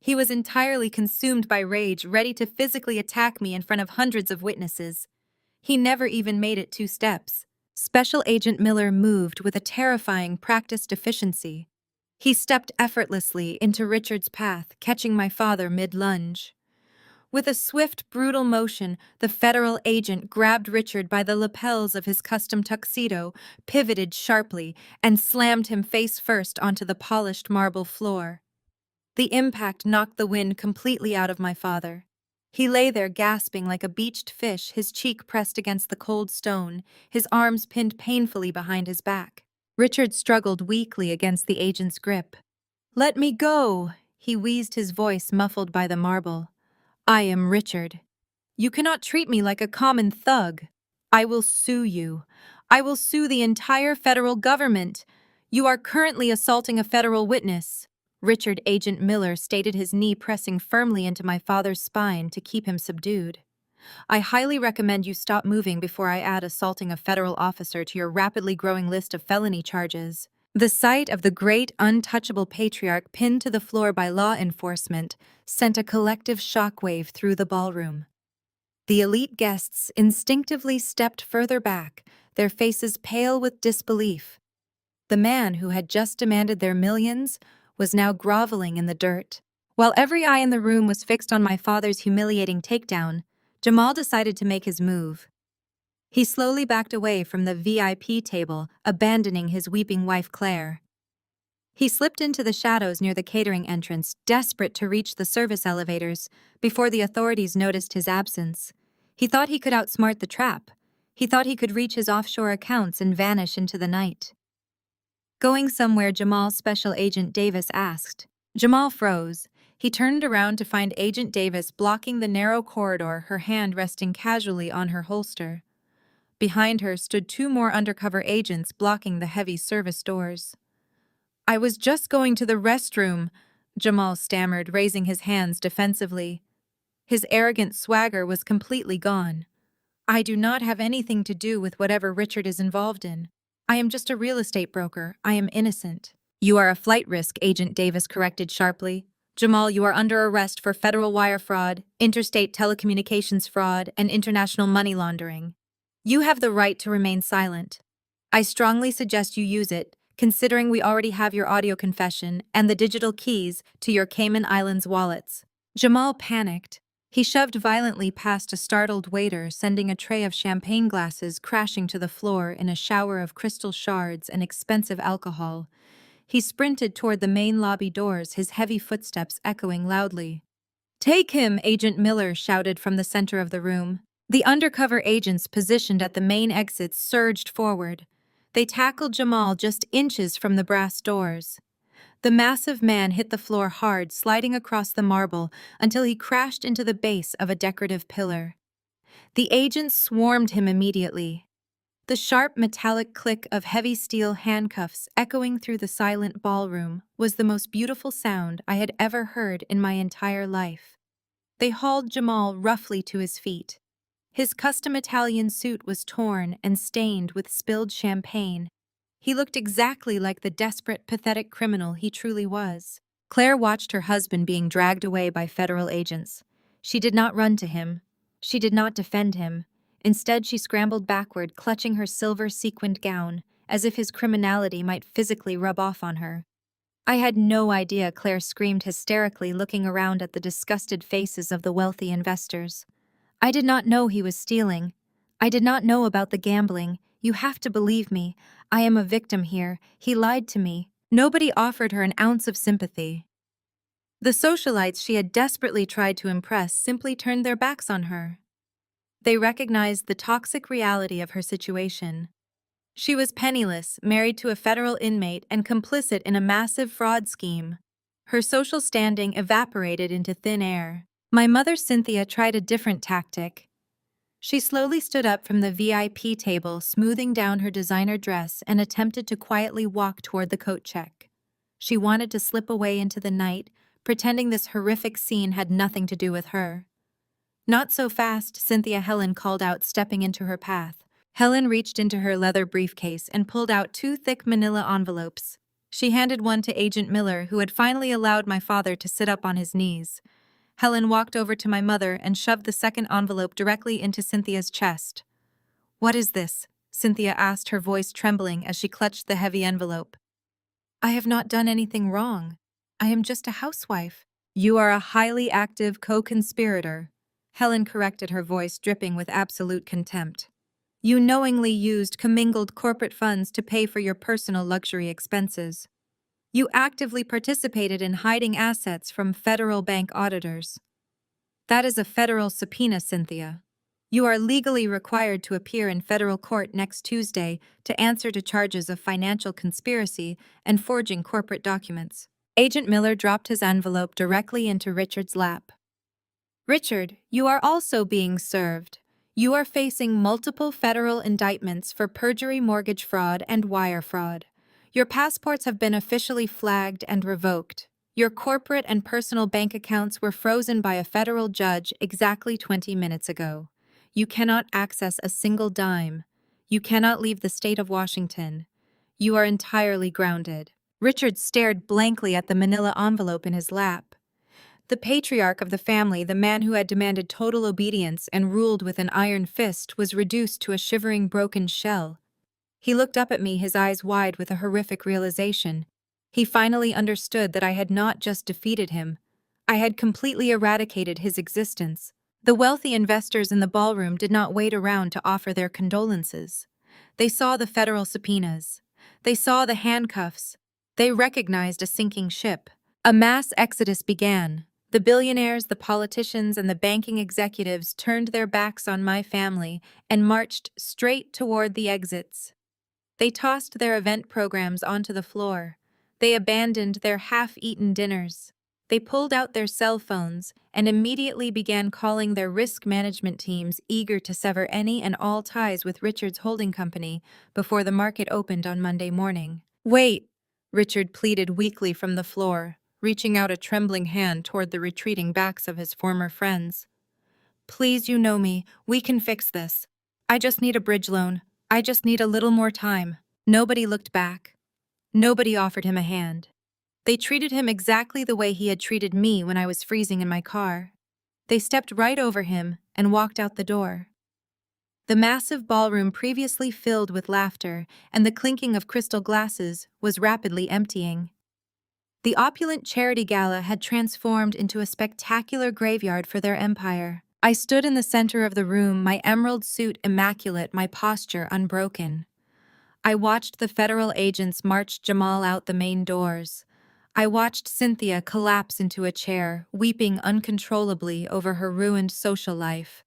Speaker 1: He was entirely consumed by rage, ready to physically attack me in front of hundreds of witnesses. He never even made it 2 steps. Special Agent Miller moved with a terrifying practiced efficiency. He stepped effortlessly into Richard's path, catching my father mid-lunge. With a swift, brutal motion, the federal agent grabbed Richard by the lapels of his custom tuxedo, pivoted sharply, and slammed him face first onto the polished marble floor. The impact knocked the wind completely out of my father. He lay there gasping like a beached fish, his cheek pressed against the cold stone, his arms pinned painfully behind his back. Richard struggled weakly against the agent's grip. "Let me go," he wheezed, his voice muffled by the marble. "I am Richard. You cannot treat me like a common thug. I will sue you. I will sue the entire federal government. You are currently assaulting a federal witness." Richard Agent Miller stated, his knee pressing firmly into my father's spine to keep him subdued. "I highly recommend you stop moving before I add assaulting a federal officer to your rapidly growing list of felony charges." The sight of the great untouchable patriarch pinned to the floor by law enforcement sent a collective shockwave through the ballroom. The elite guests instinctively stepped further back, their faces pale with disbelief. The man who had just demanded their millions was now groveling in the dirt. While every eye in the room was fixed on my father's humiliating takedown, Jamal decided to make his move. He slowly backed away from the VIP table, abandoning his weeping wife Claire. He slipped into the shadows near the catering entrance, desperate to reach the service elevators before the authorities noticed his absence. He thought he could outsmart the trap. He thought he could reach his offshore accounts and vanish into the night. "Going somewhere?" Jamal's Special Agent Davis asked. Jamal froze. He turned around to find Agent Davis blocking the narrow corridor, her hand resting casually on her holster. Behind her stood 2 more undercover agents blocking the heavy service doors. "I was just going to the restroom," Jamal stammered, raising his hands defensively. His arrogant swagger was completely gone. "I do not have anything to do with whatever Richard is involved in. I am just a real estate broker. I am innocent." "You are a flight risk," Agent Davis corrected sharply. "Jamal, you are under arrest for federal wire fraud, interstate telecommunications fraud, and international money laundering. You have the right to remain silent. I strongly suggest you use it, considering we already have your audio confession and the digital keys to your Cayman Islands wallets." Jamal panicked. He shoved violently past a startled waiter, sending a tray of champagne glasses crashing to the floor in a shower of crystal shards and expensive alcohol. He sprinted toward the main lobby doors, his heavy footsteps echoing loudly. "Take him!" Agent Miller shouted from the center of the room. The undercover agents positioned at the main exits surged forward. They tackled Jamal just inches from the brass doors. The massive man hit the floor hard, sliding across the marble until he crashed into the base of a decorative pillar. The agents swarmed him immediately. The sharp metallic click of heavy steel handcuffs echoing through the silent ballroom was the most beautiful sound I had ever heard in my entire life. They hauled Jamal roughly to his feet. His custom Italian suit was torn and stained with spilled champagne. He looked exactly like the desperate, pathetic criminal he truly was. Claire watched her husband being dragged away by federal agents. She did not run to him. She did not defend him. Instead, she scrambled backward, clutching her silver sequined gown, as if his criminality might physically rub off on her. I had no idea, Claire screamed hysterically, looking around at the disgusted faces of the wealthy investors. I did not know he was stealing. I did not know about the gambling. You have to believe me. I am a victim here. He lied to me. Nobody offered her an ounce of sympathy. The socialites she had desperately tried to impress simply turned their backs on her. They recognized the toxic reality of her situation. She was penniless, married to a federal inmate, and complicit in a massive fraud scheme. Her social standing evaporated into thin air. My mother, Cynthia, tried a different tactic. She slowly stood up from the VIP table, smoothing down her designer dress, and attempted to quietly walk toward the coat check. She wanted to slip away into the night, pretending this horrific scene had nothing to do with her. "Not so fast," Cynthia Helen called out, stepping into her path. Helen reached into her leather briefcase and pulled out 2 thick manila envelopes. She handed one to Agent Miller, who had finally allowed my father to sit up on his knees. Helen walked over to my mother and shoved the second envelope directly into Cynthia's chest. "What is this?" Cynthia asked, her voice trembling as she clutched the heavy envelope. "I have not done anything wrong. I am just a housewife." "You are a highly active co-conspirator," Helen corrected, her voice dripping with absolute contempt. "You knowingly used commingled corporate funds to pay for your personal luxury expenses. You actively participated in hiding assets from federal bank auditors. That is a federal subpoena, Cynthia. You are legally required to appear in federal court next Tuesday to answer to charges of financial conspiracy and forging corporate documents." Agent Miller dropped his envelope directly into Richard's lap. "Richard, you are also being served. You are facing multiple federal indictments for perjury, mortgage fraud, and wire fraud. Your passports have been officially flagged and revoked. Your corporate and personal bank accounts were frozen by a federal judge exactly 20 minutes ago. You cannot access a single dime. You cannot leave the state of Washington. You are entirely grounded." Richard stared blankly at the manila envelope in his lap. The patriarch of the family, the man who had demanded total obedience and ruled with an iron fist, was reduced to a shivering broken shell. He looked up at me, his eyes wide with a horrific realization. He finally understood that I had not just defeated him. I had completely eradicated his existence. The wealthy investors in the ballroom did not wait around to offer their condolences. They saw the federal subpoenas. They saw the handcuffs. They recognized a sinking ship. A mass exodus began. The billionaires, the politicians, and the banking executives turned their backs on my family and marched straight toward the exits. They tossed their event programs onto the floor. They abandoned their half-eaten dinners. They pulled out their cell phones and immediately began calling their risk management teams, eager to sever any and all ties with Richard's holding company before the market opened on Monday morning. "Wait," Richard pleaded weakly from the floor, reaching out a trembling hand toward the retreating backs of his former friends. "Please, you know me. We can fix this. I just need a bridge loan. I just need a little more time." Nobody looked back. Nobody offered him a hand. They treated him exactly the way he had treated me when I was freezing in my car. They stepped right over him and walked out the door. The massive ballroom, previously filled with laughter and the clinking of crystal glasses, was rapidly emptying. The opulent charity gala had transformed into a spectacular graveyard for their empire. I stood in the center of the room, my emerald suit immaculate, my posture unbroken. I watched the federal agents march Jamal out the main doors. I watched Cynthia collapse into a chair, weeping uncontrollably over her ruined social life.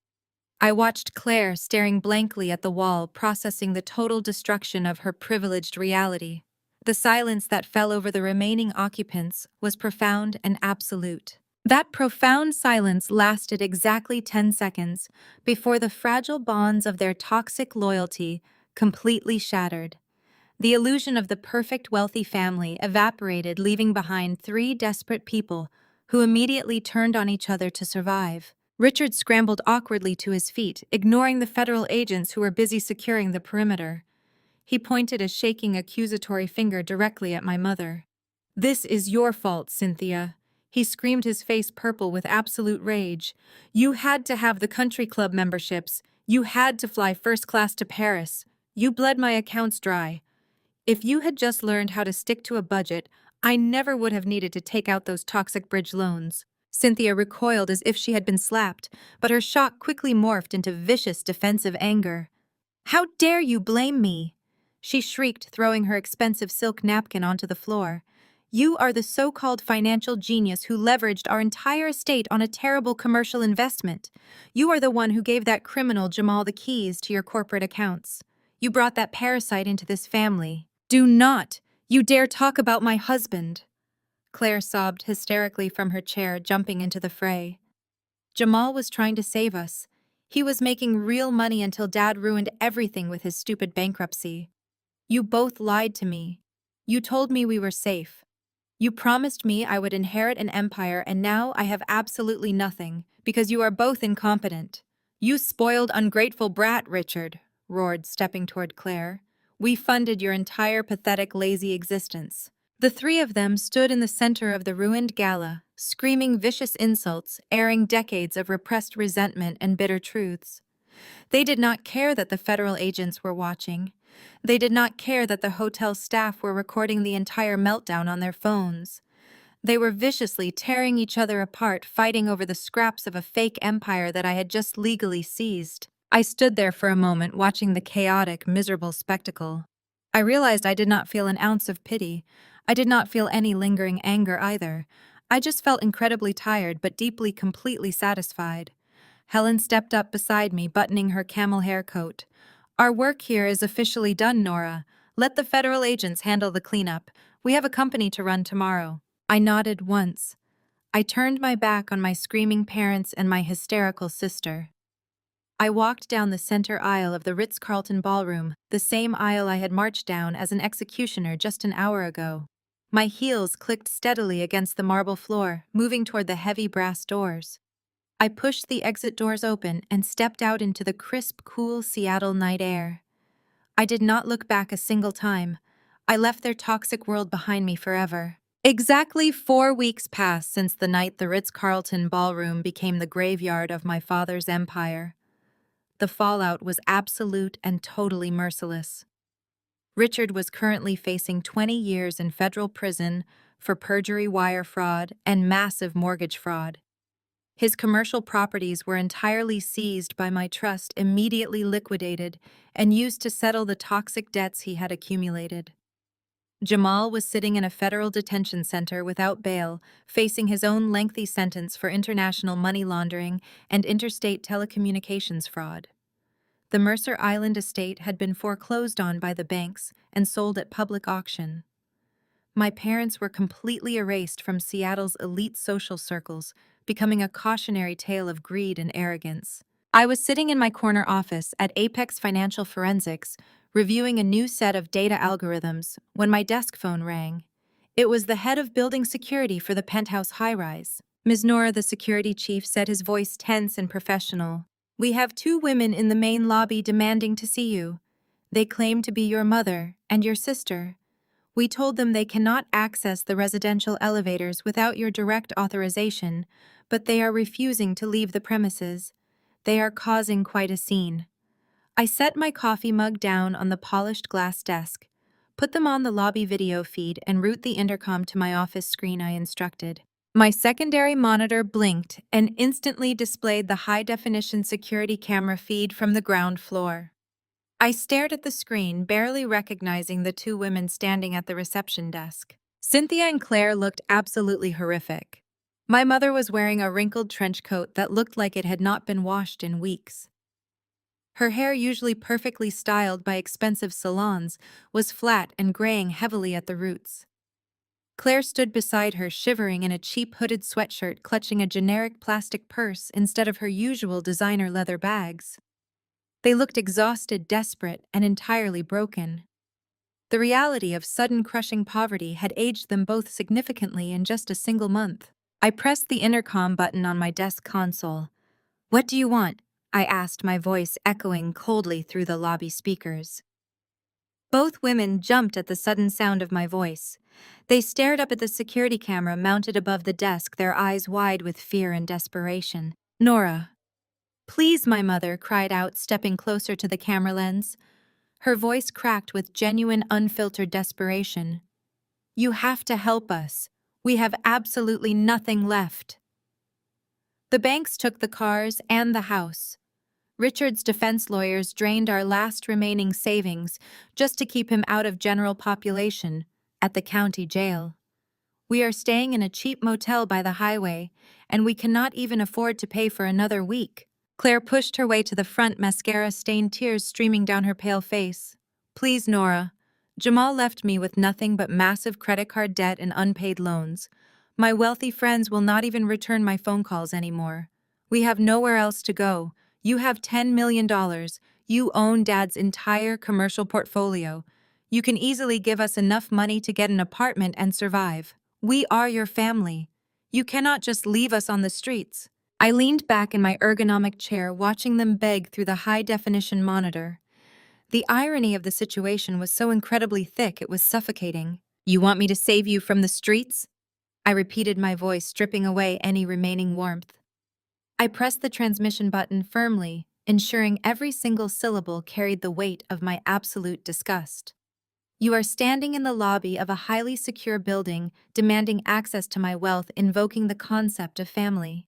Speaker 1: I watched Claire staring blankly at the wall, processing the total destruction of her privileged reality. The silence that fell over the remaining occupants was profound and absolute. That profound silence lasted exactly 10 seconds before the fragile bonds of their toxic loyalty completely shattered. The illusion of the perfect wealthy family evaporated, leaving behind three desperate people who immediately turned on each other to survive. Richard scrambled awkwardly to his feet, ignoring the federal agents who were busy securing the perimeter. He pointed a shaking accusatory finger directly at my mother. "This is your fault, Cynthia." He screamed, his face purple with absolute rage. "You had to have the country club memberships. You had to fly first class to Paris. You bled my accounts dry. If you had just learned how to stick to a budget, I never would have needed to take out those toxic bridge loans." Cynthia recoiled as if she had been slapped, but her shock quickly morphed into vicious defensive anger. "How dare you blame me?" she shrieked, throwing her expensive silk napkin onto the floor. "You are the so-called financial genius who leveraged our entire estate on a terrible commercial investment. You are the one who gave that criminal Jamal the keys to your corporate accounts. You brought that parasite into this family. Do not you dare talk about my husband!" Claire sobbed hysterically from her chair, jumping into the fray. "Jamal was trying to save us. He was making real money until Dad ruined everything with his stupid bankruptcy. You both lied to me. You told me we were safe. You promised me I would inherit an empire, and now I have absolutely nothing, because you are both incompetent." "You spoiled, ungrateful brat, Richard," roared, stepping toward Claire. "We funded your entire pathetic, lazy existence." The three of them stood in the center of the ruined gala, screaming vicious insults, airing decades of repressed resentment and bitter truths. They did not care that the federal agents were watching. They did not care that the hotel staff were recording the entire meltdown on their phones. They were viciously tearing each other apart, fighting over the scraps of a fake empire that I had just legally seized. I stood there for a moment, watching the chaotic, miserable spectacle. I realized I did not feel an ounce of pity. I did not feel any lingering anger either. I just felt incredibly tired, but deeply, completely satisfied. Helen stepped up beside me, buttoning her camel hair coat. "Our work here is officially done, Nora. Let the federal agents handle the cleanup. We have a company to run tomorrow." I nodded once. I turned my back on my screaming parents and my hysterical sister. I walked down the center aisle of the Ritz-Carlton ballroom, the same aisle I had marched down as an executioner just an hour ago. My heels clicked steadily against the marble floor, moving toward the heavy brass doors. I pushed the exit doors open and stepped out into the crisp, cool Seattle night air. I did not look back a single time. I left their toxic world behind me forever. Exactly 4 weeks passed since the night the Ritz-Carlton ballroom became the graveyard of my father's empire. The fallout was absolute and totally merciless. Richard was currently facing 20 years in federal prison for perjury, wire fraud, and massive mortgage fraud. His commercial properties were entirely seized by my trust, immediately liquidated, and used to settle the toxic debts he had accumulated. Jamal was sitting in a federal detention center without bail, facing his own lengthy sentence for international money laundering and interstate telecommunications fraud. The Mercer Island estate had been foreclosed on by the banks and sold at public auction. My parents were completely erased from Seattle's elite social circles, becoming a cautionary tale of greed and arrogance. I was sitting in my corner office at Apex Financial Forensics, reviewing a new set of data algorithms, when my desk phone rang. It was the head of building security for the penthouse high-rise. "Ms. Nora," the security chief said, his voice tense and professional. "We have 2 women in the main lobby demanding to see you. They claim to be your mother and your sister. We told them they cannot access the residential elevators without your direct authorization, but they are refusing to leave the premises. They are causing quite a scene." I set my coffee mug down on the polished glass desk, put them on the lobby video feed, and route the intercom to my office screen I instructed. My secondary monitor blinked and instantly displayed the high-definition security camera feed from the ground floor. I stared at the screen, barely recognizing the 2 women standing at the reception desk. Cynthia and Claire looked absolutely horrific. My mother was wearing a wrinkled trench coat that looked like it had not been washed in weeks. Her hair, usually perfectly styled by expensive salons, was flat and graying heavily at the roots. Claire stood beside her, shivering in a cheap hooded sweatshirt, clutching a generic plastic purse instead of her usual designer leather bags. They looked exhausted, desperate, and entirely broken. The reality of sudden crushing poverty had aged them both significantly in just a single month. I pressed the intercom button on my desk console. "What do you want?" I asked, my voice echoing coldly through the lobby speakers. Both women jumped at the sudden sound of my voice. They stared up at the security camera mounted above the desk, their eyes wide with fear and desperation. "Nora, please," my mother cried out, stepping closer to the camera lens. Her voice cracked with genuine, unfiltered desperation. "You have to help us. We have absolutely nothing left." The banks took the cars and the house. Richard's defense lawyers drained our last remaining savings just to keep him out of general population at the county jail. We are staying in a cheap motel by the highway, and we cannot even afford to pay for another week. Claire pushed her way to the front, mascara-stained tears streaming down her pale face. "Please, Nora. Jamal left me with nothing but massive credit card debt and unpaid loans. My wealthy friends will not even return my phone calls anymore. We have nowhere else to go. You have $10 million. You own Dad's entire commercial portfolio. You can easily give us enough money to get an apartment and survive. We are your family. You cannot just leave us on the streets." I leaned back in my ergonomic chair, watching them beg through the high-definition monitor. The irony of the situation was so incredibly thick it was suffocating. "You want me to save you from the streets?" I repeated, my voice stripping away any remaining warmth. I pressed the transmission button firmly, ensuring every single syllable carried the weight of my absolute disgust. "You are standing in the lobby of a highly secure building, demanding access to my wealth, invoking the concept of family.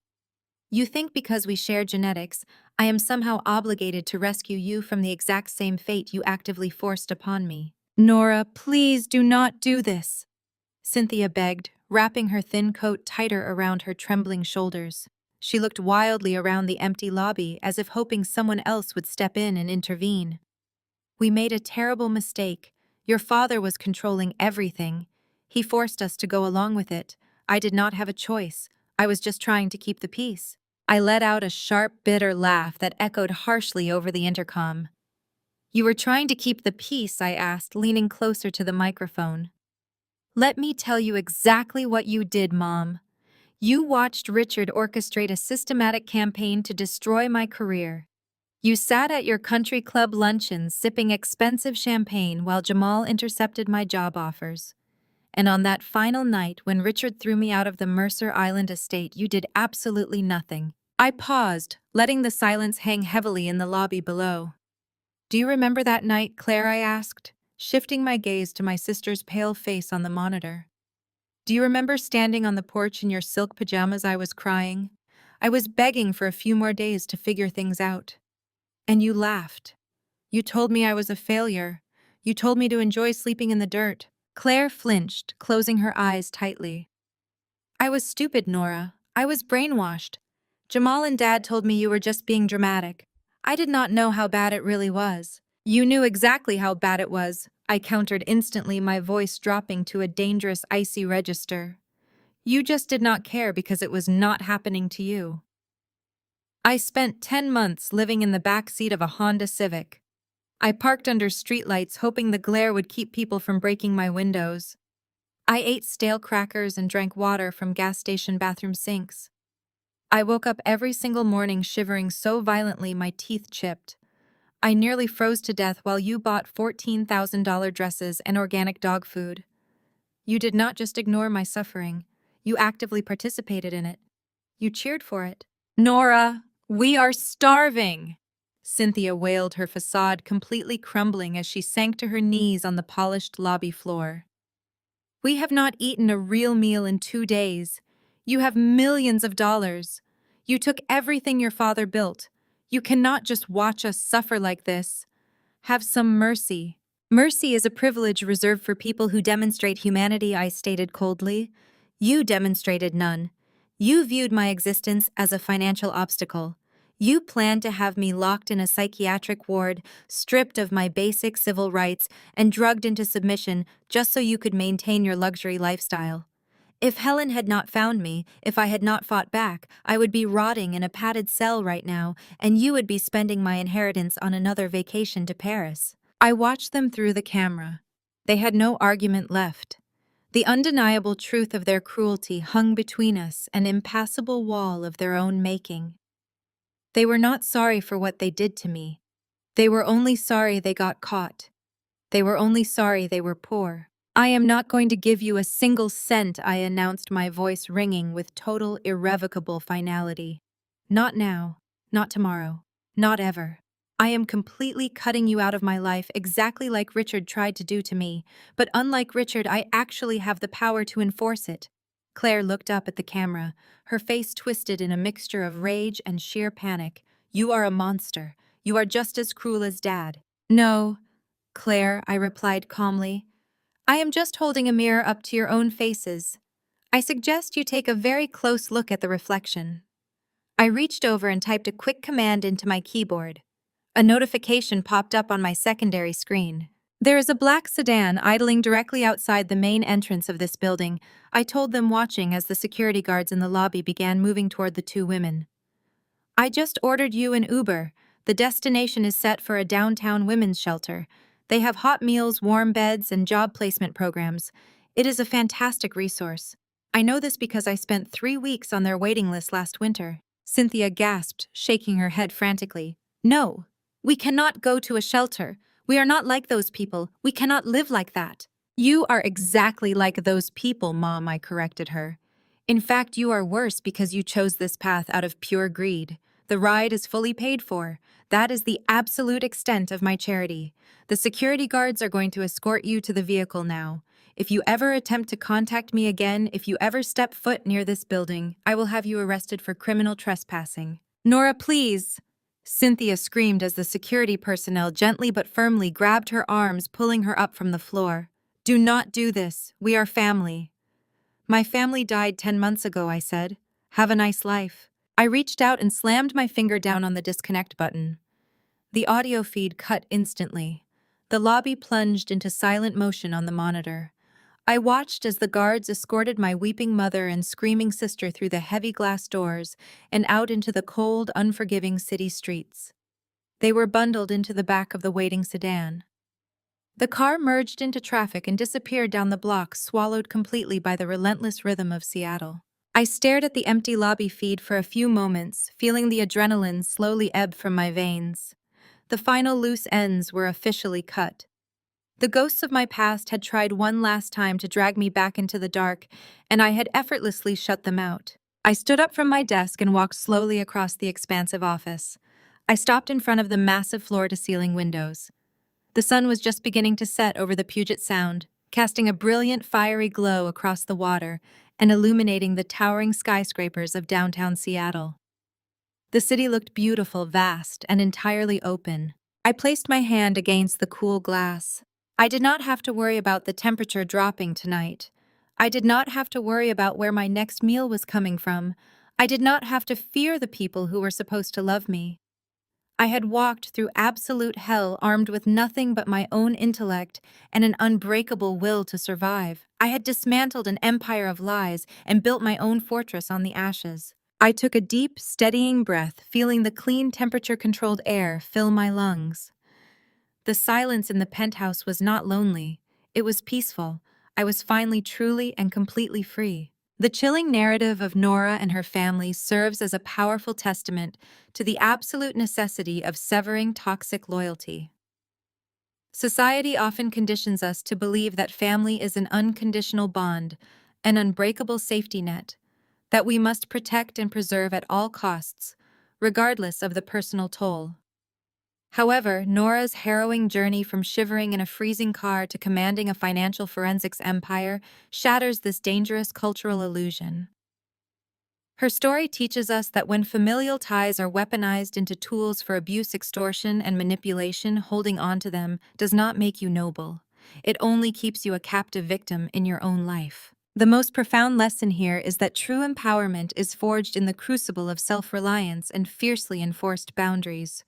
Speaker 1: You think because we share genetics, I am somehow obligated to rescue you from the exact same fate you actively forced upon me." "Nora, please do not do this," Cynthia begged, wrapping her thin coat tighter around her trembling shoulders. She looked wildly around the empty lobby, as if hoping someone else would step in and intervene. "We made a terrible mistake. Your father was controlling everything. He forced us to go along with it. I did not have a choice. I was just trying to keep the peace." I let out a sharp, bitter laugh that echoed harshly over the intercom. "You were trying to keep the peace?" I asked, leaning closer to the microphone. "Let me tell you exactly what you did, Mom. You watched Richard orchestrate a systematic campaign to destroy my career. You sat at your country club luncheons sipping expensive champagne while Jamal intercepted my job offers. And on that final night when Richard threw me out of the Mercer Island estate, you did absolutely nothing." I paused, letting the silence hang heavily in the lobby below. "Do you remember that night, Claire?" I asked, shifting my gaze to my sister's pale face on the monitor. "Do you remember standing on the porch in your silk pajamas?" I was crying. I was begging for a few more days to figure things out. "And you laughed. You told me I was a failure. You told me to enjoy sleeping in the dirt." Claire flinched, closing her eyes tightly. "I was stupid, Nora. I was brainwashed. Jamal and Dad told me you were just being dramatic. I did not know how bad it really was." "You knew exactly how bad it was," I countered instantly, my voice dropping to a dangerous, icy register. "You just did not care because it was not happening to you." I spent 10 months living in the back seat of a Honda Civic. I parked under streetlights, hoping the glare would keep people from breaking my windows. I ate stale crackers and drank water from gas station bathroom sinks. I woke up every single morning shivering so violently my teeth chipped. I nearly froze to death while you bought $14,000 dresses and organic dog food. You did not just ignore my suffering. You actively participated in it. You cheered for it. "Nora, we are starving!" Cynthia wailed, her facade completely crumbling as she sank to her knees on the polished lobby floor. "We have not eaten a real meal in 2 days. You have millions of dollars. You took everything your father built. You cannot just watch us suffer like this. Have some mercy." "Mercy is a privilege reserved for people who demonstrate humanity," I stated coldly. "You demonstrated none. You viewed my existence as a financial obstacle. You planned to have me locked in a psychiatric ward, stripped of my basic civil rights, and drugged into submission just so you could maintain your luxury lifestyle. If Helen had not found me, if I had not fought back, I would be rotting in a padded cell right now, and you would be spending my inheritance on another vacation to Paris. I watched them through the camera. They had no argument left. The undeniable truth of their cruelty hung between us, an impassable wall of their own making. They were not sorry for what they did to me. They were only sorry they got caught. They were only sorry they were poor. I am not going to give you a single cent, I announced, my voice ringing with total, irrevocable finality. Not now, not tomorrow, not ever. I am completely cutting you out of my life exactly like Richard tried to do to me, but unlike Richard, I actually have the power to enforce it. Claire looked up at the camera, her face twisted in a mixture of rage and sheer panic. You are a monster. You are just as cruel as Dad. No, Claire, I replied calmly. I am just holding a mirror up to your own faces. I suggest you take a very close look at the reflection. I reached over and typed a quick command into my keyboard. A notification popped up on my secondary screen. There is a black sedan idling directly outside the main entrance of this building, I told them, watching as the security guards in the lobby began moving toward the two women. I just ordered you an Uber. The destination is set for a downtown women's shelter. They have hot meals, warm beds, and job placement programs. It is a fantastic resource. I know this because I spent 3 weeks on their waiting list last winter. Cynthia gasped, shaking her head frantically. No, we cannot go to a shelter. We are not like those people. We cannot live like that. You are exactly like those people, Mom, I corrected her. In fact, you are worse because you chose this path out of pure greed. The ride is fully paid for. That is the absolute extent of my charity. The security guards are going to escort you to the vehicle now. If you ever attempt to contact me again, if you ever step foot near this building, I will have you arrested for criminal trespassing. Nora, please! Cynthia screamed as the security personnel gently but firmly grabbed her arms, pulling her up from the floor. Do not do this. We are family. My family died 10 months ago, I said. Have a nice life. I reached out and slammed my finger down on the disconnect button. The audio feed cut instantly. The lobby plunged into silent motion on the monitor. I watched as the guards escorted my weeping mother and screaming sister through the heavy glass doors and out into the cold, unforgiving city streets. They were bundled into the back of the waiting sedan. The car merged into traffic and disappeared down the block, swallowed completely by the relentless rhythm of Seattle. I stared at the empty lobby feed for a few moments, feeling the adrenaline slowly ebb from my veins. The final loose ends were officially cut. The ghosts of my past had tried one last time to drag me back into the dark, and I had effortlessly shut them out. I stood up from my desk and walked slowly across the expansive office. I stopped in front of the massive floor-to-ceiling windows. The sun was just beginning to set over the Puget Sound, casting a brilliant, fiery glow across the water and illuminating the towering skyscrapers of downtown Seattle. The city looked beautiful, vast, and entirely open. I placed my hand against the cool glass. I did not have to worry about the temperature dropping tonight. I did not have to worry about where my next meal was coming from. I did not have to fear the people who were supposed to love me. I had walked through absolute hell armed with nothing but my own intellect and an unbreakable will to survive. I had dismantled an empire of lies and built my own fortress on the ashes. I took a deep, steadying breath, feeling the clean, temperature-controlled air fill my lungs. The silence in the penthouse was not lonely. It was peaceful. I was finally truly and completely free. The chilling narrative of Nora and her family serves as a powerful testament to the absolute necessity of severing toxic loyalty. Society often conditions us to believe that family is an unconditional bond, an unbreakable safety net, that we must protect and preserve at all costs, regardless of the personal toll. However, Nora's harrowing journey from shivering in a freezing car to commanding a financial forensics empire shatters this dangerous cultural illusion. Her story teaches us that when familial ties are weaponized into tools for abuse, extortion, and manipulation, holding on to them does not make you noble. It only keeps you a captive victim in your own life. The most profound lesson here is that true empowerment is forged in the crucible of self-reliance and fiercely enforced boundaries.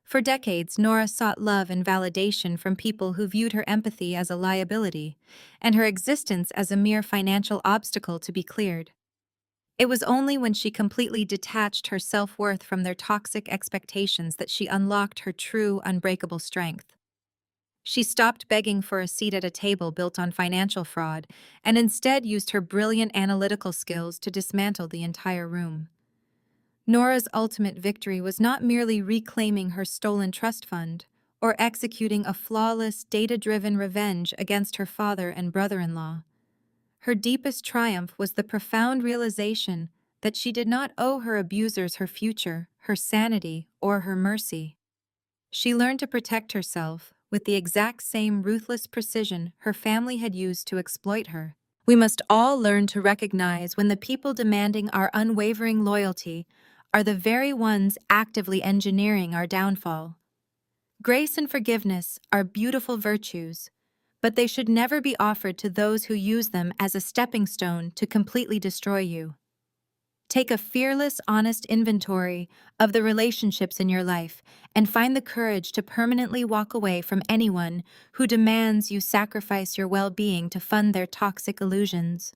Speaker 1: For decades, Nora sought love and validation from people who viewed her empathy as a liability, and her existence as a mere financial obstacle to be cleared. It was only when she completely detached her self-worth from their toxic expectations that she unlocked her true, unbreakable strength. She stopped begging for a seat at a table built on financial fraud and instead used her brilliant analytical skills to dismantle the entire room. Nora's ultimate victory was not merely reclaiming her stolen trust fund or executing a flawless, data-driven revenge against her father and brother-in-law. Her deepest triumph was the profound realization that she did not owe her abusers her future, her sanity, or her mercy. She learned to protect herself with the exact same ruthless precision her family had used to exploit her. We must all learn to recognize when the people demanding our unwavering loyalty are the very ones actively engineering our downfall. Grace and forgiveness are beautiful virtues, but they should never be offered to those who use them as a stepping stone to completely destroy you. Take a fearless, honest inventory of the relationships in your life and find the courage to permanently walk away from anyone who demands you sacrifice your well-being to fund their toxic illusions.